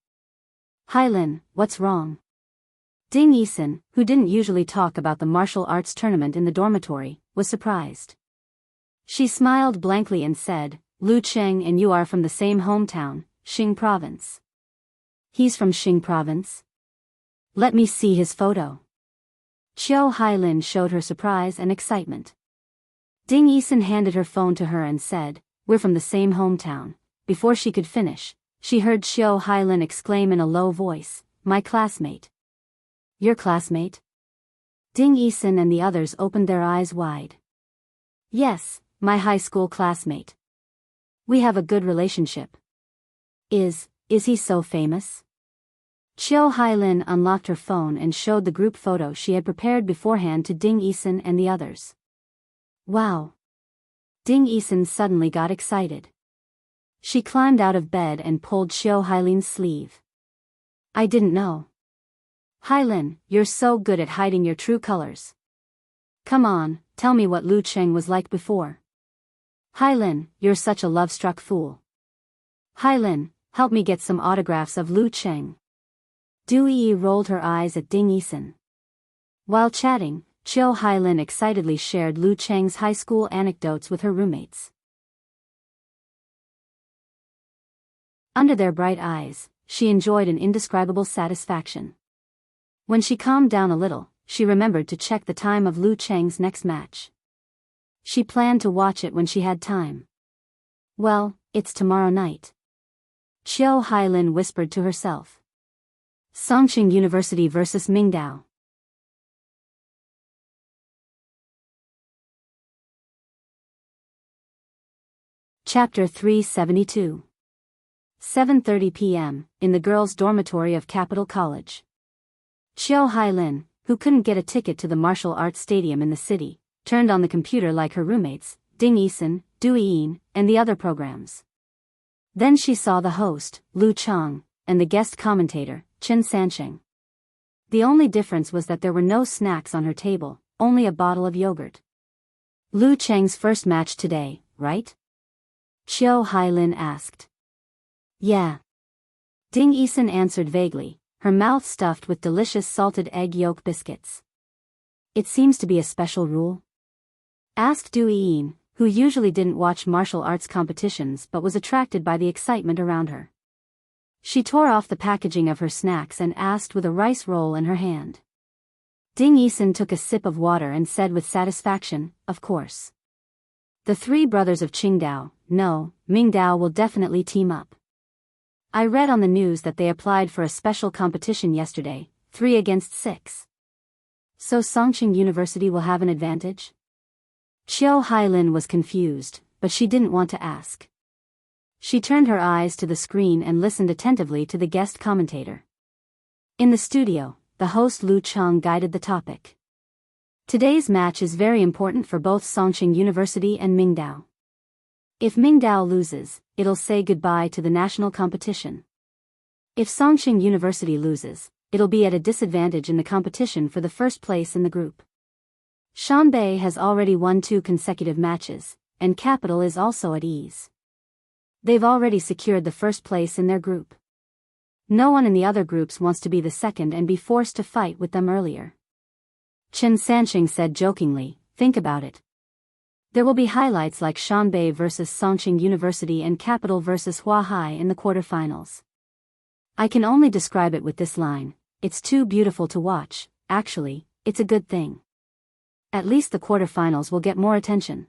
Hailin, what's wrong? Ding Yisun, who didn't usually talk about the martial arts tournament in the dormitory, was surprised. She smiled blankly and said, Lu Qing and you are from the same hometown, Xing Province. He's from Xing Province? Let me see his photo. Qiu Hailin showed her surprise and excitement. Ding Yisun handed her phone to her and said, we're from the same hometown. Before she could finish, she heard Qiu Hailin exclaim in a low voice, my classmate. Your classmate? Ding Yisun and the others opened their eyes wide. Yes, my high school classmate. We have a good relationship. Is he so famous? Qiu Hailin unlocked her phone and showed the group photo she had prepared beforehand to Ding Yisun and the others. Wow! Ding Yisun suddenly got excited. She climbed out of bed and pulled Qiu Hailin's sleeve. I didn't know. Hailin, you're so good at hiding your true colors. Come on, tell me what Lu Qing was like before. Hailin, you're such a love-struck fool. Hailin, help me get some autographs of Lu Qing. Dui rolled her eyes at Ding Yisun. While chatting, Qiu Hailin excitedly shared Lu Qing's high school anecdotes with her roommates. Under their bright eyes, she enjoyed an indescribable satisfaction. When she calmed down a little, she remembered to check the time of Lu Qing's next match. She planned to watch it when she had time. Well, it's tomorrow night. Qiu Hailin whispered to herself. Songqing University vs. Mingdao. Chapter 372. 7:30 p.m., in the girls' dormitory of Capital College. Qiu Hailin, who couldn't get a ticket to the martial arts stadium in the city, turned on the computer like her roommates, Ding Yisun, Du Yin, and the other programs. Then she saw the host, Lu Chang, and the guest commentator, Chen Sanqing. The only difference was that there were no snacks on her table, only a bottle of yogurt. Lu Cheng's first match today, right? Qiu Hailin asked. Yeah. Ding Yisun answered vaguely, her mouth stuffed with delicious salted egg yolk biscuits. It seems to be a special rule? Asked Du Yin, who usually didn't watch martial arts competitions but was attracted by the excitement around her. She tore off the packaging of her snacks and asked with a rice roll in her hand. Ding Yisun took a sip of water and said with satisfaction, of course. The three brothers of Qingdao, no, Mingdao will definitely team up. I read on the news that they applied for a special competition yesterday, 3 against 6. So Songqing University will have an advantage? Qiu Hailin was confused, but she didn't want to ask. She turned her eyes to the screen and listened attentively to the guest commentator. In the studio, the host Lu Chang guided the topic. Today's match is very important for both Songqing University and Mingdao. If Mingdao loses, it'll say goodbye to the national competition. If Songqing University loses, it'll be at a disadvantage in the competition for the first place in the group. Shanbei has already won 2 consecutive matches, and Capital is also at ease. They've already secured the first place in their group. No one in the other groups wants to be the second and be forced to fight with them earlier. Chen Sanqing said jokingly, think about it. There will be highlights like Shanbei vs. Songqing University and Capital vs. Huahai in the quarterfinals. I can only describe it with this line, it's too beautiful to watch. Actually, it's a good thing. At least the quarterfinals will get more attention.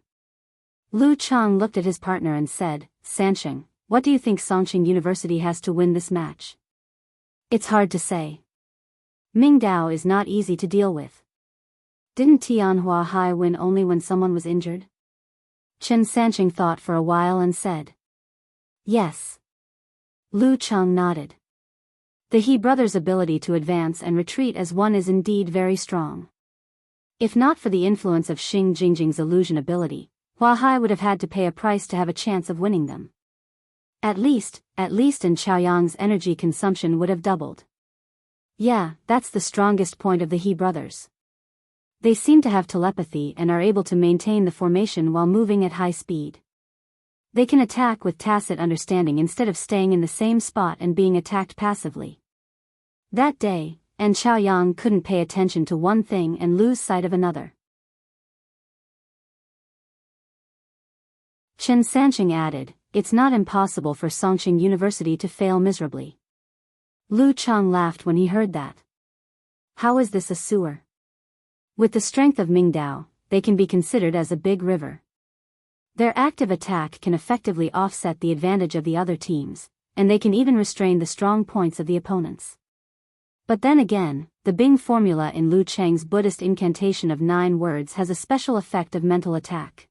Lu Chang looked at his partner and said, Sancheng, what do you think Songqing University has to win this match? It's hard to say. Mingdao is not easy to deal with. Didn't Tianhua High win only when someone was injured? Chen Sancheng thought for a while and said, yes. Lu Chang nodded. The He brothers' ability to advance and retreat as one is indeed very strong. If not for the influence of Xing Jingjing's illusion ability, Hua Hai would have had to pay a price to have a chance of winning them. At least, and Chaoyang's energy consumption would have doubled. Yeah, that's the strongest point of the He brothers. They seem to have telepathy and are able to maintain the formation while moving at high speed. They can attack with tacit understanding instead of staying in the same spot and being attacked passively. That day, and Chaoyang couldn't pay attention to one thing and lose sight of another. Chen Sancheng added, it's not impossible for Songqing University to fail miserably. Lu Chang laughed when he heard that. How is this a sewer? With the strength of Mingdao, they can be considered as a big river. Their active attack can effectively offset the advantage of the other teams, and they can even restrain the strong points of the opponents. But then again, the Bing formula in Lu Chang's Buddhist incantation of 9 words has a special effect of mental attack.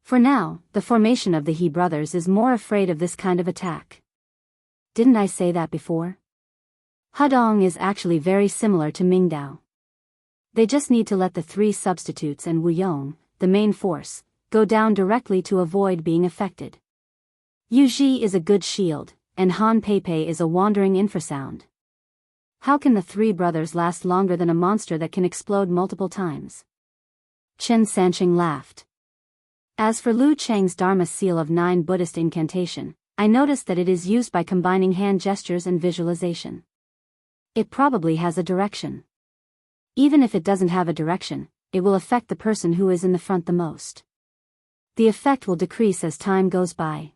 For now, the formation of the He brothers is more afraid of this kind of attack. Didn't I say that before? Hudong is actually very similar to Mingdao. They just need to let the 3 substitutes and Wuyong, the main force, go down directly to avoid being affected. Yu Ji is a good shield, and Han Peipei is a wandering infrasound. How can the 3 brothers last longer than a monster that can explode multiple times? Chen Sancheng laughed. As for Lu Chang's Dharma seal of 9 Buddhist incantation, I noticed that it is used by combining hand gestures and visualization. It probably has a direction. Even if it doesn't have a direction, it will affect the person who is in the front the most. The effect will decrease as time goes by.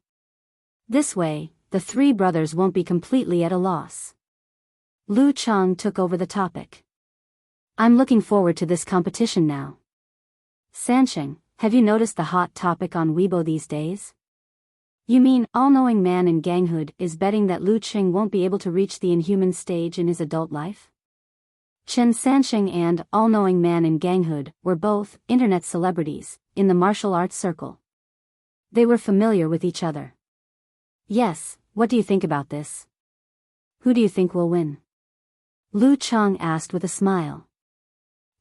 This way, the 3 brothers won't be completely at a loss. Lu Chang took over the topic. I'm looking forward to this competition now. Sancheng, have you noticed the hot topic on Weibo these days? You mean, all-knowing man in ganghood is betting that Lu Ching won't be able to reach the inhuman stage in his adult life? Chen Sancheng and all-knowing man in ganghood were both internet celebrities in the martial arts circle. They were familiar with each other. Yes, what do you think about this? Who do you think will win? Lu Chang asked with a smile.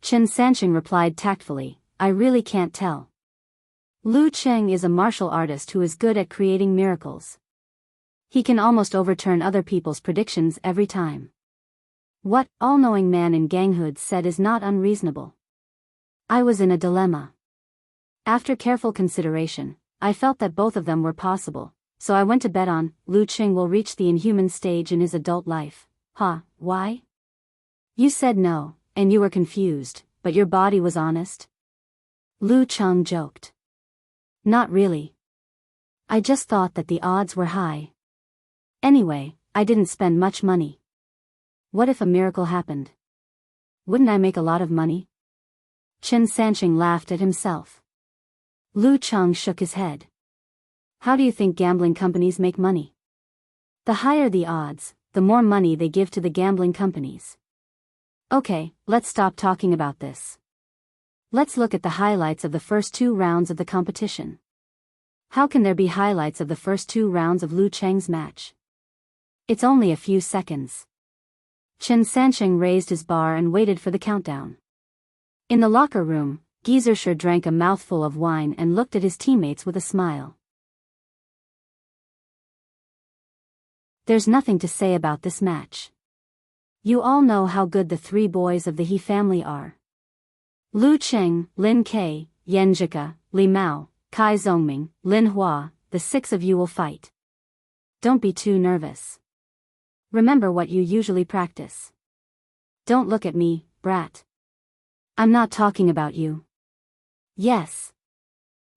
Chen Sancheng replied tactfully, I really can't tell. Lu Cheng is a martial artist who is good at creating miracles. He can almost overturn other people's predictions every time. What all-knowing man in ganghood said is not unreasonable. I was in a dilemma. After careful consideration, I felt that both of them were possible, so I went to bet on Lu Cheng will reach the inhuman stage in his adult life. Why? You said no, and you were confused, but your body was honest? Lu Chang joked. Not really. I just thought that the odds were high. Anyway, I didn't spend much money. What if a miracle happened? Wouldn't I make a lot of money? Chen Sancheng laughed at himself. Lu Chang shook his head. How do you think gambling companies make money? The higher the odds, the more money they give to the gambling companies. Okay, let's stop talking about this. Let's look at the highlights of the first 2 rounds of the competition. How can there be highlights of the first 2 rounds of Lu Cheng's match? It's only a few seconds. Chen Sancheng raised his bar and waited for the countdown. In the locker room, Gieserscher drank a mouthful of wine and looked at his teammates with a smile. There's nothing to say about this match. You all know how good the 3 boys of the He family are. Lu Cheng, Lin Kai, Yan Zhika, Li Mao, Kai Zhongming, Lin Hua, the 6 of you will fight. Don't be too nervous. Remember what you usually practice. Don't look at me, brat. I'm not talking about you. Yes.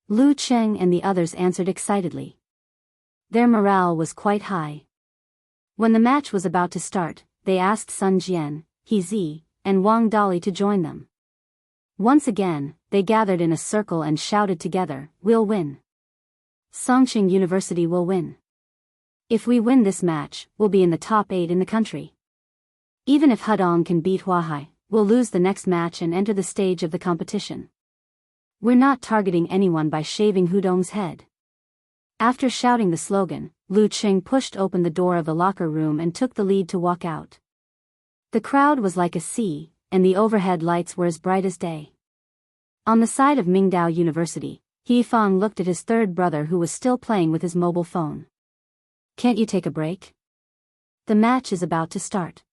Lu Cheng and the others answered excitedly. Their morale was quite high. When the match was about to start, they asked Sun Jian, He Zi, and Wang Dali to join them. Once again, they gathered in a circle and shouted together, "We'll win. Songqing University will win. If we win this match, we'll be in the top 8 in the country. Even if Hudong can beat Huahai, we'll lose the next match and enter the stage of the competition. We're not targeting anyone by shaving Hudong's head." After shouting the slogan, Lu Qing pushed open the door of the locker room and took the lead to walk out. The crowd was like a sea, and the overhead lights were as bright as day. On the side of Mingdao University, He Fang looked at his third brother who was still playing with his mobile phone. "Can't you take a break? The match is about to start.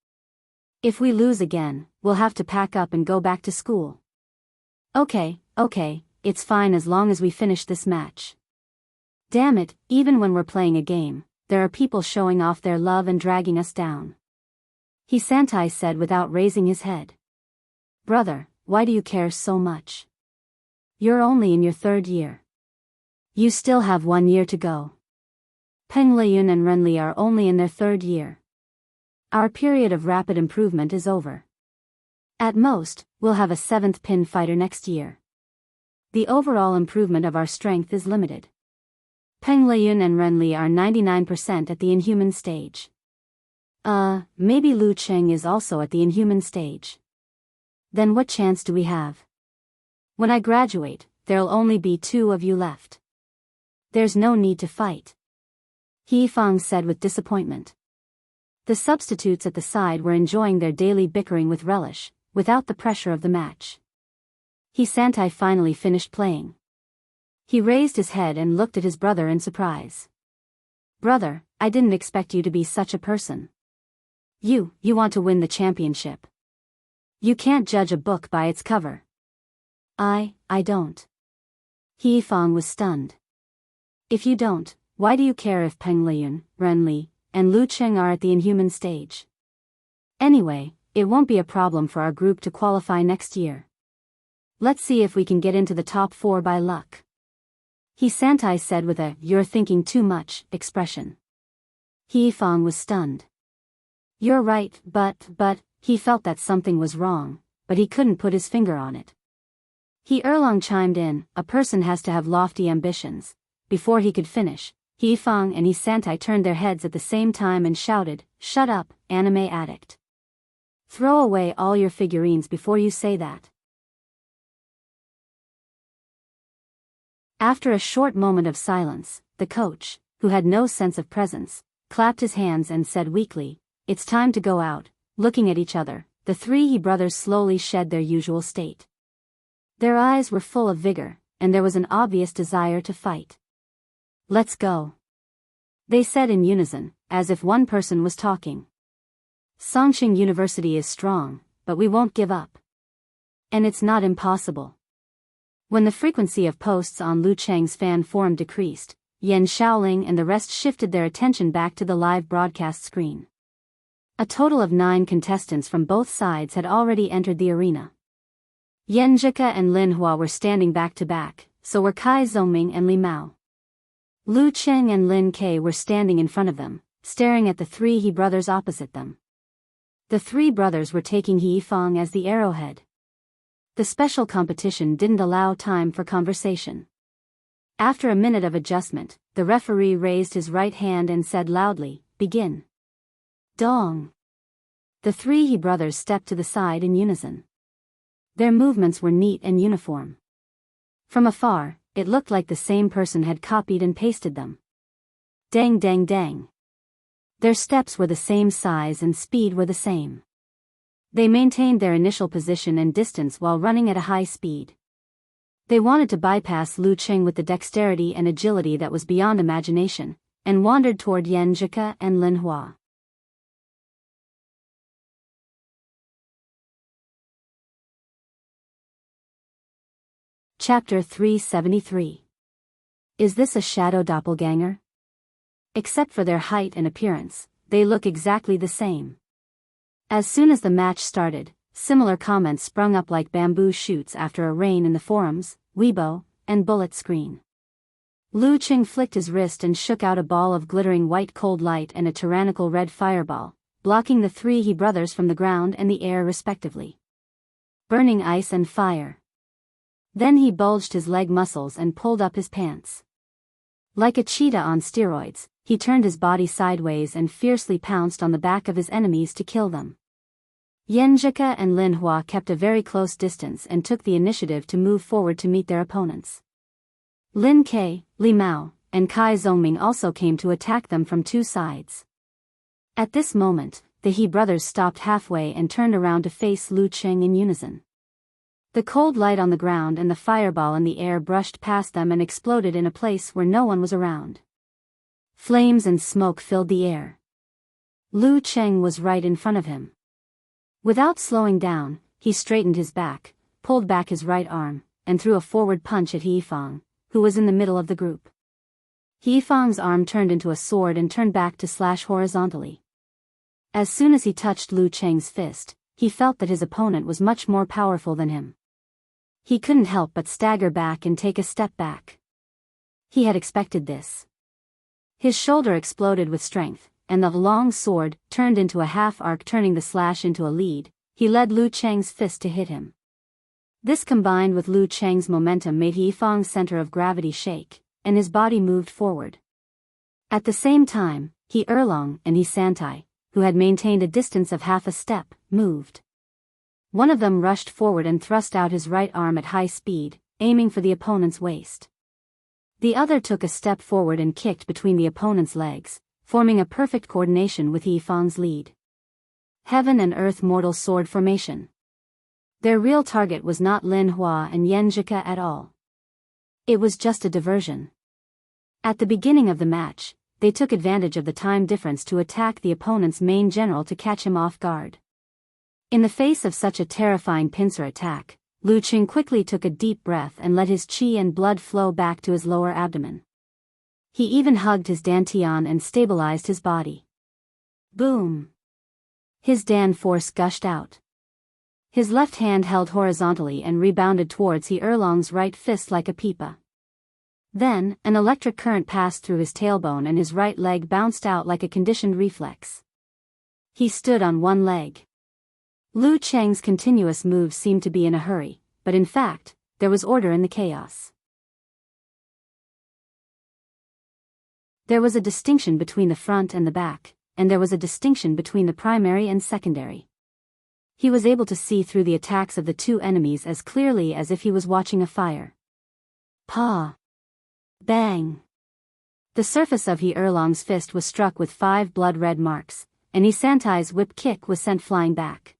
If we lose again, we'll have to pack up and go back to school." Okay, it's fine as long as we finish this match. Damn it, even when we're playing a game, there are people showing off their love and dragging us down. He Santai said without raising his head. "Brother, why do you care so much? You're only in your 3rd year. You still have 1 year to go. Peng Liyun and Renli are only in their 3rd year. Our period of rapid improvement is over. At most, we'll have a 7th pin fighter next year. The overall improvement of our strength is limited. Peng Liyun and Renli are 99% at the inhuman stage. Maybe Lu Cheng is also at the inhuman stage. Then what chance do we have? When I graduate, there'll only be 2 of you left. There's no need to fight," He Fang said with disappointment. The substitutes at the side were enjoying their daily bickering with relish, without the pressure of the match. He Santai finally finished playing. He raised his head and looked at his brother in surprise. "Brother, I didn't expect you to be such a person. You want to win the championship. You can't judge a book by its cover." I don't." He Fang was stunned. "If you don't, why do you care if Peng Liyun, Renli, and Lu Cheng are at the inhuman stage? Anyway, it won't be a problem for our group to qualify next year. Let's see if we can get into the top 4 by luck," He Santai said with a "you're thinking too much" expression. He Fang was stunned. "You're right, but," he felt that something was wrong, but he couldn't put his finger on it. He Erlong chimed in, "A person has to have lofty ambitions." Before he could finish, He Fang and He Santai turned their heads at the same time and shouted, "Shut up, anime addict. Throw away all your figurines before you say that." After a short moment of silence, the coach, who had no sense of presence, clapped his hands and said weakly, "It's time to go out." Looking at each other, the 3 He brothers slowly shed their usual state. Their eyes were full of vigor, and there was an obvious desire to fight. "Let's go," they said in unison, as if one person was talking. "Songqing University is strong, but we won't give up. And it's not impossible." When the frequency of posts on Lu Cheng's fan forum decreased, Yan Shaoling and the rest shifted their attention back to the live broadcast screen. A total of 9 contestants from both sides had already entered the arena. Yan Zhika and Lin Hua were standing back to back, so were Kai Zhongming and Li Mao. Lu Cheng and Lin Ke were standing in front of them, staring at the 3 He brothers opposite them. The 3 brothers were taking He Fang as the arrowhead. The special competition didn't allow time for conversation. After a minute of adjustment, the referee raised his right hand and said loudly, "Begin." Dong! The 3 He brothers stepped to the side in unison. Their movements were neat and uniform. From afar, it looked like the same person had copied and pasted them. Dang dang dang. Their steps were the same size and speed were the same. They maintained their initial position and distance while running at a high speed. They wanted to bypass Lu Cheng with the dexterity and agility that was beyond imagination, and wandered toward Yan Zhika and Lin Hua. Chapter 373. Is this a shadow doppelganger? Except for their height and appearance, they look exactly the same. As soon as the match started, similar comments sprung up like bamboo shoots after a rain in the forums, Weibo, and Bullet Screen. Lu Cheng flicked his wrist and shook out a ball of glittering white cold light and a tyrannical red fireball, blocking the three He brothers from the ground and the air respectively. Burning ice and fire. Then he bulged his leg muscles and pulled up his pants. Like a cheetah on steroids, he turned his body sideways and fiercely pounced on the back of his enemies to kill them. Yenjika and Lin Hua kept a very close distance and took the initiative to move forward to meet their opponents. Lin Ke, Li Mao, and Kai Zongming also came to attack them from two sides. At this moment, the He brothers stopped halfway and turned around to face Lu Qing in unison. The cold light on the ground and the fireball in the air brushed past them and exploded in a place where no one was around. Flames and smoke filled the air. Lu Qing was right in front of him. Without slowing down, he straightened his back, pulled back his right arm, and threw a forward punch at He Fang, who was in the middle of the group. He Fang's arm turned into a sword and turned back to slash horizontally. As soon as he touched Lu Qing's fist, he felt that his opponent was much more powerful than him. He couldn't help but stagger back and take a step back. He had expected this. His shoulder exploded with strength, and the long sword turned into a half-arc, turning the slash into a lead. He led Lu Qing's fist to hit him. This combined with Lu Qing's momentum made He Fang's center of gravity shake, and his body moved forward. At the same time, He Erlong and He Santai, who had maintained a distance of half a step, moved. One of them rushed forward and thrust out his right arm at high speed, aiming for the opponent's waist. The other took a step forward and kicked between the opponent's legs, forming a perfect coordination with He Fang's lead. Heaven and Earth Mortal Sword Formation. Their real target was not Lin Hua and Yenjika at all. It was just a diversion. At the beginning of the match, they took advantage of the time difference to attack the opponent's main general to catch him off guard. In the face of such a terrifying pincer attack, Lu Qing quickly took a deep breath and let his qi and blood flow back to his lower abdomen. He even hugged his dantian and stabilized his body. Boom! His Dan force gushed out. His left hand held horizontally and rebounded towards He Erlong's right fist like a pipa. Then, an electric current passed through his tailbone and his right leg bounced out like a conditioned reflex. He stood on one leg. Lu Qing's continuous moves seemed to be in a hurry, but in fact, there was order in the chaos. There was a distinction between the front and the back, and there was a distinction between the primary and secondary. He was able to see through the attacks of the two enemies as clearly as if he was watching a fire. Pa! Bang! The surface of He Erlong's fist was struck with 5 blood-red marks, and He Santai's whip kick was sent flying back.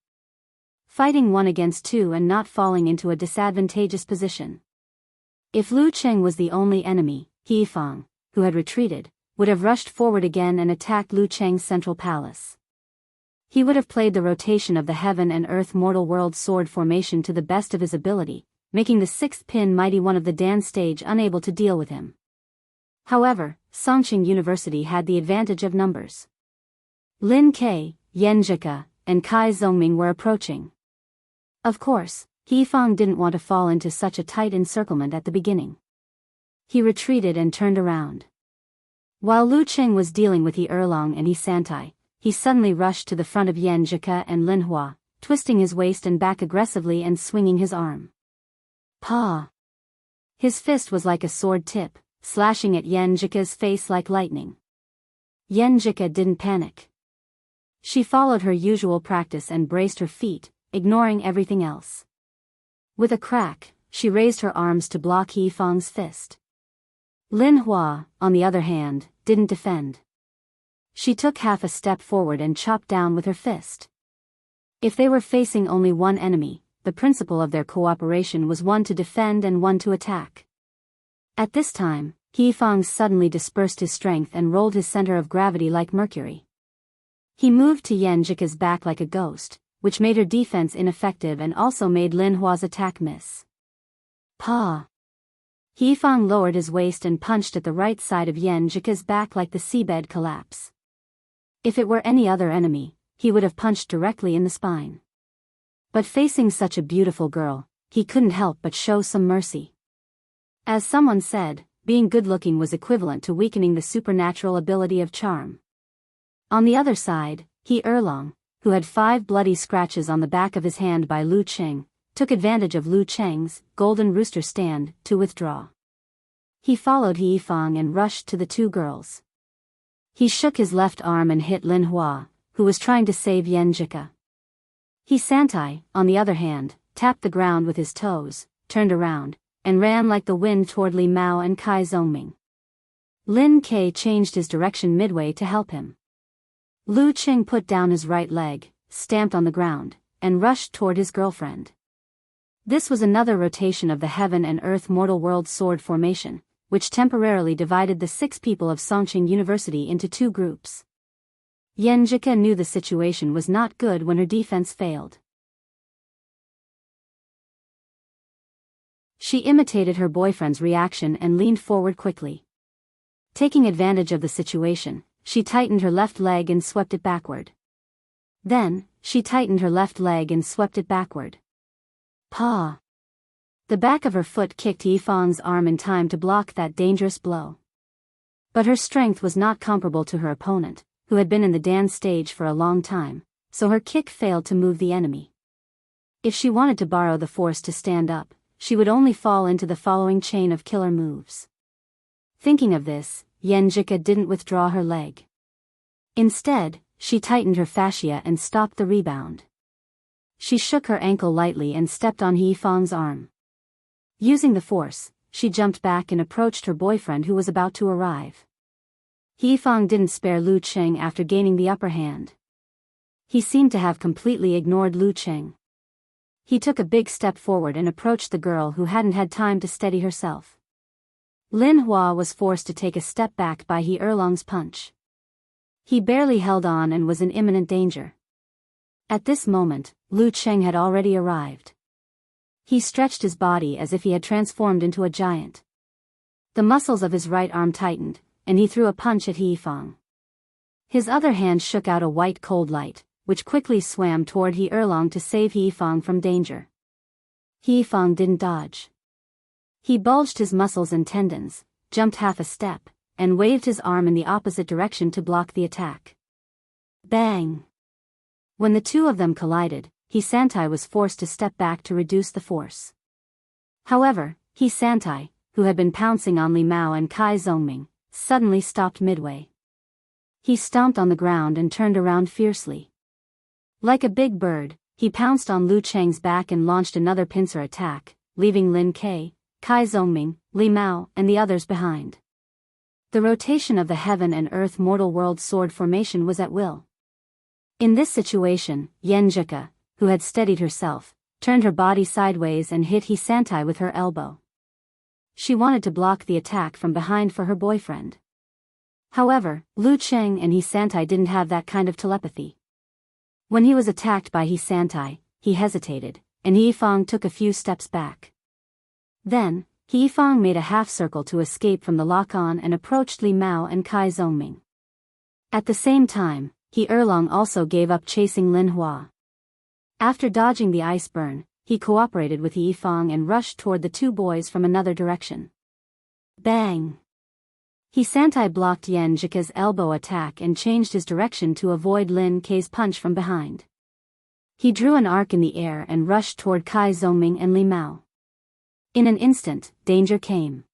Fighting 1 against 2 and not falling into a disadvantageous position. If Lu Qing was the only enemy, He Fang, who had retreated, would have rushed forward again and attacked Lu Qing's central palace. He would have played the rotation of the Heaven and Earth Mortal World Sword Formation to the best of his ability, making the 6th Pin Mighty One of the Dan stage unable to deal with him. However, Songqing University had the advantage of numbers. Lin Ke, Yenjika, and Kai Zongming were approaching. Of course, He Fang didn't want to fall into such a tight encirclement at the beginning. He retreated and turned around. While Lu Qing was dealing with He Erlong and He Santai, he suddenly rushed to the front of Yenjika and Lin Hua, twisting his waist and back aggressively and swinging his arm. Pa! His fist was like a sword tip, slashing at Yenjika's face like lightning. Yenjika didn't panic. She followed her usual practice and braced her feet, ignoring everything else. With a crack, she raised her arms to block He Fang's fist. Lin Hua, on the other hand, didn't defend. She took half a step forward and chopped down with her fist. If they were facing only one enemy, the principle of their cooperation was one to defend and one to attack. At this time, He Fang suddenly dispersed his strength and rolled his center of gravity like Mercury. He moved to Yenjika's back like a ghost, which made her defense ineffective and also made Lin Hua's attack miss. Pa! He Fang lowered his waist and punched at the right side of Yenjika's back like the seabed collapse. If it were any other enemy, he would have punched directly in the spine. But facing such a beautiful girl, he couldn't help but show some mercy. As someone said, being good-looking was equivalent to weakening the supernatural ability of charm. On the other side, He Erlong, who had 5 bloody scratches on the back of his hand by Lu Cheng, took advantage of Lu Cheng's golden rooster stand to withdraw. He followed He Yifang and rushed to the 2 girls. He shook his left arm and hit Lin Hua, who was trying to save Yen Jika. He Santai, on the other hand, tapped the ground with his toes, turned around, and ran like the wind toward Li Mao and Kai Zongming. Lin Ke changed his direction midway to help him. Lu Cheng put down his right leg, stamped on the ground, and rushed toward his girlfriend. This was another rotation of the heaven and earth mortal world sword formation, which temporarily divided the 6 people of Songqing University into 2 groups. Yen Jika knew the situation was not good when her defense failed. She imitated her boyfriend's reaction and leaned forward quickly. Taking advantage of the situation, she tightened her left leg and swept it backward. Then, she tightened her left leg and swept it backward. Pa! The back of her foot kicked Yifang's arm in time to block that dangerous blow. But her strength was not comparable to her opponent, who had been in the dance stage for a long time, so her kick failed to move the enemy. If she wanted to borrow the force to stand up, she would only fall into the following chain of killer moves. Thinking of this, Yen Jika didn't withdraw her leg. Instead, she tightened her fascia and stopped the rebound. She shook her ankle lightly and stepped on He Yifang's arm. Using the force, she jumped back and approached her boyfriend who was about to arrive. He Yifang didn't spare Lu Cheng after gaining the upper hand. He seemed to have completely ignored Lu Cheng. He took a big step forward and approached the girl who hadn't had time to steady herself. Lin Hua was forced to take a step back by He Erlong's punch. He barely held on and was in imminent danger. At this moment, Lu Cheng had already arrived. He stretched his body as if he had transformed into a giant. The muscles of his right arm tightened, and he threw a punch at He Yifang. His other hand shook out a white cold light, which quickly swam toward He Erlong to save He Yifang from danger. He Yifang didn't dodge. He bulged his muscles and tendons, jumped half a step, and waved his arm in the opposite direction to block the attack. Bang! When the 2 of them collided, He Santai was forced to step back to reduce the force. However, He Santai, who had been pouncing on Li Mao and Kai Zongming, suddenly stopped midway. He stomped on the ground and turned around fiercely. Like a big bird, he pounced on Lu Cheng's back and launched another pincer attack, leaving Lin Ke, Kai Zongming, Li Mao, and the others behind. The rotation of the heaven and earth mortal world sword formation was at will. In this situation, Yen Jika, who had steadied herself, turned her body sideways and hit He Santai with her elbow. She wanted to block the attack from behind for her boyfriend. However, Lu Cheng and He Santai didn't have that kind of telepathy. When he was attacked by He Santai, he hesitated, and He Yifang took a few steps back. Then, He Yifang made a half-circle to escape from the lock-on and approached Li Mao and Kai Zongming. At the same time, He Erlong also gave up chasing Lin Hua. After dodging the ice burn, he cooperated with He Yifang and rushed toward the 2 boys from another direction. Bang! He Santai blocked Yen Jika's elbow attack and changed his direction to avoid Lin Ke's punch from behind. He drew an arc in the air and rushed toward Kai Zongming and Li Mao. In an instant, danger came.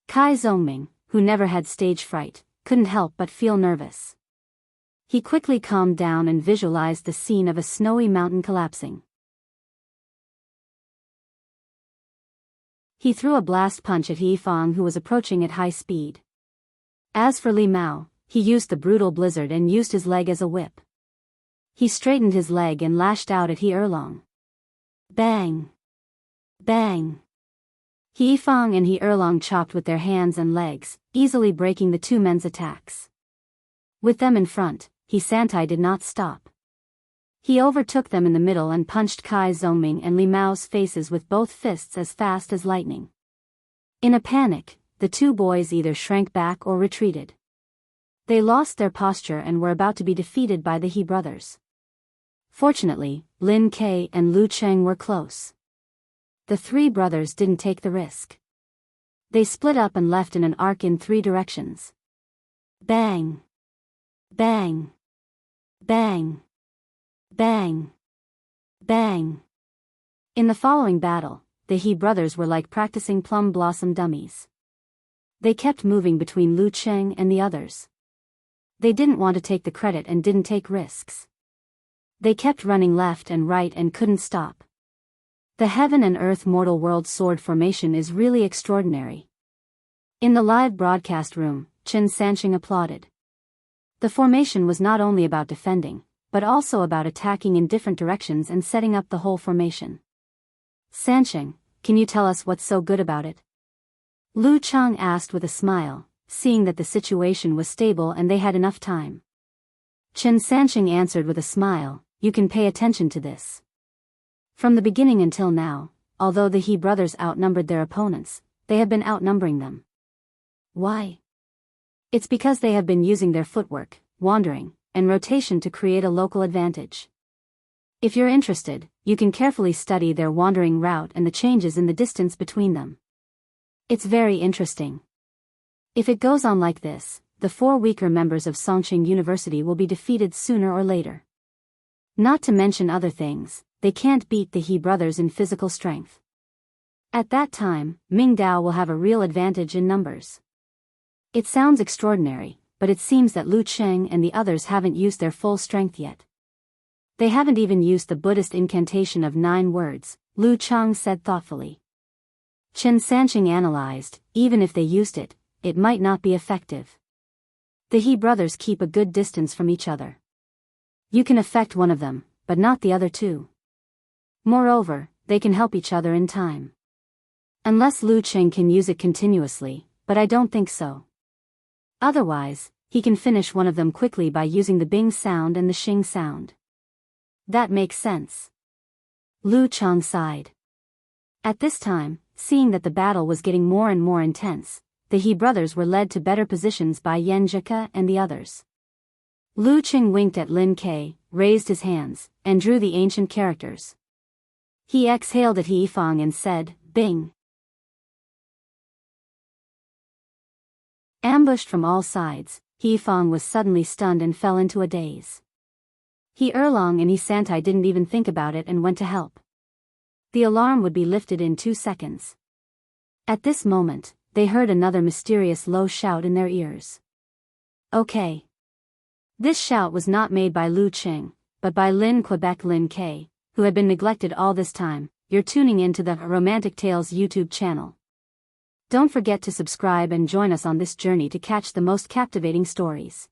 Kai Zongming, who never had stage fright, couldn't help but feel nervous. He quickly calmed down and visualized the scene of a snowy mountain collapsing. He threw a blast punch at He Yifang, who was approaching at high speed. As for Li Mao, he used the brutal blizzard and used his leg as a whip. He straightened his leg and lashed out at He Erlong. Bang! Bang! He Yifang and He Erlong chopped with their hands and legs, easily breaking the 2 men's attacks. With them in front, He Santai did not stop. He overtook them in the middle and punched Kai Zongming and Li Mao's faces with both fists as fast as lightning. In a panic, the 2 boys either shrank back or retreated. They lost their posture and were about to be defeated by the He brothers. Fortunately, Lin Ke and Lu Cheng were close. The 3 brothers didn't take the risk. They split up and left in an arc in 3 directions. Bang! Bang! Bang! Bang! Bang! In the following battle, the He brothers were like practicing plum blossom dummies. They kept moving between Lu Cheng and the others. They didn't want to take the credit and didn't take risks. They kept running left and right and couldn't stop. The heaven and earth mortal world sword formation is really extraordinary. In the live broadcast room, Chen Sanqing applauded. The formation was not only about defending, but also about attacking in different directions and setting up the whole formation. Sanqing, can you tell us what's so good about it? Lu Cheng asked with a smile, seeing that the situation was stable and they had enough time. Chen Sanqing answered with a smile, you can pay attention to this. From the beginning until now, although the He brothers outnumbered their opponents, they have been outnumbering them. Why? It's because they have been using their footwork, wandering, and rotation to create a local advantage. If you're interested, you can carefully study their wandering route and the changes in the distance between them. It's very interesting. If it goes on like this, the 4 weaker members of Songqing University will be defeated sooner or later. Not to mention other things, they can't beat the He brothers in physical strength. At that time, Ming Dao will have a real advantage in numbers. It sounds extraordinary, but it seems that Lu Cheng and the others haven't used their full strength yet. They haven't even used the Buddhist incantation of 9 words, Lu Cheng said thoughtfully. Chen Sanqing analyzed, even if they used it, it might not be effective. The He brothers keep a good distance from each other. You can affect one of them, but not the other two. Moreover, they can help each other in time. Unless Lu Cheng can use it continuously, but I don't think so. Otherwise, he can finish one of them quickly by using the Bing sound and the Xing sound. That makes sense. Lu Cheng sighed. At this time, seeing that the battle was getting more and more intense, the He brothers were led to better positions by Yan Zhike and the others. Lu Cheng winked at Lin Ke, raised his hands, and drew the ancient characters. He exhaled at He Fang and said, Bing. Ambushed from all sides, He Fang was suddenly stunned and fell into a daze. He Erlong and He Santai didn't even think about it and went to help. The alarm would be lifted in 2 seconds. At this moment, they heard another mysterious low shout in their ears. Okay. This shout was not made by Lu Cheng, but by Lin Ke, who had been neglected all this time. You're tuning into the Romantic Tales YouTube channel. Don't forget to subscribe and join us on this journey to catch the most captivating stories.